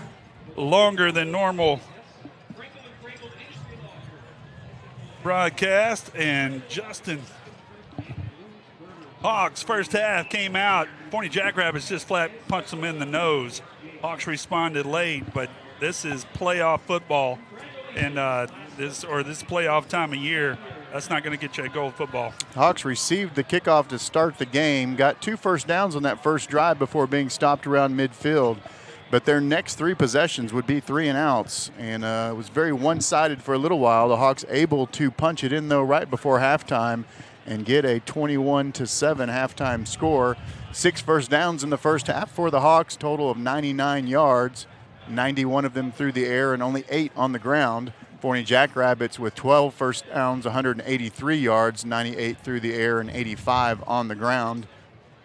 longer than normal broadcast. And Justin Hawks first half came out. Forney Jackrabbits just flat punched them in the nose. Hawks responded late, but this is playoff football, and this playoff time of year. That's not going to get you a goal of football. Hawks received the kickoff to start the game, got 2 first downs on that first drive before being stopped around midfield. But their next 3 possessions would be 3 and outs, and it was very one-sided for a little while. The Hawks able to punch it in, though, right before halftime and get a 21-7 halftime score. 6 first downs in the first half for the Hawks, total of 99 yards, 91 of them through the air and only 8 on the ground. Forney Jackrabbits with 12 first downs, 183 yards, 98 through the air and 85 on the ground.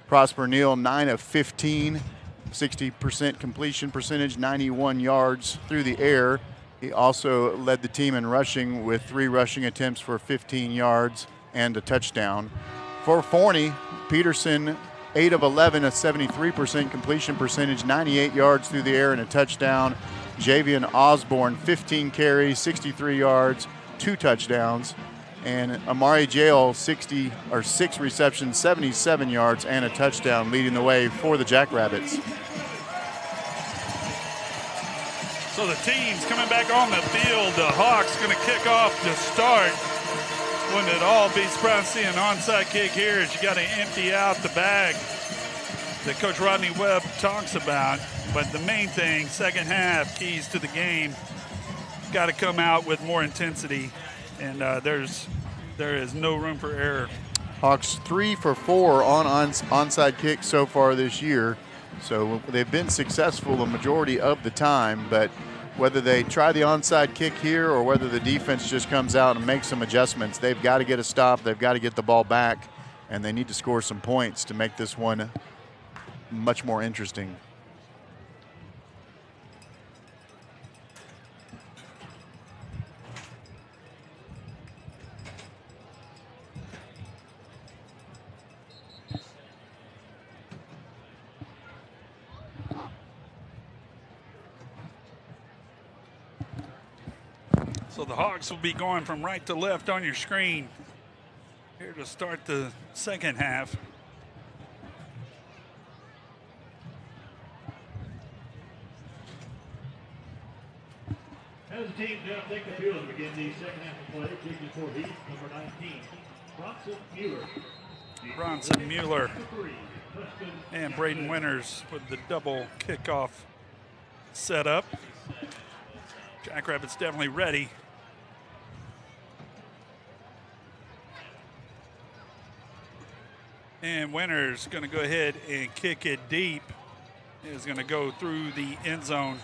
Prosper Neal, 9 of 15, 60% completion percentage, 91 yards through the air. He also led the team in rushing with 3 rushing attempts for 15 yards and a touchdown. For Forney, Peterson, 8 of 11, a 73% completion percentage, 98 yards through the air and a touchdown. Javian Osborne, 15 carries, 63 yards, 2 touchdowns. And Amari Jail, 6 receptions, 77 yards, and a touchdown, leading the way for the Jackrabbits. So the team's coming back on the field. The Hawks going to kick off to start. Wouldn't it all be surprised to see an onside kick here as you got to empty out the bag that Coach Rodney Webb talks about. But the main thing, second half, keys to the game, got to come out with more intensity, and there is no room for error. Hawks 3 for 4 on onside kicks so far this year, so they've been successful the majority of the time, but whether they try the onside kick here or whether the defense just comes out and makes some adjustments, they've got to get a stop, they've got to get the ball back, and they need to score some points to make this one much more interesting. So the Hawks will be going from right to left on your screen here to start the second half. As the team now take the field to begin the second half of play, kicking for Heath, number 19, Bronson Mueller. Bronson Mueller and Braden Winters with the double kickoff setup. Jackrabbits definitely ready. And Winters going to go ahead and kick it deep. Is going to go through the end zone.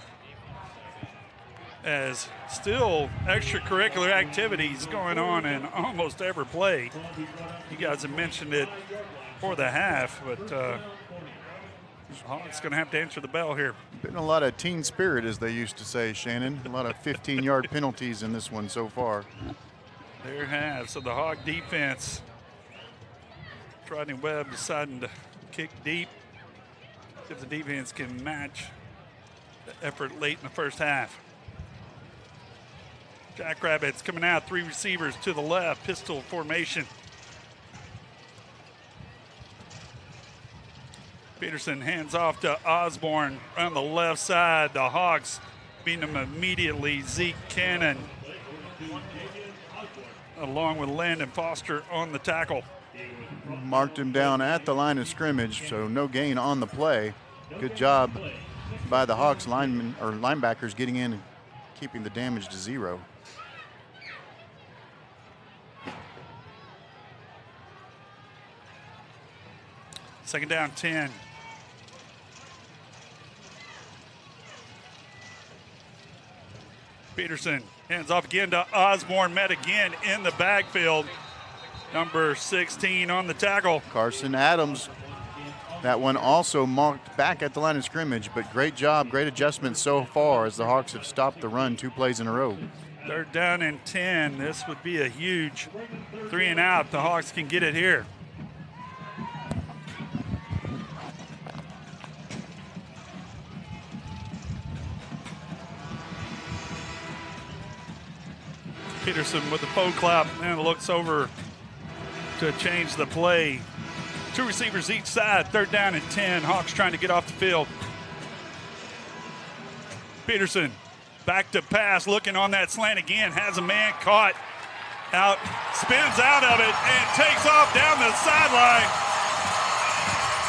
As still extracurricular activities going on in almost every play. You guys have mentioned it for the half, but Hawks going to have to answer the bell here. Been a lot of teen spirit, as they used to say, Shannon. A lot of 15-yard penalties in this one so far. There have. So the Hawk defense, Rodney Webb deciding to kick deep. See if the defense can match the effort late in the first half. Jackrabbits coming out, 3 receivers to the left, pistol formation. Peterson hands off to Osborne on the left side. The Hawks beating him immediately. Zeke Cannon along with Landon Foster on the tackle. Marked him down at the line of scrimmage, so no gain on the play. Good job by the Hawks linebackers getting in and keeping the damage to 0. Second down, 10. Peterson hands off again to Osborne, met again in the backfield. Number 16 on the tackle. Carson Adams, that one also marked back at the line of scrimmage, but great job, great adjustment so far as the Hawks have stopped the run 2 plays in a row. They're down in 10. This would be a huge 3 and out. The Hawks can get it here. Peterson with the faux clap and looks over to change the play. 2 receivers each side, 3rd down and 10. Hawks trying to get off the field. Peterson back to pass, looking on that slant again, has a man caught out, spins out of it and takes off down the sideline.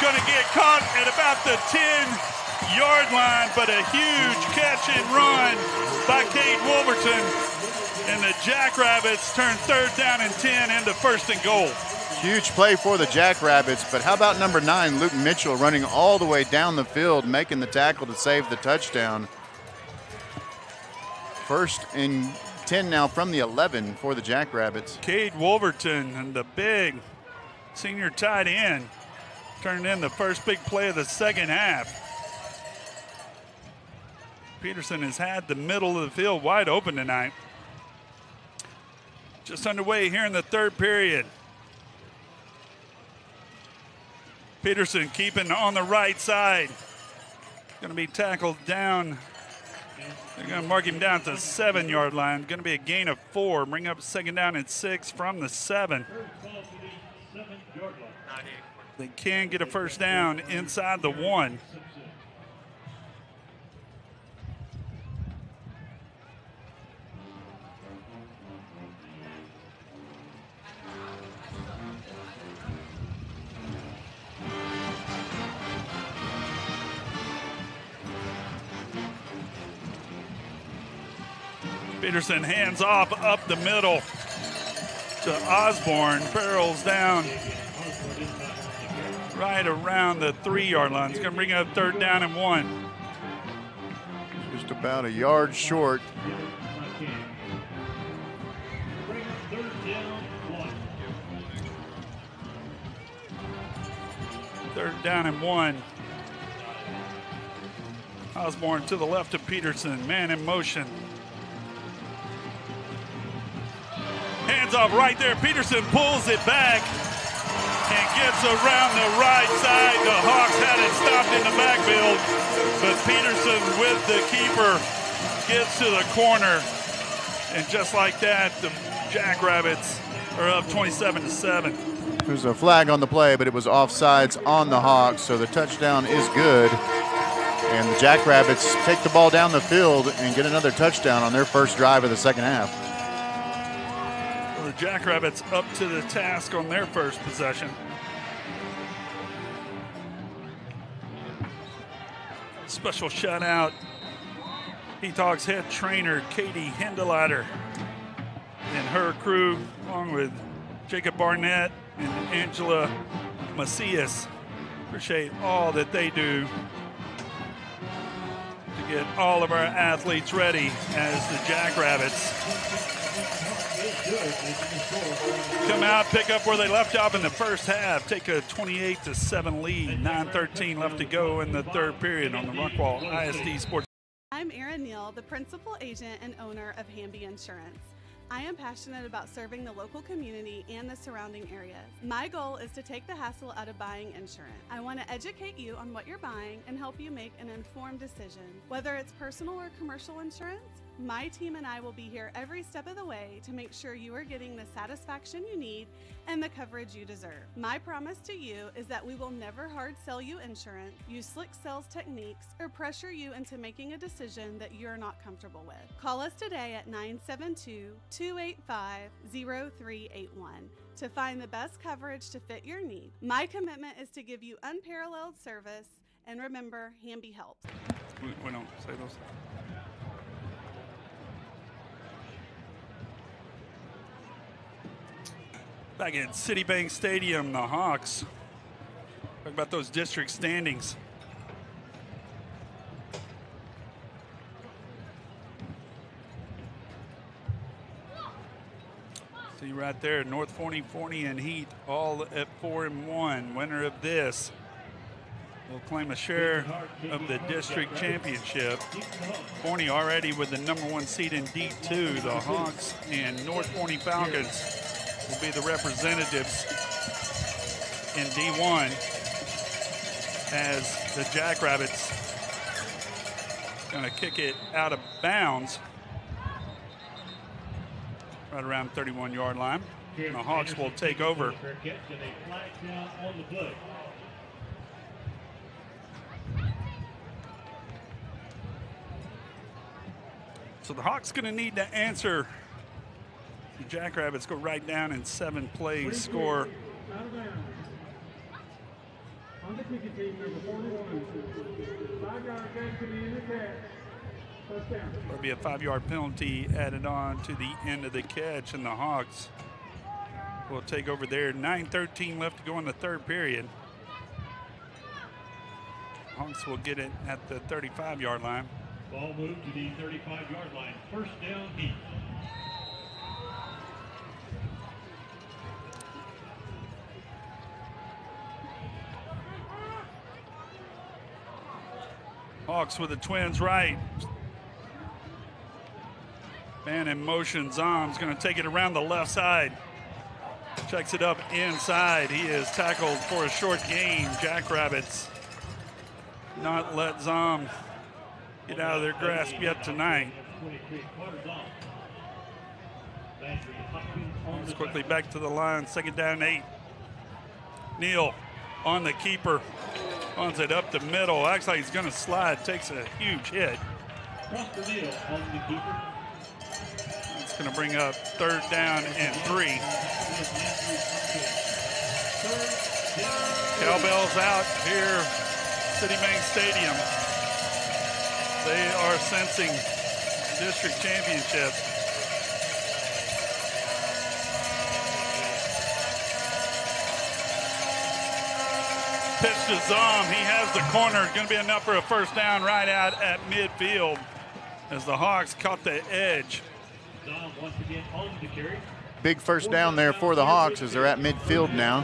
Going to get caught at about the 10-yard line, but a huge catch and run by Cade Wolverton. And the Jackrabbits turn 3rd down and 10 into 1st and goal. Huge play for the Jackrabbits, but how about number 9, Luke Mitchell, running all the way down the field, making the tackle to save the touchdown. 1st and 10 now from the 11 for the Jackrabbits. Cade Wolverton and the big senior tight end turned in the first big play of the 2nd half. Peterson has had the middle of the field wide open tonight. Just underway here in the 3rd period. Peterson keeping on the right side. Going to be tackled down. They're going to mark him down to the 7-yard line. Going to be a gain of 4. Bring up 2nd down and 6 from the 7. They can get a 1st down inside the 1. Peterson hands off up the middle to Osborne. Barrels down right around the 3-yard line. It's going to bring up 3rd down and 1. Just about a yard short. Third down and 1. Osborne to the left of Peterson. Man in motion. Hands off right there. Peterson pulls it back and gets around the right side. The Hawks had it stopped in the backfield, but Peterson with the keeper gets to the corner. And just like that, the Jackrabbits are up 27-7. There's a flag on the play, but it was offsides on the Hawks, so the touchdown is good. And the Jackrabbits take the ball down the field and get another touchdown on their first drive of the 2nd half. The Jackrabbits up to the task on their first possession. Special shout out, Heath Hawks head trainer Katie Hindelater and her crew, along with Jacob Barnett and Angela Macias. Appreciate all that they do to get all of our athletes ready as the Jackrabbits come out, pick up where they left off in the first half, take a 28-7 lead, 9:13 left to go in the 3rd period on the Rockwall ISD Sports. I'm Erin Neal, the principal agent and owner of Hamby Insurance. I am passionate about serving the local community and the surrounding areas. My goal is to take the hassle out of buying insurance. I want to educate you on what you're buying and help you make an informed decision. Whether it's personal or commercial insurance, my team and I will be here every step of the way to make sure you are getting the satisfaction you need and the coverage you deserve. My promise to you is that we will never hard sell you insurance, use slick sales techniques, or pressure you into making a decision that you're not comfortable with. Call us today at 972-285-0381 to find the best coverage to fit your need. My commitment is to give you unparalleled service, and remember, Hamby helps. We don't say those. Back at Citi Bank Stadium, the Hawks. Talk about those district standings. See right there, North Forney, and Heath all at 4-1. Winner of this will claim a share of the district championship. Forney already with the #1 seed in D2. The Hawks and North Forney Falcons will be the representatives in D1 as the Jackrabbits going to kick it out of bounds right around 31-yard line. And the Hawks will take over. So the Hawks going to need to answer. The Jackrabbits go right down in 7 plays, score. Out of bounds. On the kicking team, number 41. 5-yard catch to the end of the catch. Touchdown. There'll be a 5-yard penalty added on to the end of the catch, and the Hawks will take over there. 9:13 left to go in the third period. Hawks will get it at the 35-yard line. Ball moved to the 35-yard line. First down, Heath. Hawks with the twins right. Man in motion. Zom's going to take it around the left side. Checks it up inside. He is tackled for a short gain. Jackrabbits not let Zom get out of their grasp yet tonight. Hawks quickly back to the line. Second down 8. Neal on the keeper. Runs it up the middle. Acts like he's going to slide. Takes a huge hit. It's going to bring up third down and 3. Cowbells out here, Citi Bank Stadium. They are sensing district championship. Pitch to Zom. He has the corner. Going to be enough for a first down right out at midfield as the Hawks caught the edge. Zom once again on the carry. Big first down there for the Hawks as they're at midfield now.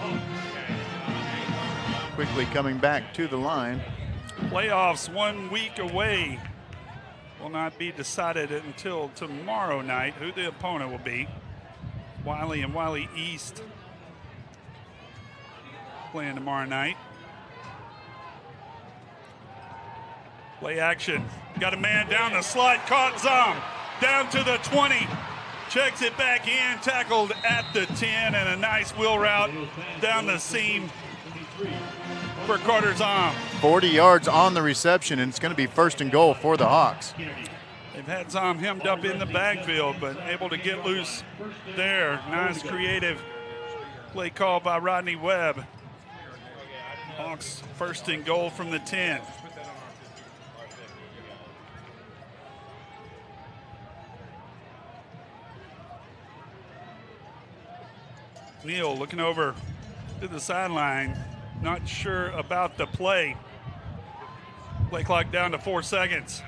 Quickly coming back to the line. Playoffs 1 week away. Will not be decided until tomorrow night who the opponent will be. Wiley and Wiley East playing tomorrow night. Play action. Got a man down the slot. Caught Zom. Down to the 20. Checks it back in. Tackled at the 10. And a nice wheel route down the seam for Carter Zom. 40 yards on the reception, and it's going to be first and goal for the Hawks. They've had Zom hemmed up in the backfield, but able to get loose there. Nice creative play call by Rodney Webb. Hawks first and goal from the 10. Neal looking over to the sideline, not sure about the play. Play clock down to 4 seconds.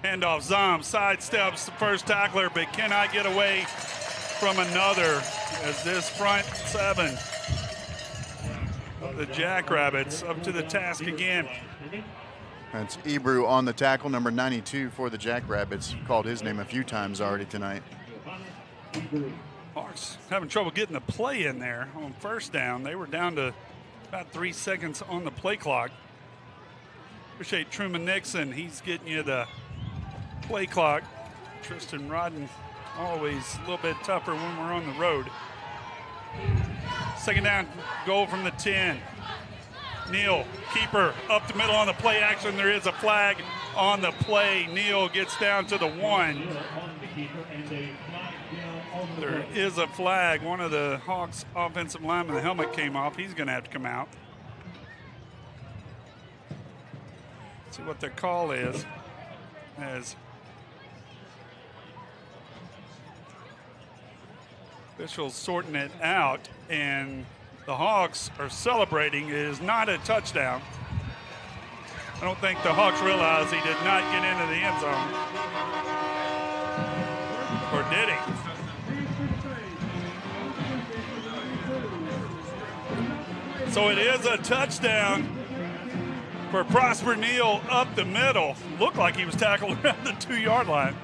Handoff, Zom sidesteps the first tackler, but cannot get away from another as this front 7 of the Jackrabbits up to the task again. That's Ebru on the tackle, number 92 for the Jackrabbits. Called his name a few times already tonight. Hawks having trouble getting the play in there on first down. They were down to about 3 seconds on the play clock. Appreciate Truman Nixon. He's getting you the play clock. Tristan Rodden, always a little bit tougher when we're on the road. Second down, goal from the 10. Neal, keeper, up the middle on the play action. There is a flag on the play. Neal gets down to the 1. There is a flag. One of the Hawks offensive linemen, the helmet came off. He's going to have to come out. See what the call is. As officials sorting it out, and the Hawks are celebrating. It is not a touchdown. I don't think the Hawks realize he did not get into the end zone. Or did he? So it is a touchdown for Prosper Neal up the middle. Looked like he was tackled around the 2-yard line.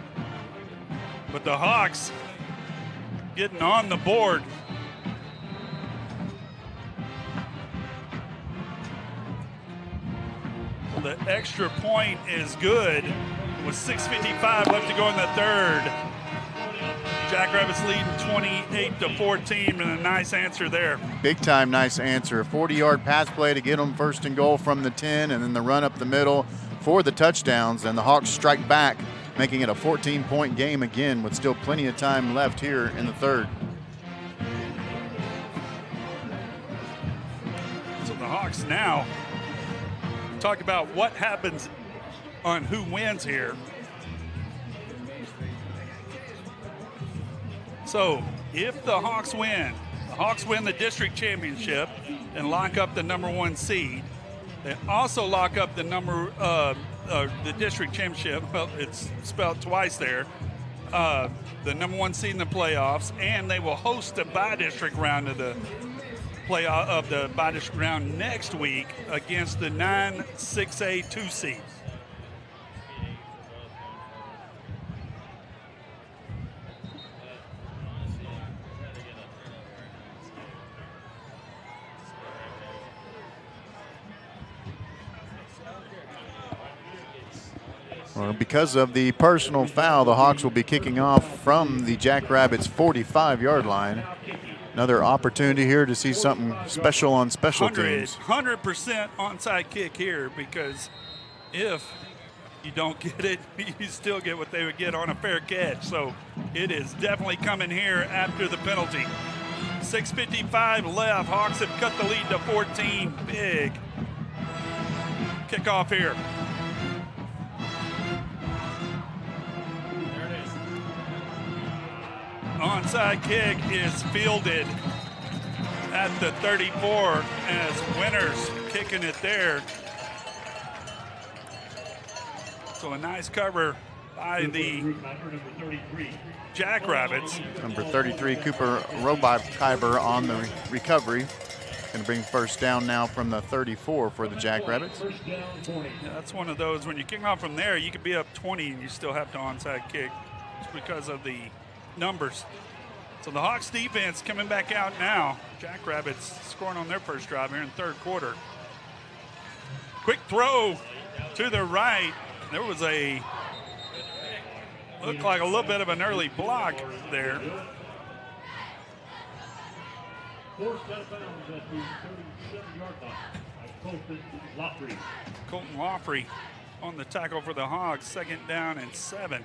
But the Hawks getting on the board. The extra point is good with 6:55 left to go in the third. Jackrabbits leading 28-14, and a nice answer there. Big time nice answer. A 40-yard pass play to get them first and goal from the 10, and then the run up the middle for the touchdowns, and the Hawks strike back, making it a 14-point game again with still plenty of time left here in the third. So the Hawks now talk about what happens on who wins here. So if the Hawks win the district championship and lock up the #1 seed. They also lock up the the district championship. Well, it's spelled twice there. The #1 seed in the playoffs, and they will host the bi-district round of the playoff of the bi-district round next week against the 9-6A 2 seed. Well, because of the personal foul, the Hawks will be kicking off from the Jackrabbits 45-yard line. Another opportunity here to see something special on special teams. 100% onside kick here, because if you don't get it, you still get what they would get on a fair catch. So it is definitely coming here after the penalty. 6:55 left. Hawks have cut the lead to 14. Big kickoff here. Onside kick is fielded at the 34 as Winters kicking it there. So a nice cover by the Jackrabbits. Number 33, Cooper Robikiber on the recovery. Going to bring first down now from the 34 for the Jackrabbits. Yeah, that's one of those, when you kick off from there, you could be up 20 and you still have to onside kick. It's because of the numbers. So the Hawks defense coming back out now. Jackrabbits scoring on their first drive here in the third quarter. Quick throw to the right. There was looked like a little bit of an early block there. Forced out of bounds at the 37-yard line by Colton Laughley on the tackle for the Hogs. 2nd down and 7.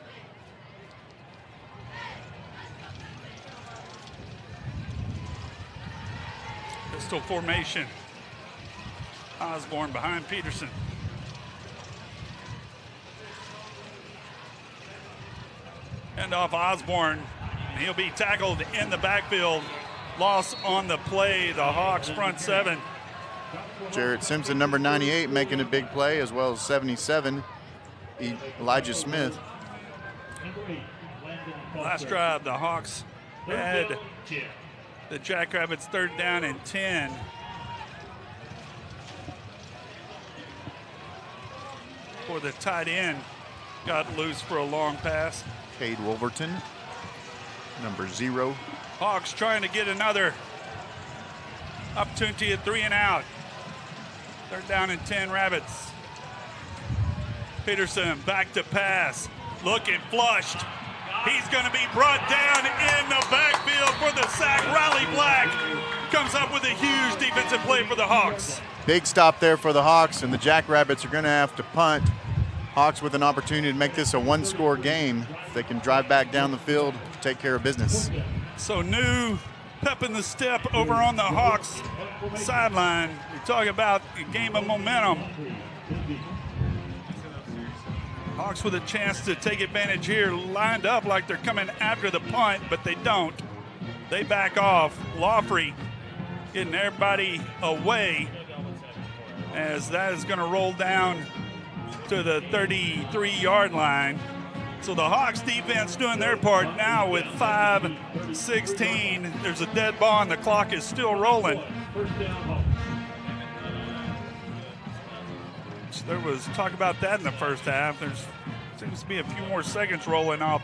Pistol formation. Osborne behind Peterson. End off Osborne. He'll be tackled in the backfield. Loss on the play. The Hawks front 7. Jarrett Simpson, number 98, making a big play, as well as 77, Elijah Smith. Last drive, the Hawks had the Jackrabbits 3rd down and 10. For the tight end, got loose for a long pass. Cade Wolverton, number 0. Hawks trying to get another opportunity at 3 and out. 3rd down and 10, Rabbits. Peterson back to pass, looking flushed. He's going to be brought down in the backfield for the sack. Riley Black comes up with a huge defensive play for the Hawks. Big stop there for the Hawks, and the Jackrabbits are going to have to punt. Hawks with an opportunity to make this a 1-score game. If they can drive back down the field, take care of business. So new pep in the step over on the Hawks sideline. You're talking about a game of momentum. Hawks with a chance to take advantage here, lined up like they're coming after the punt, but they don't. They back off. Laughley getting everybody away, as that is going to roll down to the 33-yard line. So the Hawks defense doing their part now with 5:16. There's a dead ball and the clock is still rolling. So there was talk about that in the first half. There seems to be a few more seconds rolling off,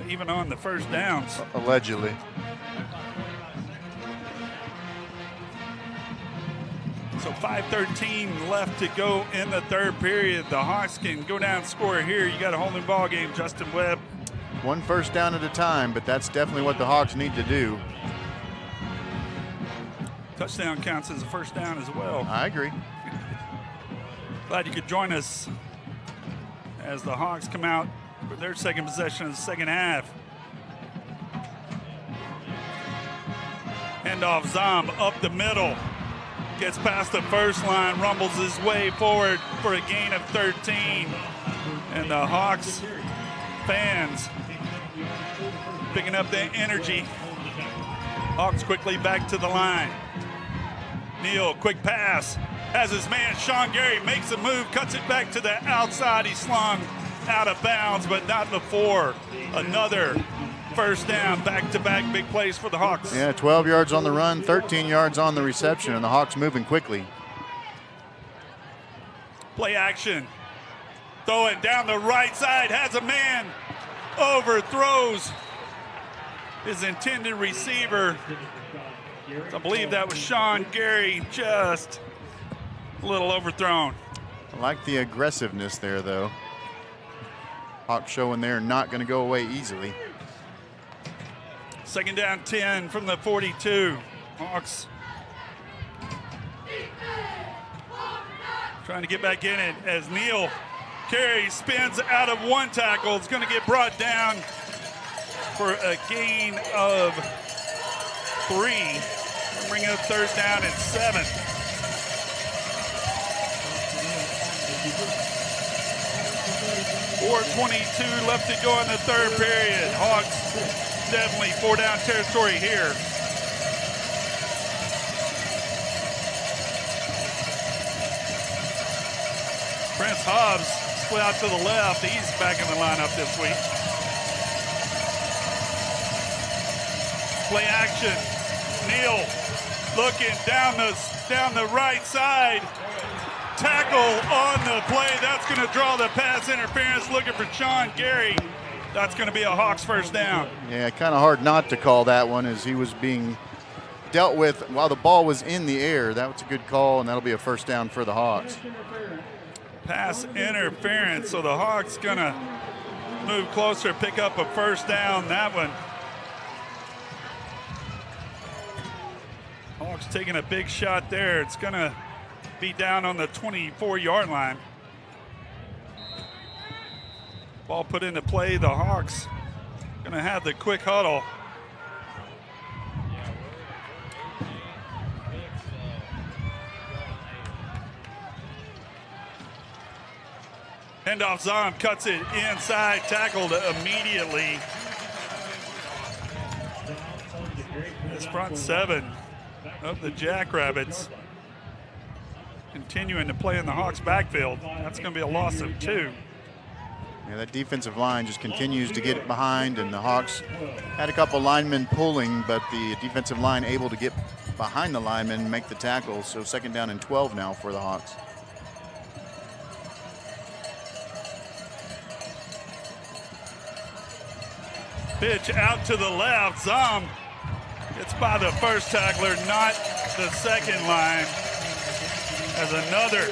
even on the first downs. Allegedly. So 5:13 left to go in the third period. The Hawks can go down and score here. You got a holding ball game, Justin Webb. one first down at a time, but that's definitely what the Hawks need to do. Touchdown counts as a first down as well. I agree. Glad you could join us as the Hawks come out for their second possession of the second half. Handoff, Zom up the middle. Gets past the first line, rumbles his way forward for a gain of 13. And the Hawks fans picking up their energy. Hawks quickly back to the line. Neal, quick pass. Has his man Sean Gary, makes a move, cuts it back to the outside. He's slung out of bounds, but not before. Another first down, back-to-back big plays for the Hawks. Yeah, 12 yards on the run, 13 yards on the reception, and the Hawks moving quickly. Play action. Throwing down the right side, has a man, overthrows his intended receiver. I believe that was Sean Gary, just a little overthrown. I like the aggressiveness there, though. Hawks showing they're not going to go away easily. Second down 10 from the 42. Hawks trying to get back in it as Neal Carey spins out of one tackle. It's going to get brought down for a gain of 3. Bring up third down and 7. .422 left to go in the third period. Hawks definitely 4-down territory here. Prince Hobbs split out to the left. He's back in the lineup this week. Play action. Neal looking down the right side. Tackle on the play. That's going to draw the pass interference. Looking for Sean Gary. That's going to be a Hawks first down. Yeah, kind of hard not to call that one as he was being dealt with while the ball was in the air. That was a good call, and that'll be a first down for the Hawks. Pass interference, so the Hawks going to move closer, pick up a first down. That one. Hawks taking a big shot there. It's going to be down on the 24-yard line. Ball put into play. The Hawks going to have the quick huddle. Handoff, Zom cuts it inside, tackled immediately. This front 7 of the Jackrabbits continuing to play in the Hawks backfield. That's going to be a loss of 2. Yeah, that defensive line just continues to get behind, and the Hawks had a couple linemen pulling, but the defensive line able to get behind the linemen and make the tackle. So second down and 12 now for the Hawks. Pitch out to the left. Zom gets by the first tackler, not the second line. As another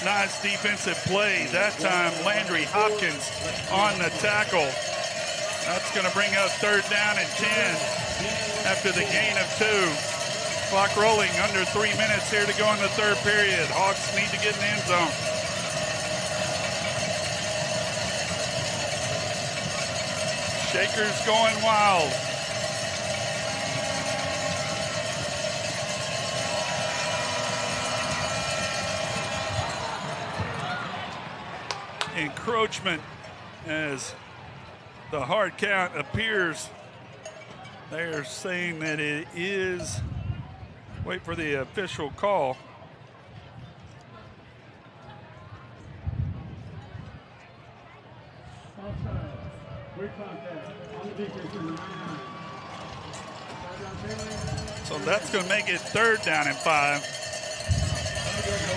nice defensive play. That time Landry Hopkins on the tackle. That's going to bring up third down and 10 after the gain of 2. Clock rolling, under 3 minutes here to go in the third period. Hawks need to get in the end zone. Shakers going wild. Encroachment as the hard count appears. They're saying that it is, wait for the official call. So that's going to make it third down and 5.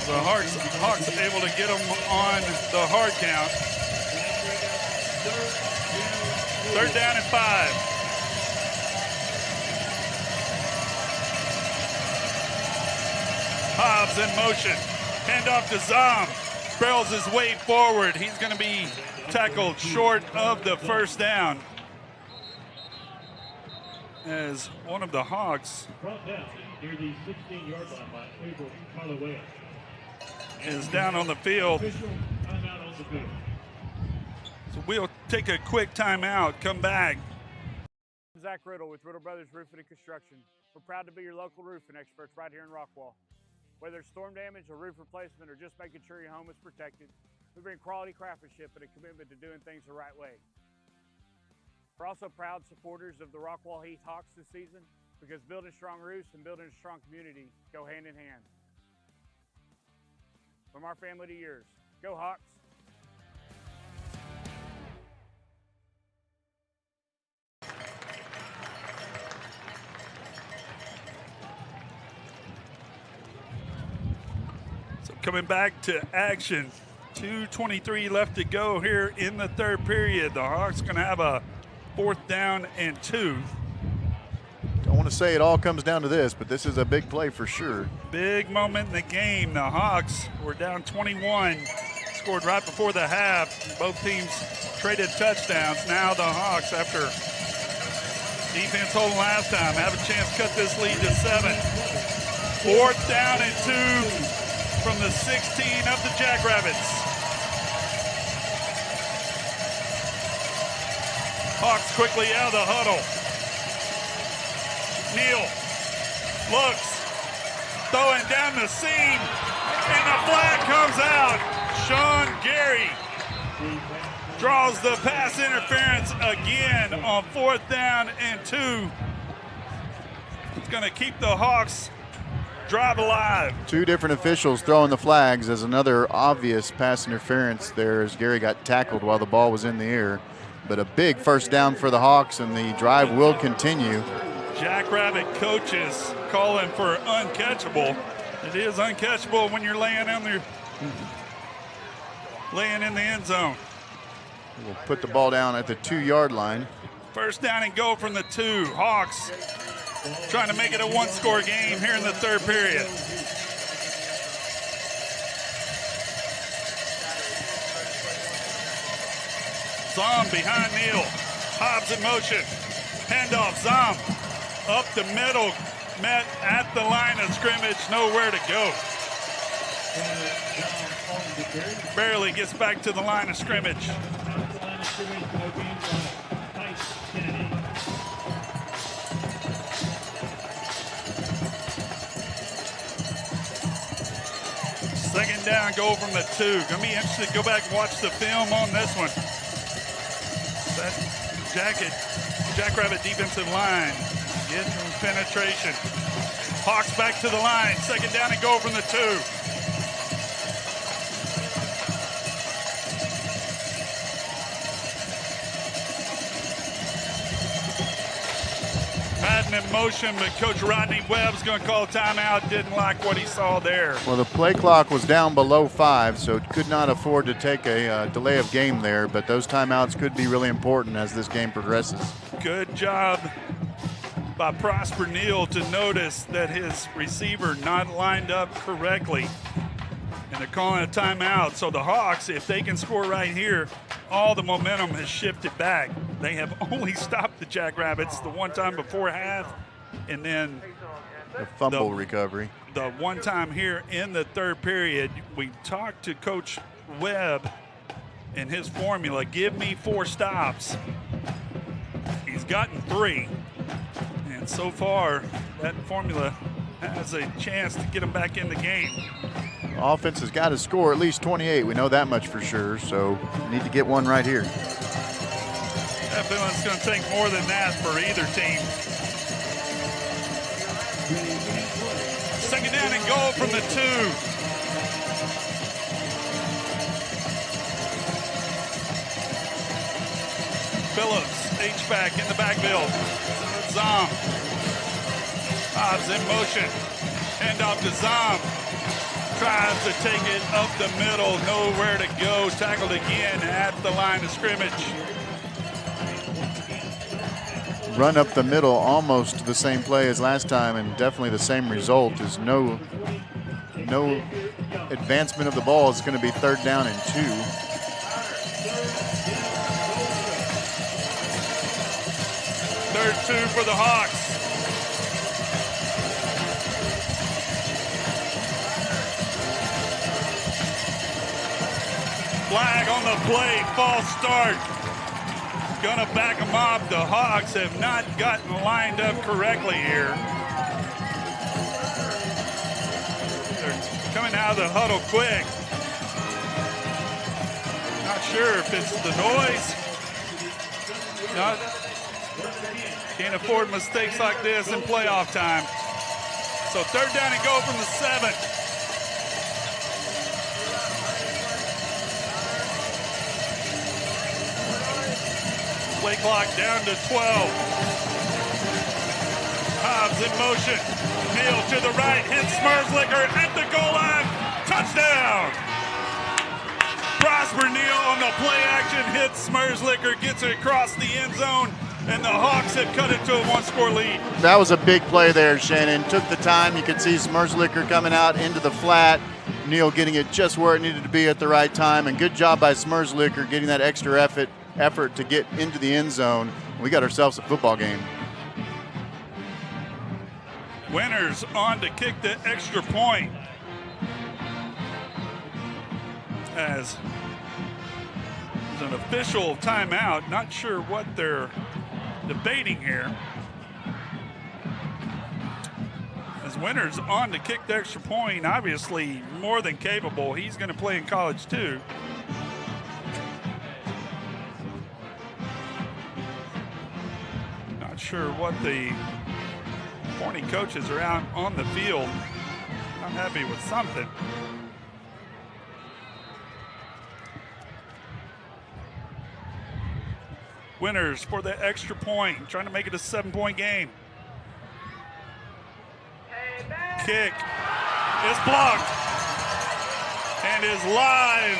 The Hawks able to get them on the hard count. Third down and 5. Hobbs in motion. Hand off to Zom. barrels his way forward. He's going to be tackled short of the first down. As one of the Hawks Brought down near the 16-yard line by Abel Holloway. is down on the field. Official timeout on the field. So we'll take a quick timeout, come back. Zach Riddle with Riddle Brothers Roofing and Construction. We're proud to be your local roofing experts right here in Rockwall. Whether it's storm damage or roof replacement or just making sure your home is protected, we bring quality craftsmanship and a commitment to doing things the right way. We're also proud supporters of the Rockwall Heath Hawks this season because building strong roofs and building a strong community go hand in hand. From our family to yours, go Hawks! So coming back to action, 2:23 left to go here in the third period. The Hawks going to have a 4th down and 2. Don't want to say it all comes down to this, but this is a big play for sure. Big moment in the game. The Hawks were down 21, scored right before the half. Both teams traded touchdowns. Now the Hawks, after defense holding last time, have a chance to cut this lead to 7. 4th down and 2 from the 16 of the Jackrabbits. Hawks quickly out of the huddle. Neal looks, throwing down the seam, and the flag comes out. Sean Gary draws the pass interference again on 4th down and 2. It's going to keep the Hawks drive alive. 2 different officials throwing the flags as another obvious pass interference there as Gary got tackled while the ball was in the air. But a big first down for the Hawks, and the drive will continue. Jackrabbit coaches calling for uncatchable. It is uncatchable when you're laying in the end zone. We'll put the ball down at the 2-yard line. 1st down and go from the 2. Hawks trying to make it a 1-score game here in the third period. Zom behind Neal. Hobbs in motion. Handoff. Zom up the middle. Met at the line of scrimmage. Nowhere to go. Barely gets back to the line of scrimmage. Second down, goal from the 2. Gonna be interested to go back and watch the film on this one. That Jackrabbit defensive line getting penetration. Hawks back to the line. Second down and goal from the 2. Madden in motion, but Coach Rodney Webb's going to call a timeout. Didn't like what he saw there. Well, the play clock was down below 5, so it could not afford to take a delay of game there, but those timeouts could be really important as this game progresses. Good job by Prosper Neal to notice that his receiver not lined up correctly. And they're calling a timeout. So the Hawks, if they can score right here, all the momentum has shifted back. They have only stopped the Jackrabbits the one time before half, and then the fumble recovery. The one time here in the third period, we talked to Coach Webb and his formula, give me 4 stops. He's gotten 3. And so far, that formula has a chance to get him back in the game. Offense has got to score at least 28. We know that much for sure, so need to get one right here. I feel it's going to take more than that for either team. Second down and goal from the 2. Phillips, H-back in the backfield. Zom. Hobbs in motion. Handoff to Zom. Tries to take it up the middle. Nowhere to go. Tackled again at the line of scrimmage. Run up the middle, almost the same play as last time, and definitely the same result. Is no advancement of the ball is going to be 3rd down and 2. Third 2 for the Hawks. Flag on the play, false start. Gonna back them up. The Hawks have not gotten lined up correctly here. They're coming out of the huddle quick. Not sure if it's the noise. No, can't afford mistakes like this in playoff time. So 3rd down and go from the 7. Play clock down to 12. Hobbs in motion. Neal to the right, hits Smerslicker at the goal line. Touchdown! Prosper Neal on the play action hits Smerslicker, gets it across the end zone, and the Hawks have cut it to a 1-score lead. That was a big play there, Shannon. Took the time. You could see Smerslicker coming out into the flat. Neal getting it just where it needed to be at the right time, and good job by Smerslicker getting that extra effort to get into the end zone. We got ourselves a football game. Winters on to kick the extra point. As an official timeout, not sure what they're debating here. As Winters on to kick the extra point, obviously more than capable. He's going to play in college too. Not sure what the Forney coaches are out on the field. Not happy with something. Winters for the extra point, trying to make it a 7-point game. Kick is blocked and is live,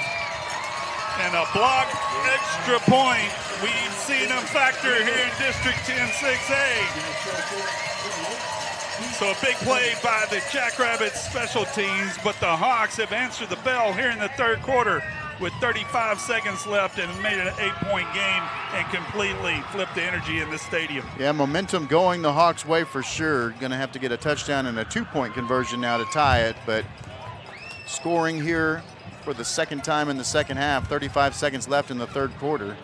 and a blocked extra point. We've seen them factor here in District 10 6A. So a big play by the Jackrabbits special teams, but the Hawks have answered the bell here in the 3rd quarter with 35 seconds left and made it an 8-point game and completely flipped the energy in the stadium. Yeah, momentum going the Hawks' way for sure. Going to have to get a touchdown and a 2-point conversion now to tie it, but scoring here for the 2nd time in the 2nd half, 35 seconds left in the 3rd quarter.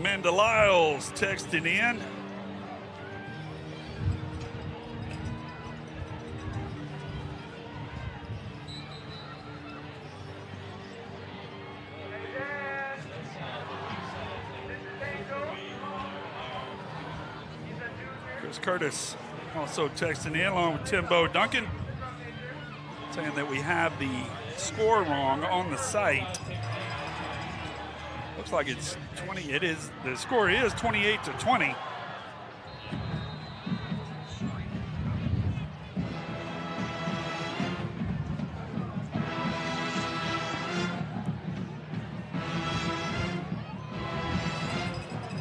Mendeliles texting in. Chris Curtis also texting in along with Timbo Duncan, saying that we have the score wrong on the site. Looks like it's 20. It is. The score is 28-20.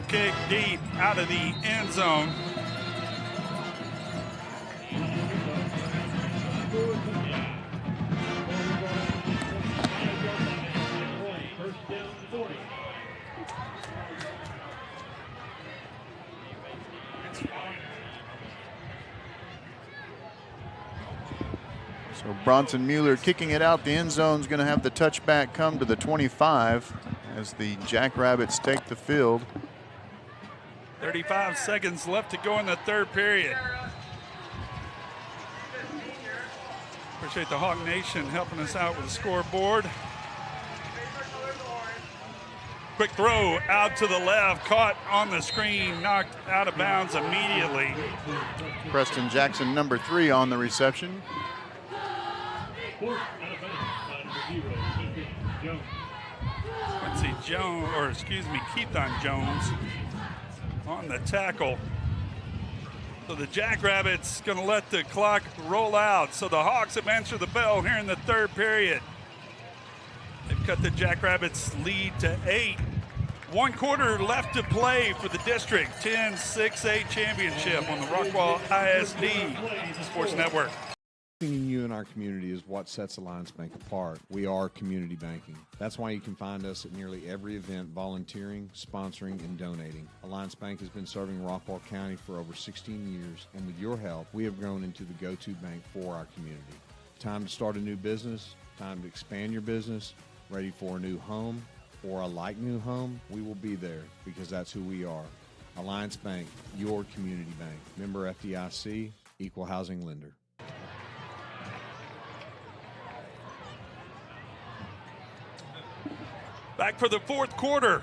Kick deep out of the end zone. So Bronson Mueller kicking it out the end zone is going to have the touchback come to the 25 as the Jackrabbits take the field. 35 seconds left to go in the 3rd period. Appreciate the Hawk Nation helping us out with the scoreboard. Quick throw out to the left, caught on the screen, knocked out of bounds immediately. Preston Jackson, number 3 on the reception. Quincy Jones, or excuse me, Keithon Jones on the tackle. So the Jackrabbits going to let the clock roll out. So the Hawks have answered the bell here in the 3rd period. They've cut the Jackrabbits lead to 8. 1 quarter left to play for the District 10 6A championship on the Rockwall ISD Sports Network. In you and our community is what sets Alliance Bank apart. We are community banking. That's why you can find us at nearly every event volunteering, sponsoring, and donating. Alliance Bank has been serving Rockwall County for over 16 years, and with your help, we have grown into the go-to bank for our community. Time to start a new business, time to expand your business, ready for a new home or a like new home, we will be there because that's who we are. Alliance Bank, your community bank. Member FDIC, equal housing lender. Back for the fourth quarter.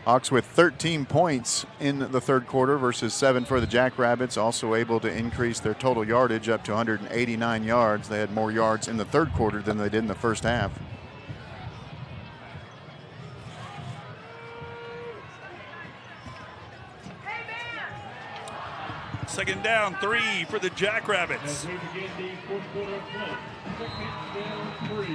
Hawks with 13 points in the third quarter versus 7 for the Jackrabbits, also able to increase their total yardage up to 189 yards. They had more yards in the third quarter than they did in the first half. Second down, 3 for the Jackrabbits. As we begin the fourth quarter of play. Second down, 3.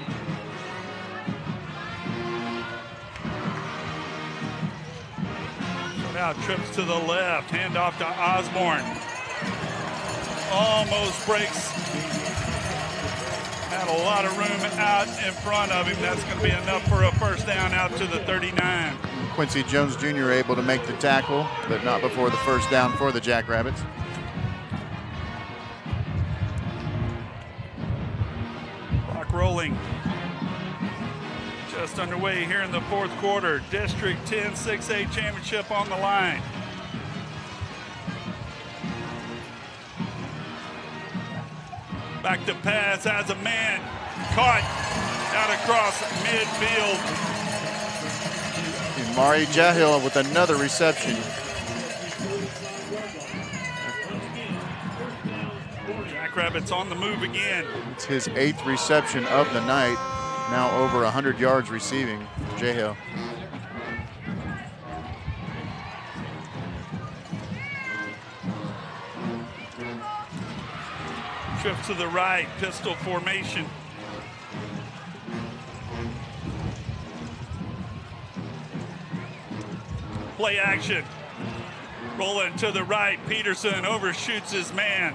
So now trips to the left, handoff to Osborne. Almost breaks. Had a lot of room out in front of him. That's going to be enough for a first down out to the 39. Quincy Jones Jr. able to make the tackle, but not before the first down for the Jackrabbits. Clock rolling. Just underway here in the fourth quarter. District 10 6A championship on the line. Back to pass, has a man caught out across midfield. And Mari Jahil with another reception. Jackrabbits on the move again. It's his 8th reception of the night. Now over 100 yards receiving for Jahil. Trips to the right, pistol formation. Play action. Rolling to the right, Peterson overshoots his man.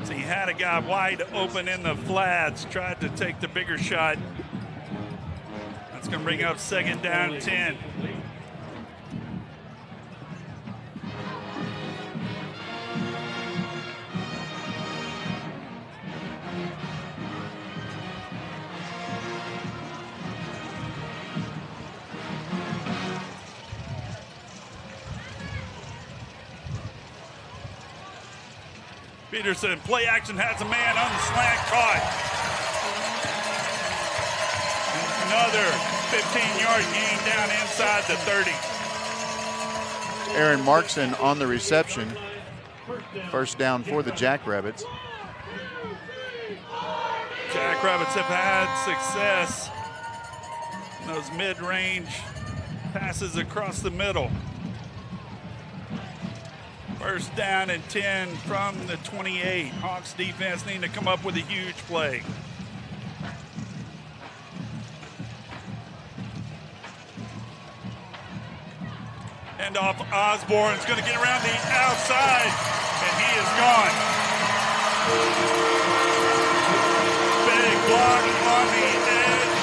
So he had a guy wide open in the flats, tried to take the bigger shot. That's going to bring up second down 10. Peterson, play action, has a man on the slant, caught. Another 15-yard gain down inside the 30. Aaron Markson on the reception. First down for the Jackrabbits. Jackrabbits have had success in those mid-range passes across the middle. First down and 10 from the 28. Hawks defense need to come up with a huge play. End off Osborne's going to get around the outside, and he is gone. Big block on the edge,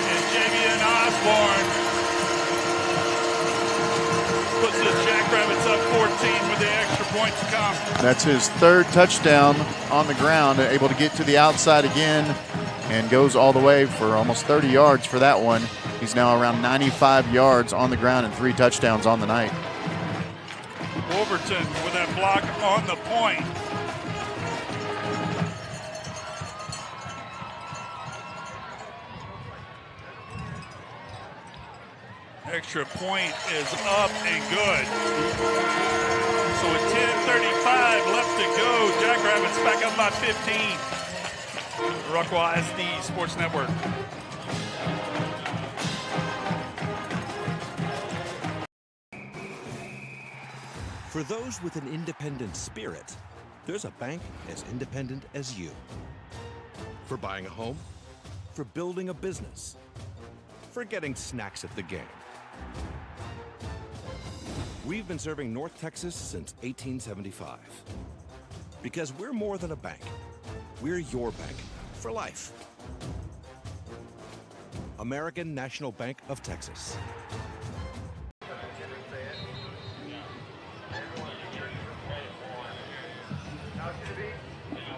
and Javian Osborne puts the Jackrabbits up 14 with the extra point to come. That's his 3rd touchdown on the ground, able to get to the outside again and goes all the way for almost 30 yards for that one. He's now around 95 yards on the ground and 3 touchdowns on the night. Wolverton with that block on the point. Extra point is up and good. So with 10:35 left to go, Jackrabbits back up by 15. Rockwall SD Sports Network. For those with an independent spirit, there's a bank as independent as you. For buying a home, for building a business, for getting snacks at the game. We've been serving North Texas since 1875. Because we're more than a bank. We're your bank for life. American National Bank of Texas.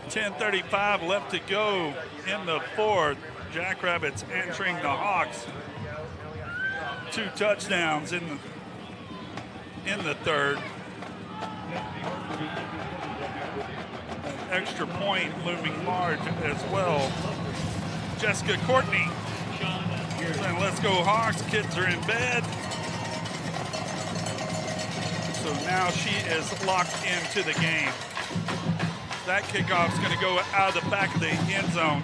10:35 left to go in the fourth. Jackrabbits entering the Hawks. 2 touchdowns in the third. Extra point looming large as well. Jessica Courtney saying, "Let's go Hawks." Kids are in bed. So now she is locked into the game. That kickoff's going to go out of the back of the end zone.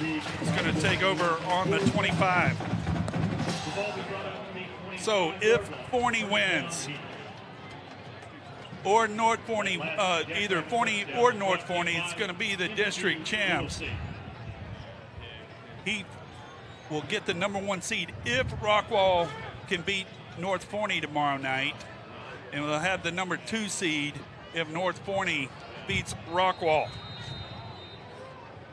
It's going to take over on the 25. So if Forney wins, or North Forney, either Forney or North Forney, it's going to be the district champs. Heath will get the #1 seed if Rockwall can beat North Forney tomorrow night, and we'll have the #2 seed if North Forney beats Rockwall.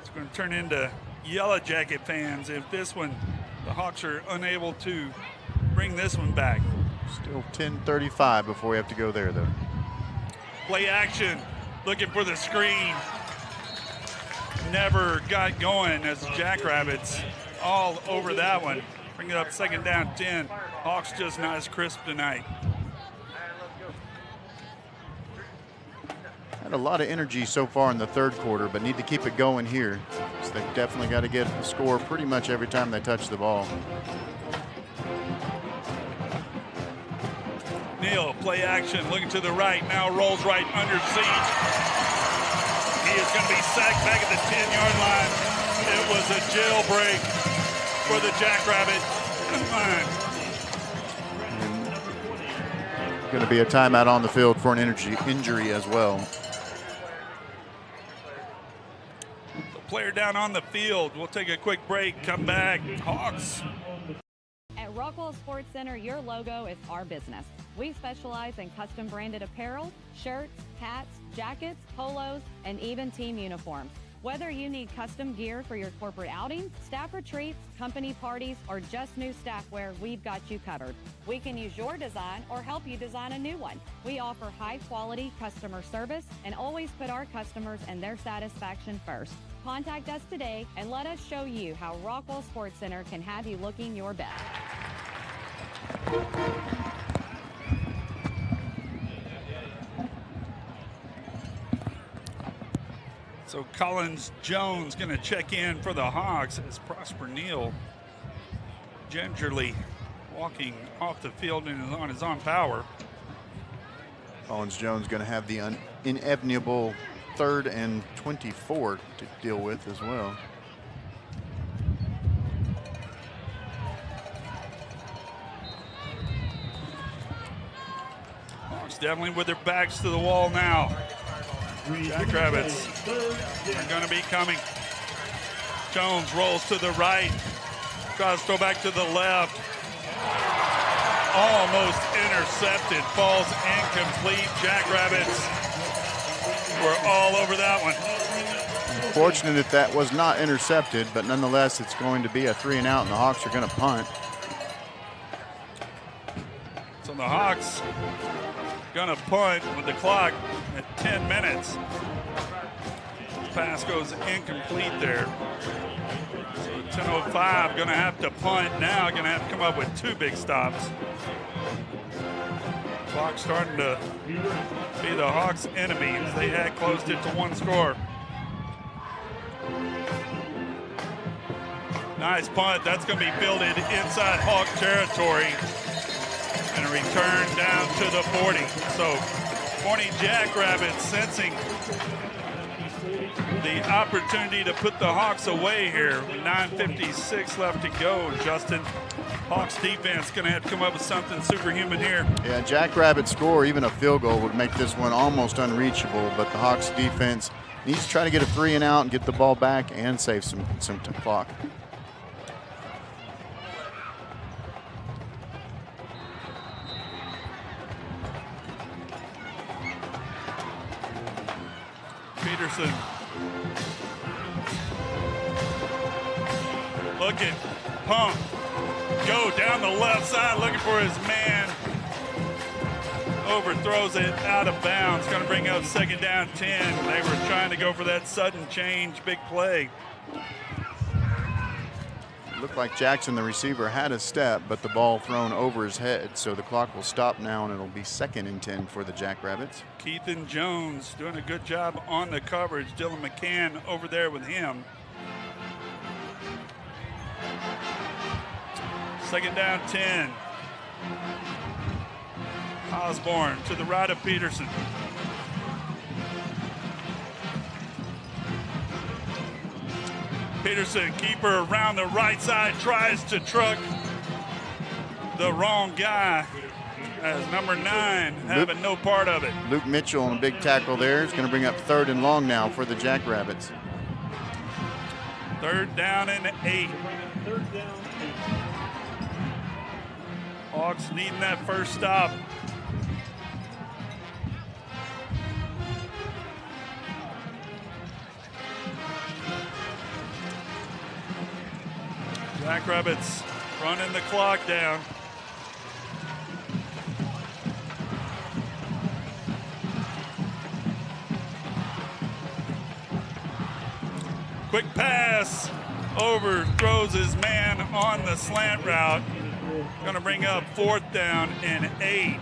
It's going to turn into Yellow Jacket fans if this one, the Hawks are unable to bring this one back. Still 10:35 before we have to go there, though. Play action, looking for the screen. Never got going as the Jackrabbits all over that one. Bring it up 2nd down 10. Hawks just not as crisp tonight. Had a lot of energy so far in the third quarter, but need to keep it going here. So they've definitely got to get a score pretty much every time they touch the ball. Neal, play action, looking to the right, now rolls right under siege. He is going to be sacked back at the 10-yard line. It was a jailbreak for the Jackrabbit. Going to be a timeout on the field for an injury as well. Player down on the field. We'll take a quick break, come back. Hawks. At Rockwall Sports Center, your logo is our business. We specialize in custom branded apparel, shirts, hats, jackets, polos, and even team uniforms. Whether you need custom gear for your corporate outings, staff retreats, company parties, or just new staff wear, we've got you covered. We can use your design or help you design a new one. We offer high-quality customer service and always put our customers and their satisfaction first. Contact us today and let us show you how Rockwall Sports Center can have you looking your best. So Collins Jones going to check in for the Hawks as Prosper Neal gingerly walking off the field and on his own power. Collins Jones going to have the inevitable 3rd and 24 to deal with as well. Hawks definitely with their backs to the wall now. Jackrabbits are going to be coming. Jones rolls to the right, tries to throw back to the left. Almost intercepted, falls incomplete. Jackrabbits were all over that one. Fortunate that was not intercepted, but nonetheless, it's going to be a 3 and out, and the Hawks are going to punt. So the Hawks gonna punt with the clock at 10 minutes. Pass goes incomplete there. So 10:05, gonna have to punt now, gonna have to come up with 2 big stops. Clock starting to be the Hawks' enemies. They had closed it to 1 score. Nice punt, that's gonna be fielded inside Hawk territory. And a return down to the 40. So Forney Jackrabbits sensing the opportunity to put the Hawks away here. 9:56 left to go. Justin, Hawks defense going to have to come up with something superhuman here. Yeah, Jackrabbit score, even a field goal would make this one almost unreachable, but the Hawks defense needs to try to get a 3 and out and get the ball back and save some clock. Peterson. Looking, pump, go down the left side, looking for his man. Overthrows it out of bounds. Going to bring up 2nd down 10. They were trying to go for that sudden change, big play. It looked like Jackson, the receiver, had a step, but the ball thrown over his head. So the clock will stop now, and it'll be 2nd and 10 for the Jackrabbits. Keith and Jones doing a good job on the coverage. Dylan McCann over there with him. 2nd down 10. Osborne to the right of Peterson. Peterson, keeper around the right side, tries to truck the wrong guy as number 9 having no part of it. Luke Mitchell on a big tackle there is going to bring up 3rd and long now for the Jackrabbits. 3rd down and 8. Hawks needing that first stop. Jackrabbits running the clock down. Quick pass, overthrows his man on the slant route. Going to bring up 4th down and 8.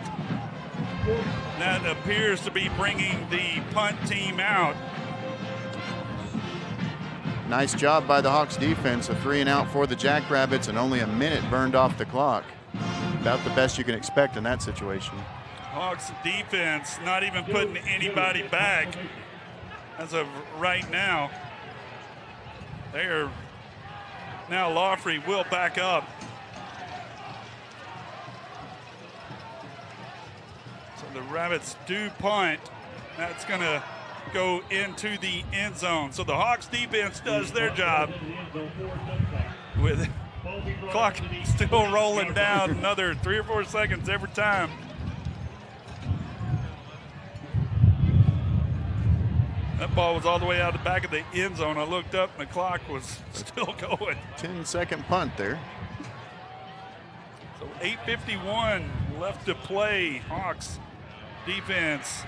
That appears to be bringing the punt team out. Nice job by the Hawks defense. A 3 and out for the Jackrabbits, and only a minute burned off the clock. About the best you can expect in that situation. Hawks defense not even putting anybody back as of right now. They are now, Lawfrey will back up. So the Rabbits do punt. That's going to go into the end zone. So the Hawks defense does their job with clock still rolling down, another 3 or 4 seconds every time. That ball was all the way out the back of the end zone. I looked up and the clock was still going. 10-second punt there. So 8:51 left to play. Hawks defense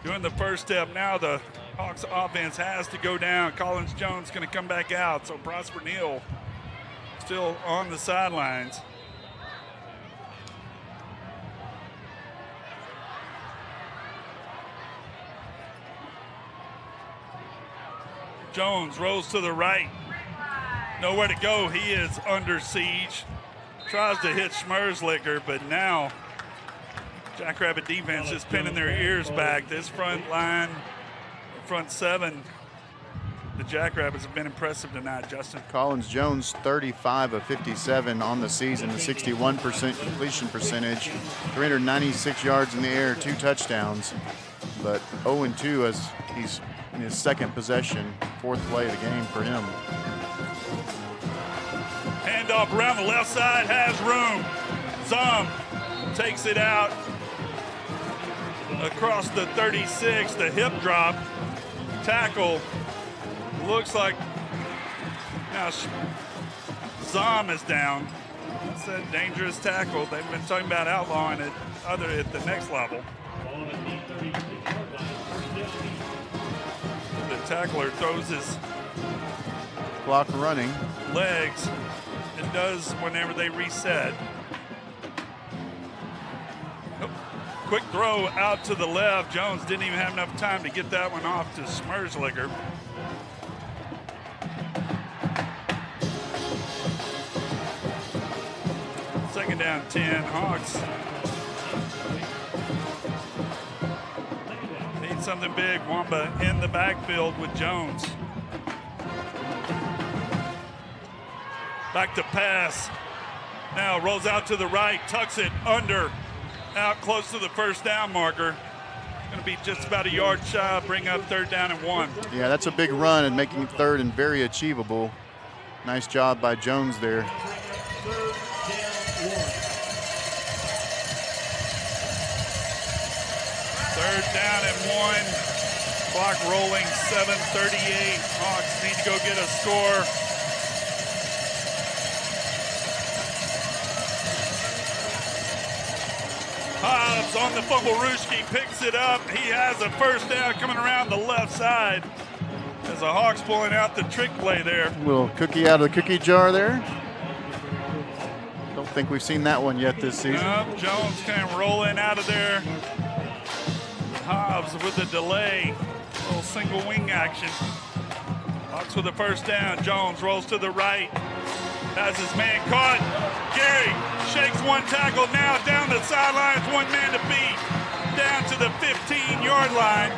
doing the first step. Now the Hawks offense has to go down. Collins Jones going to come back out. So Prosper Neal still on the sidelines. Jones rolls to the right. Nowhere to go. He is under siege. Tries to hit Schmerzlicker, but now Jackrabbit defense is pinning their ears back. This front line, front 7, the Jackrabbits have been impressive tonight, Justin. Collins Jones, 35 of 57 on the season, a 61% completion percentage, 396 yards in the air, 2 touchdowns, but 0-2 as he's in his 2nd possession, 4th play of the game for him. Handoff around the left side, has room. Zum takes it out across the 36, the hip drop, tackle. Looks like now Zum is down. It's a dangerous tackle. They've been talking about outlawing it at the next level. The tackler throws his clock running legs. It does whenever they reset. Quick throw out to the left. Jones didn't even have enough time to get that one off to Schmerzlicker. Second down 10, Hawks. Need something big. Wamba in the backfield with Jones. Back to pass. Now rolls out to the right, tucks it under, out close to the first down marker. Going to be just about a yard shy, bring up 3rd down and 1. Yeah, that's a big run and making it 3rd and very achievable. Nice job by Jones there. 3rd down and 1. Clock rolling, 7:38. Hawks need to go get a score. Hobbs on the fumble. Ruschke picks it up. He has a first down coming around the left side. As the Hawks pulling out the trick play there. Little cookie out of the cookie jar there. Don't think we've seen that one yet this season. Jones came rolling out of there. Hobbs with the delay. Little single wing action. Hawks with the first down. Jones rolls to the right. Has his man caught. Gary shakes one tackle. Now down the sidelines. One man to beat. Down to the 15-yard line.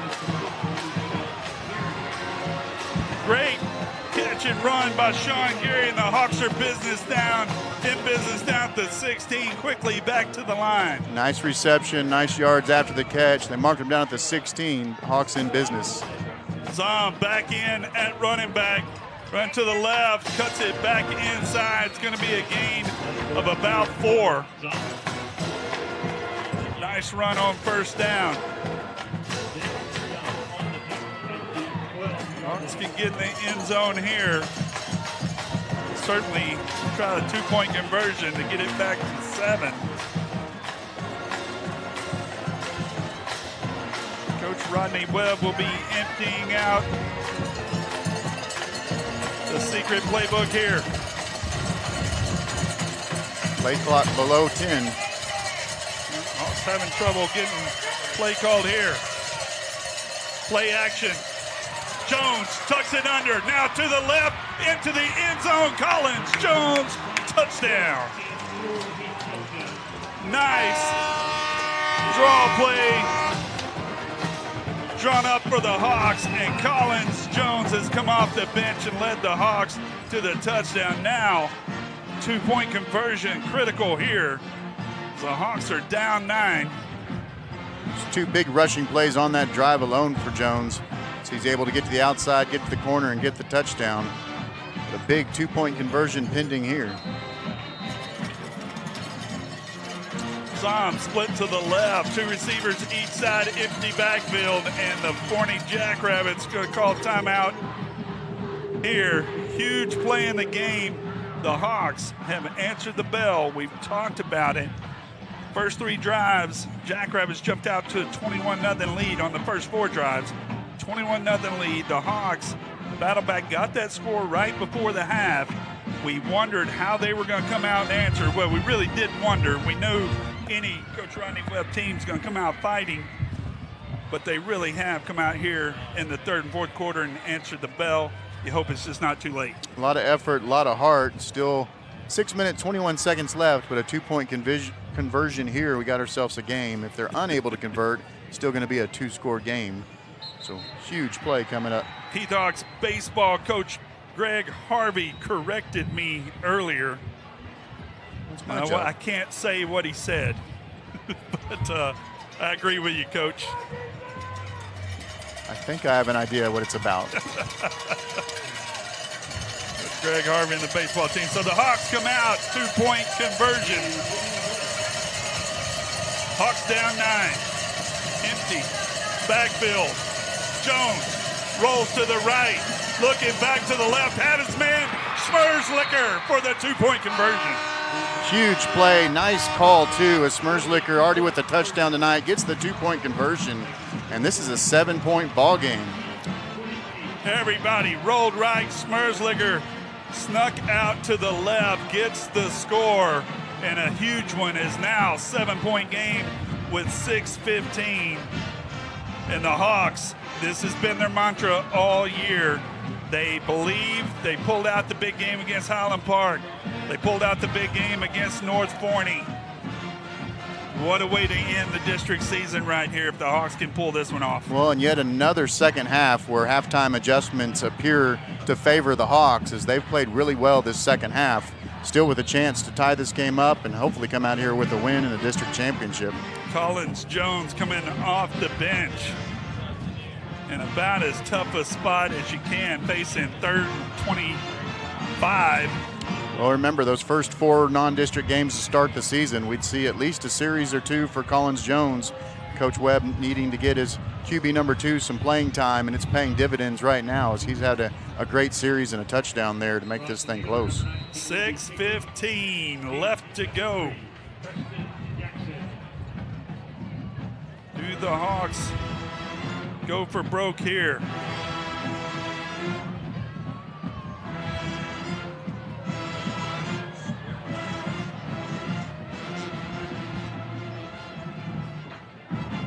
Great catch and run by Sean Gary, and the Hawks are in business down to 16, quickly back to the line. Nice reception, nice yards after the catch. They marked him down at the 16. Hawks in business. Zom back in at running back. Run to the left, cuts it back inside. It's going to be a gain of about 4. Nice run on first down. Hawks can get in the end zone here. Certainly try the 2-point conversion to get it back to 7. Coach Rodney Webb will be emptying out the secret playbook here. Play clock below 10. Hawks having trouble getting play called here. Play action. Jones tucks it under, now to the left, into the end zone. Collins, Jones, touchdown. Nice draw play drawn up for the Hawks, and Collins Jones has come off the bench and led the Hawks to the touchdown. Now, 2-point conversion critical here. The Hawks are down 9. There's 2 big rushing plays on that drive alone for Jones. So he's able to get to the outside, get to the corner, and get the touchdown. The big 2-point conversion pending here. Zom split to the left, 2 receivers each side, empty backfield, and the Forney Jackrabbits going to call timeout here. Huge play in the game. The Hawks have answered the bell. We've talked about it. First 3 drives, Jackrabbits jumped out to a 21-0 lead on the first 4 drives. 21-0 lead. The Hawks battled back, got that score right before the half. We wondered how they were going to come out and answer. Well, we really didn't wonder. We knew any Coach Rodney Webb team's going to come out fighting, but they really have come out here in the 3rd and 4th quarter and answered the bell. You hope it's just not too late. A lot of effort, a lot of heart. Still 6 minutes, 21 seconds left, but a 2-point conversion here. We got ourselves a game. If they're unable to convert, still going to be a 2-score game. So huge play coming up. Heath Hawks baseball coach Greg Harvey corrected me earlier. I can't say what he said, but I agree with you, Coach. I think I have an idea what it's about. That's Greg Harvey and the baseball team. So the Hawks come out, 2-point conversion. Hawks down 9. Empty. Backfield. Jones rolls to the right. Looking back to the left. Had his man, Schmerzlicker, for the 2-point conversion. Huge play. Nice call, too, as Schmerzlicker already with the touchdown tonight gets the 2-point conversion. And this is a 7-point ball game. Everybody rolled right. Schmerzlicker snuck out to the left, gets the score. And a huge one is now 7-point game with 6:15. And the Hawks, this has been their mantra all year. They believe they pulled out the big game against Highland Park. They pulled out the big game against North Forney. What a way to end the district season right here if the Hawks can pull this one off. Well, and yet another second half where halftime adjustments appear to favor the Hawks as they've played really well this second half. Still with a chance to tie this game up and hopefully come out here with a win in the district championship. Collins Jones coming off the bench. And about as tough a spot as you can, facing 3rd and 25. Well, remember, those first 4 non-district games to start the season, we'd see at least a series or 2 for Collins Jones Coach Webb needing to get his QB number 2 some playing time, and it's paying dividends right now as he's had a great series and a touchdown there to make this thing close. 6:15 left to go. Do the Hawks go for broke here?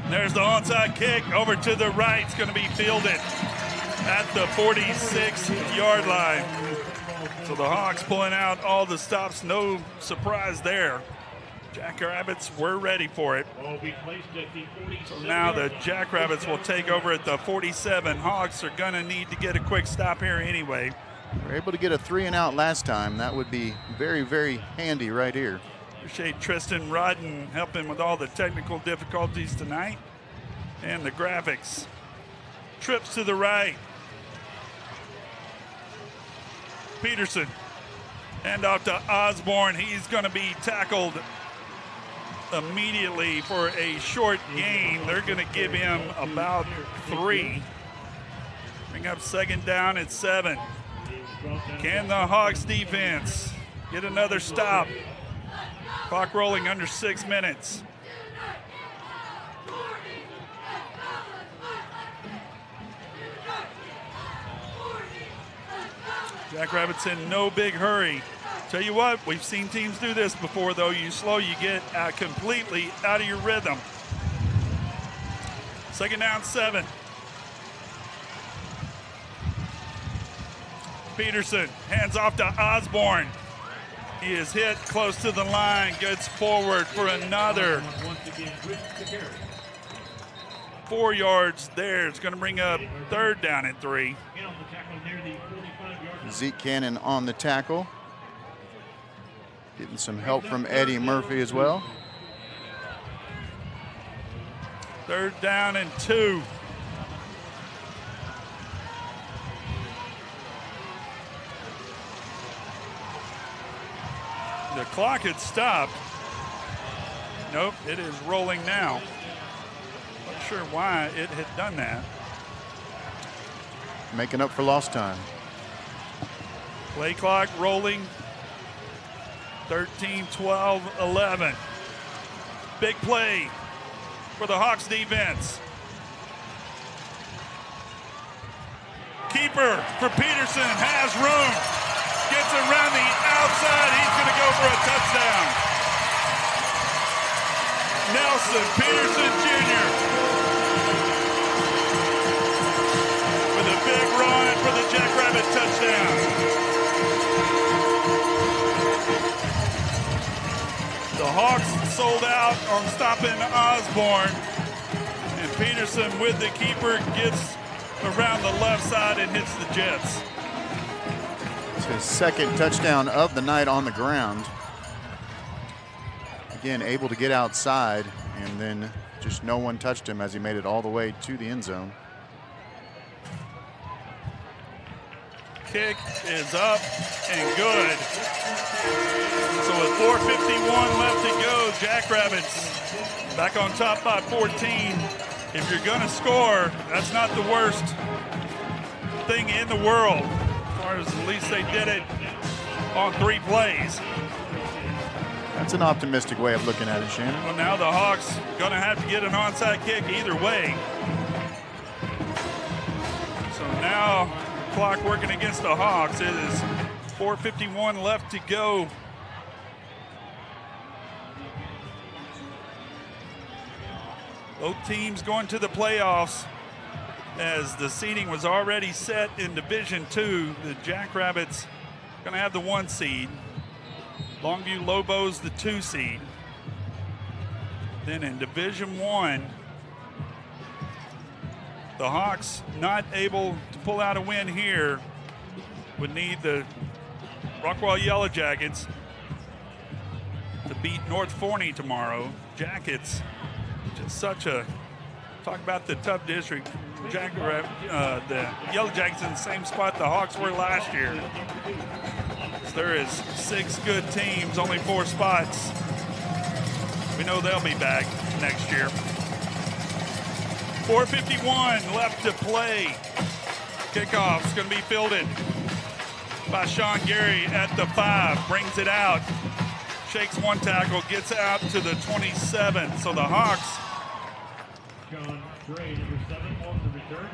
There's the onside kick over to the right. It's going to be fielded at the 46-yard line. So the Hawks pulling out all the stops. No surprise there. Jackrabbits were ready for it. So now the Jackrabbits will take over at the 47. Hawks are going to need to get a quick stop here anyway. We're able to get a 3-and-out last time. That would be very, very handy right here. Appreciate Tristan Rodden helping with all the technical difficulties tonight. And the graphics. Trips to the right. Peterson. And off to Osborne. He's going to be tackled immediately for a short gain. They're going to give him about 3. Bring up second down at 7. Can the Hawks defense get another stop? Clock rolling under 6 minutes. Jackrabbits in no big hurry. Tell you what, we've seen teams do this before, though. You slow, you get completely out of your rhythm. Second down, 7. Peterson hands off to Osborne. He is hit close to the line, gets forward for another 4 yards there. It's going to bring up third down and 3. Zeke Cannon on the tackle. Getting some help from Eddie Murphy as well. Third down and 2. The clock had stopped. Nope, it is rolling now. Not sure why it had done that. Making up for lost time. Play clock rolling. 13, 12, 11. Big play for the Hawks defense. Keeper for Peterson has room. Gets around the outside. He's going to go for a touchdown. Nelson Peterson Jr. with a big run for the Jackrabbit touchdown. The Hawks sold out on stopping Osborne. And Peterson with the keeper gets around the left side and hits the Jets. It's his second touchdown of the night on the ground. Again, able to get outside, and then just no one touched him as he made it all the way to the end zone. Kick is up and good. So with 4:51 left to go, Jackrabbits back on top by 14. If you're going to score, that's not the worst thing in the world. As far as at least they did it on 3 plays. That's an optimistic way of looking at it, Shannon. Well, now the Hawks going to have to get an onside kick either way. So now clock working against the Hawks. It is 4:51 left to go. Both teams going to the playoffs as the seeding was already set in Division II. The Jackrabbits going to have the 1 seed. Longview Lobos the 2 seed. Then in Division I, the Hawks not able to pull out a win here would need the Rockwall Yellow Jackets to beat North Forney tomorrow. Jackets, just such a, talk about the tough district. The Yellow Jackets in the same spot the Hawks were last year. So there is 6 good teams, only 4 spots. We know they'll be back next year. 4:51 left to play. Kickoff's going to be fielded by Sean Gary at the 5. Brings it out. Shakes one tackle, gets out to the 27. So the Hawks, John Gray, number 7, on the return.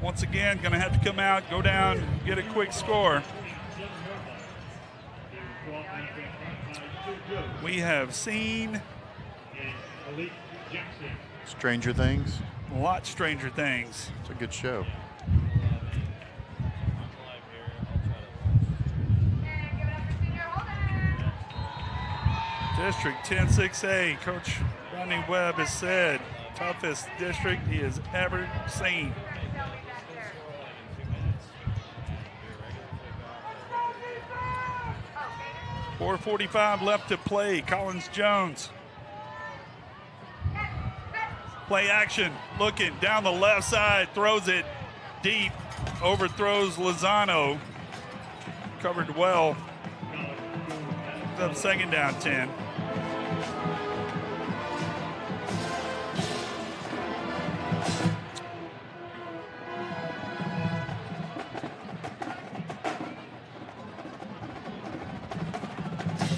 once again, going to have to come out, go down, get a quick score. We have seen Stranger Things. a lot stranger things. It's a good show. District 10-6A, Coach Rodney Webb has said, toughest district he has ever seen. .445 left to play. Collins Jones. Play action, looking down the left side, throws it deep, overthrows Lozano. Covered well. Up second down 10.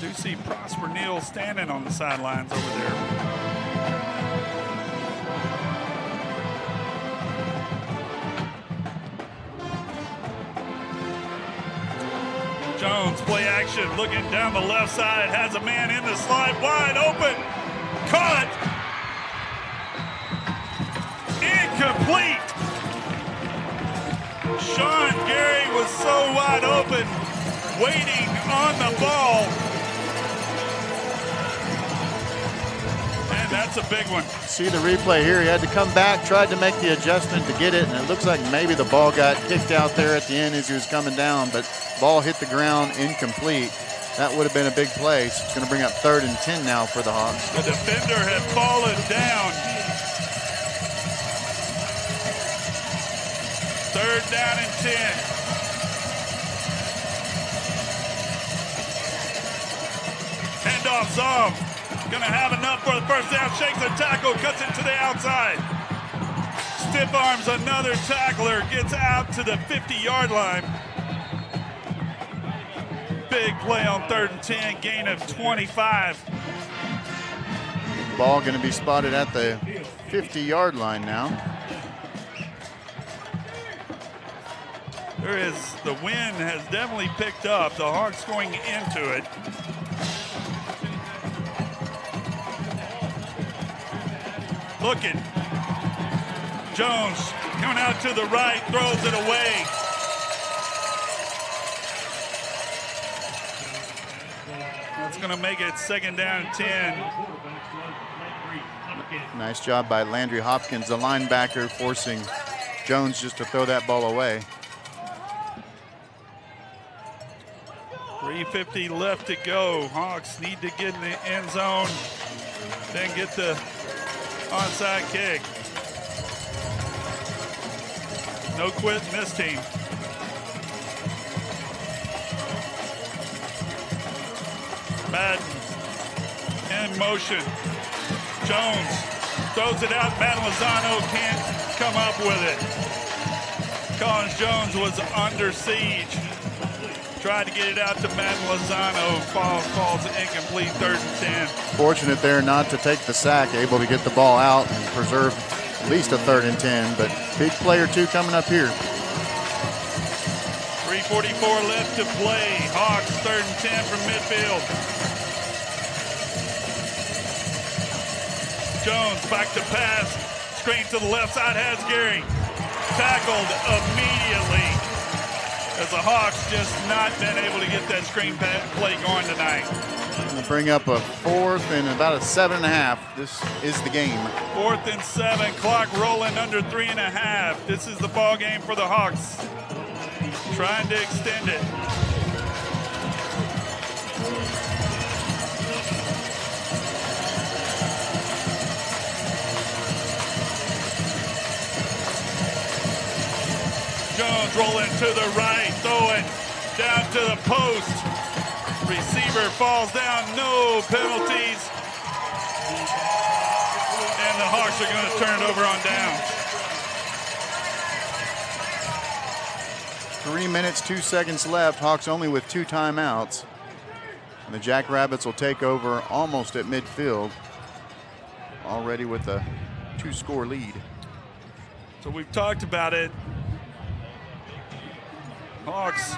Do see Prosper Neal standing on the sidelines over there. Jones, play action, looking down the left side, has a man in the slot, wide open, caught, incomplete. Sean Gary was so wide open, waiting on the ball. And that's a big one. See the replay here. He had to come back, tried to make the adjustment to get it, and it looks like maybe the ball got kicked out there at the end as he was coming down, but ball hit the ground, incomplete. That would have been a big play. So it's going to bring up 3rd and 10 now for the Hawks. The defender had fallen down. 3rd down and 10. Handoff Zom. Going to have enough for the first down. Shakes a tackle, cuts it to the outside. Stiff arms another tackler, gets out to the 50-yard line. Big play on 3rd and 10, gain of 25. Ball going to be spotted at the 50-yard line now. The wind has definitely picked up. The Hawks going into it. Looking. Jones coming out to the right, throws it away. That's going to make it 2nd down and 10. Nice job by Landry Hopkins, the linebacker, forcing Jones just to throw that ball away. 3:50 left to go. Hawks need to get in the end zone, then get the onside kick. No quit in this team. Madden in motion. Jones throws it out. Matt Lozano can't come up with it. Collins Jones was under siege. Tried to get it out to Matt Lozano. Falls incomplete, 3rd and 10. Fortunate there not to take the sack, able to get the ball out and preserve at least a 3rd and 10, but big play or two coming up here. 3:44 left to play. Hawks 3rd and 10 from midfield. Jones back to pass. Screen to the left side has Gary. Tackled immediately as the Hawks just not been able to get that screen play going tonight. We'll bring up a 4th and about a 7.5. This is the game. 4th and 7. Clock rolling under 3.5. This is the ball game for the Hawks. Trying to extend it. Jones rolling to the right, throwing down to the post. Receiver falls down, no penalties. And the Hawks are going to turn it over on downs. 3 minutes, 2 seconds left. Hawks only with 2 timeouts. And the Jackrabbits will take over almost at midfield, already with a 2-score lead. So we've talked about it. Hawks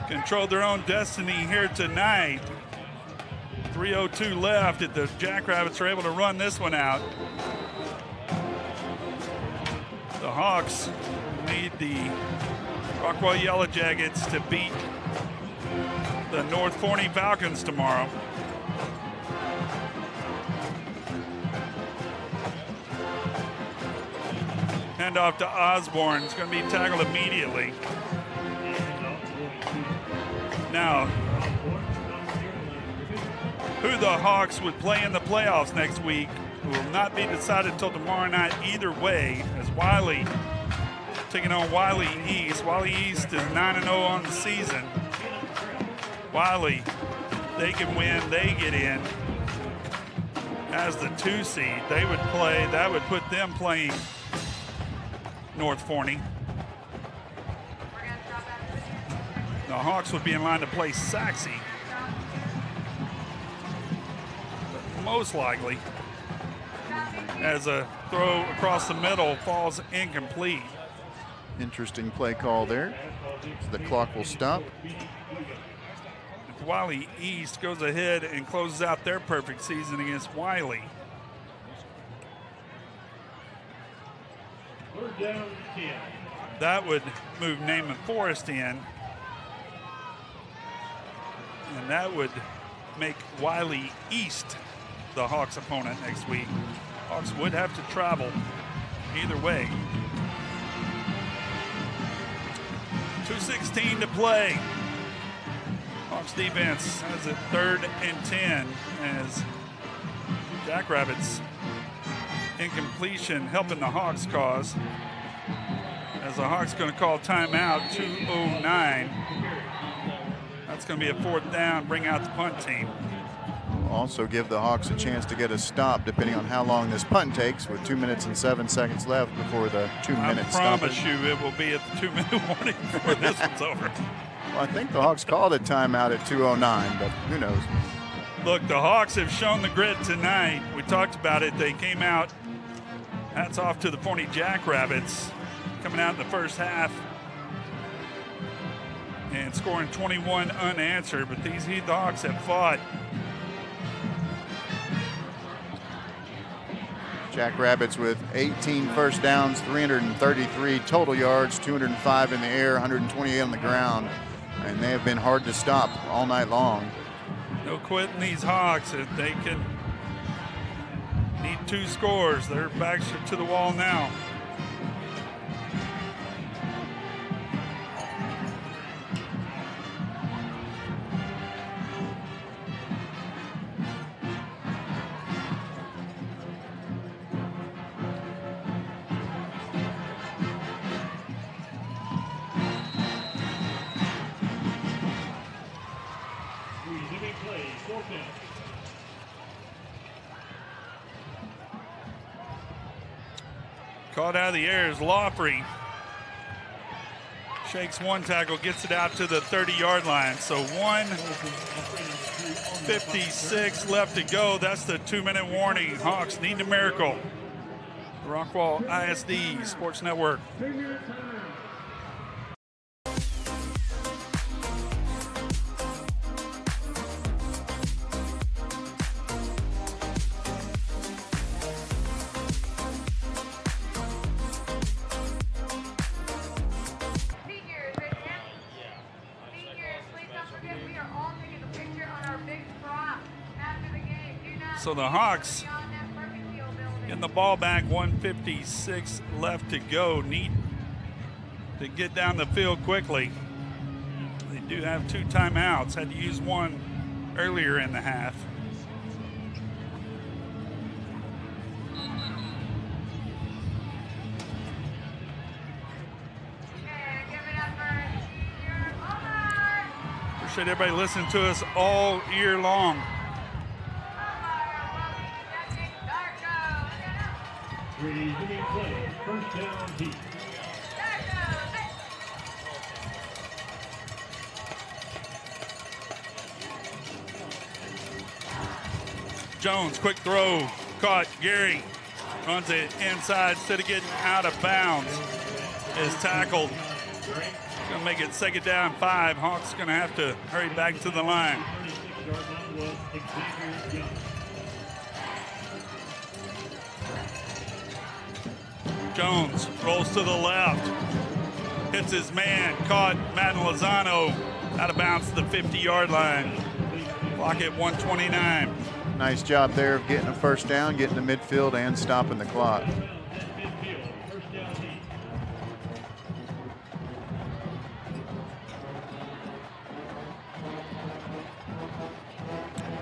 controlled their own destiny here tonight. 3:02 left. If the Jackrabbits are able to run this one out, the Hawks need the Rockwall Yellow Jackets to beat the North Forney Falcons tomorrow. Hand off to Osborne. It's going to be tackled immediately. Now, who the Hawks would play in the playoffs next week will not be decided until tomorrow night either way, as Wiley taking on Wiley East. Wiley East is 9-0 on the season. Wiley, they can win, they get in as the 2 seed. They would play, that would put them playing North Forney. The Hawks would be in line to play Saxe. But most likely, as a throw across the middle falls incomplete. Interesting play call there. So the clock will stop. If Wiley East goes ahead and closes out their perfect season against Wiley. That would move Naaman Forest in. And that would make Wiley East the Hawks' opponent next week. Hawks would have to travel either way. 2:16 to play. Hawks defense has it 3rd and 10 as Jackrabbits incompletion helping the Hawks cause. As the Hawks going to call timeout, 2:09. That's going to be a 4th down, bring out the punt team. Also give the Hawks a chance to get a stop depending on how long this punt takes, with 2 minutes and 7 seconds left before the 2-minute stop. I promise you it will be at the 2-minute warning before this one's over. Well, I think the Hawks called a timeout at 2:09, but who knows? Look, the Hawks have shown the grit tonight. We talked about it. They came out. Hats off to the Forney Jackrabbits coming out in the first half and scoring 21 unanswered, but these Heath Hawks have fought. Jackrabbits with 18 first downs, 333 total yards, 205 in the air, 128 on the ground, and they have been hard to stop all night long. No quitting these Hawks. If they can need 2 scores, their backs are to the wall now. Caught out of the air is Lawfrey. Shakes one tackle, gets it out to the 30-yard line. So 1:56 left to go. That's the 2-minute warning. Hawks need a miracle. Rockwall ISD Sports Network. So the Hawks getting the ball back, 1:56 left to go. Need to get down the field quickly. They do have 2 timeouts. Had to use one earlier in the half. Appreciate everybody listening to us all year long. Unique play, first down, Heath. Jones, quick throw, caught. Gary runs it inside instead of getting out of bounds. Is tackled. Gonna make it second down 5. Hawks gonna have to hurry back to the line. Jones rolls to the left, hits his man, caught. Madden Lozano out of bounds to the 50-yard line. Clock at 1:29. Nice job there of getting a first down, getting to midfield, and stopping the clock.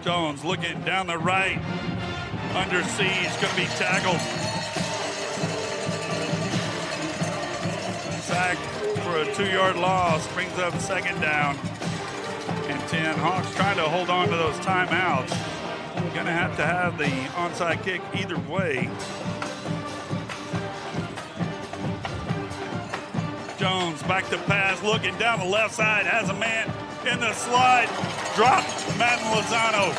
Jones looking down the right, under siege, gonna be tackled. Sacked for a 2-yard loss, brings up second down and 10. Hawks trying to hold on to those timeouts. Gonna have to have the onside kick either way. Jones back to pass, looking down the left side, has a man in the slide, dropped Madden Lozano.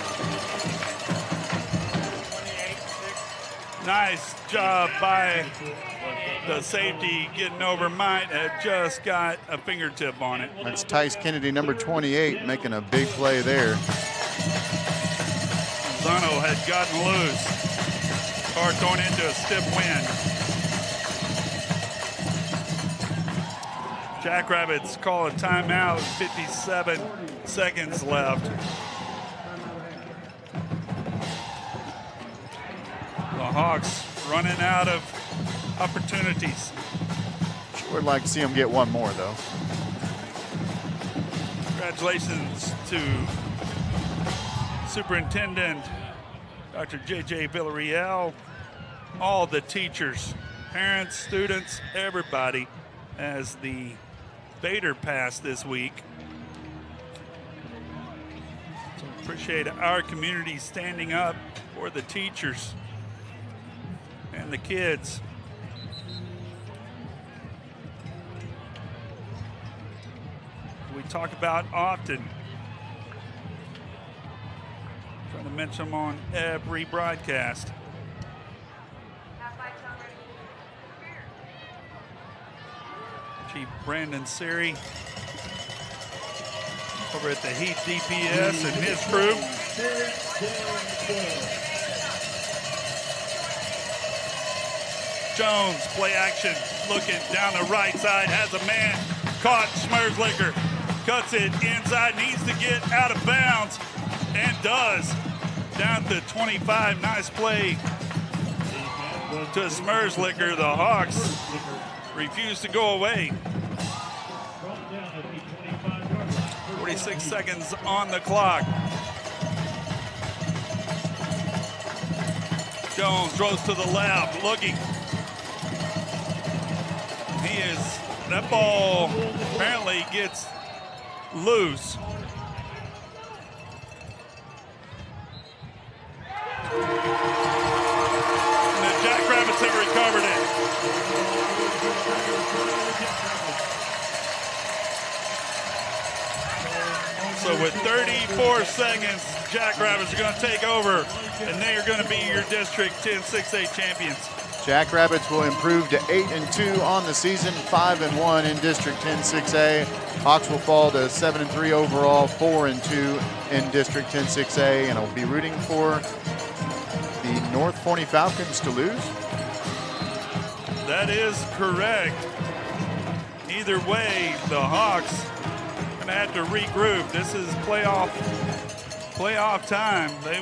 Nice job by the safety getting over. Might have just got a fingertip on it. That's Tice Kennedy, number 28, making a big play there. Lozano had gotten loose. Car going into a stiff wind. Jackrabbits call a timeout, 57 seconds left. The Hawks running out of opportunities. Sure would like to see them get one more, though. Congratulations to Superintendent Dr. J.J. Villarreal, all the teachers, parents, students, everybody, as the Vader passed this week. So appreciate our community standing up for the teachers and the kids. We talk about often. Trying to mention them on every broadcast. Chief Brandon Siri over at the Heath DPS and his crew. Jones, play action, looking down the right side, has a man, caught. Schmerzlicker cuts it inside, needs to get out of bounds, and does. Down to 25, nice play to Schmerzlicker. The Hawks refuse to go away. 46 seconds on the clock. Jones throws to the left, looking. That ball apparently gets loose. And the Jackrabbits have recovered it. So with 34 seconds, Jackrabbits are going to take over, and they are going to be your District 10-6A champions. Jackrabbits will improve to 8-2 on the season, 5-1 in District 10-6A. Hawks will fall to 7-3 overall, 4-2 in District 10-6A, and I'll be rooting for the North Forney Falcons to lose. That is correct. Either way, the Hawks going to have to regroup. This is playoff time. They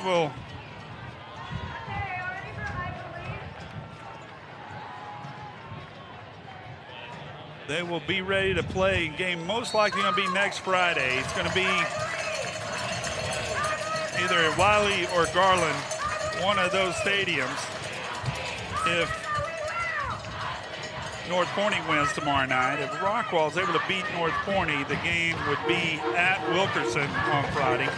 will be ready to play. Game most likely going to be next Friday. It's going to be either at Wiley or Garland, one of those stadiums. If North Forney wins tomorrow night, if Rockwall is able to beat North Forney, the game would be at Wilkerson on Friday.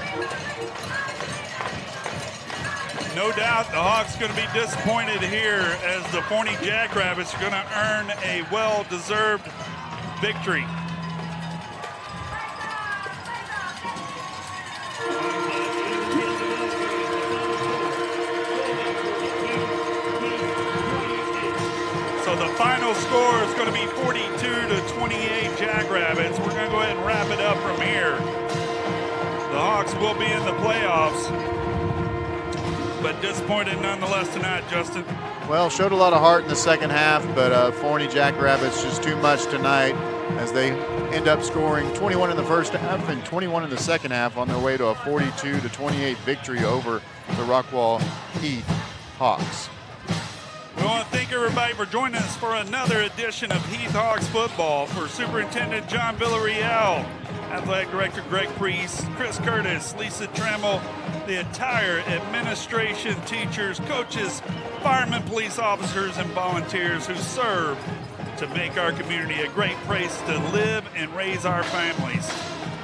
No doubt the Hawks going to be disappointed here as the Forney Jackrabbits are going to earn a well-deserved victory. So the final score is going to be 42-28 Jackrabbits. We're going to go ahead and wrap it up from here. The Hawks will be in the playoffs, but disappointed nonetheless tonight, Justin. Well, showed a lot of heart in the second half, but Forney Jackrabbits just too much tonight as they end up scoring 21 in the first half and 21 in the second half on their way to a 42-28 victory over the Rockwall Heath Hawks. We want to thank everybody for joining us for another edition of Heath Hawks football. For Superintendent John Villarreal, Athletic Director Greg Priest, Chris Curtis, Lisa Trammell, the entire administration, teachers, coaches, firemen, police officers, and volunteers who serve to make our community a great place to live and raise our families.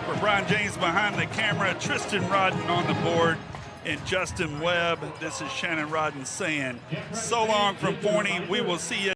For Brian James behind the camera, Tristan Rodden on the board, and Justin Webb, this is Shannon Rodden saying so long from Forney. We will see you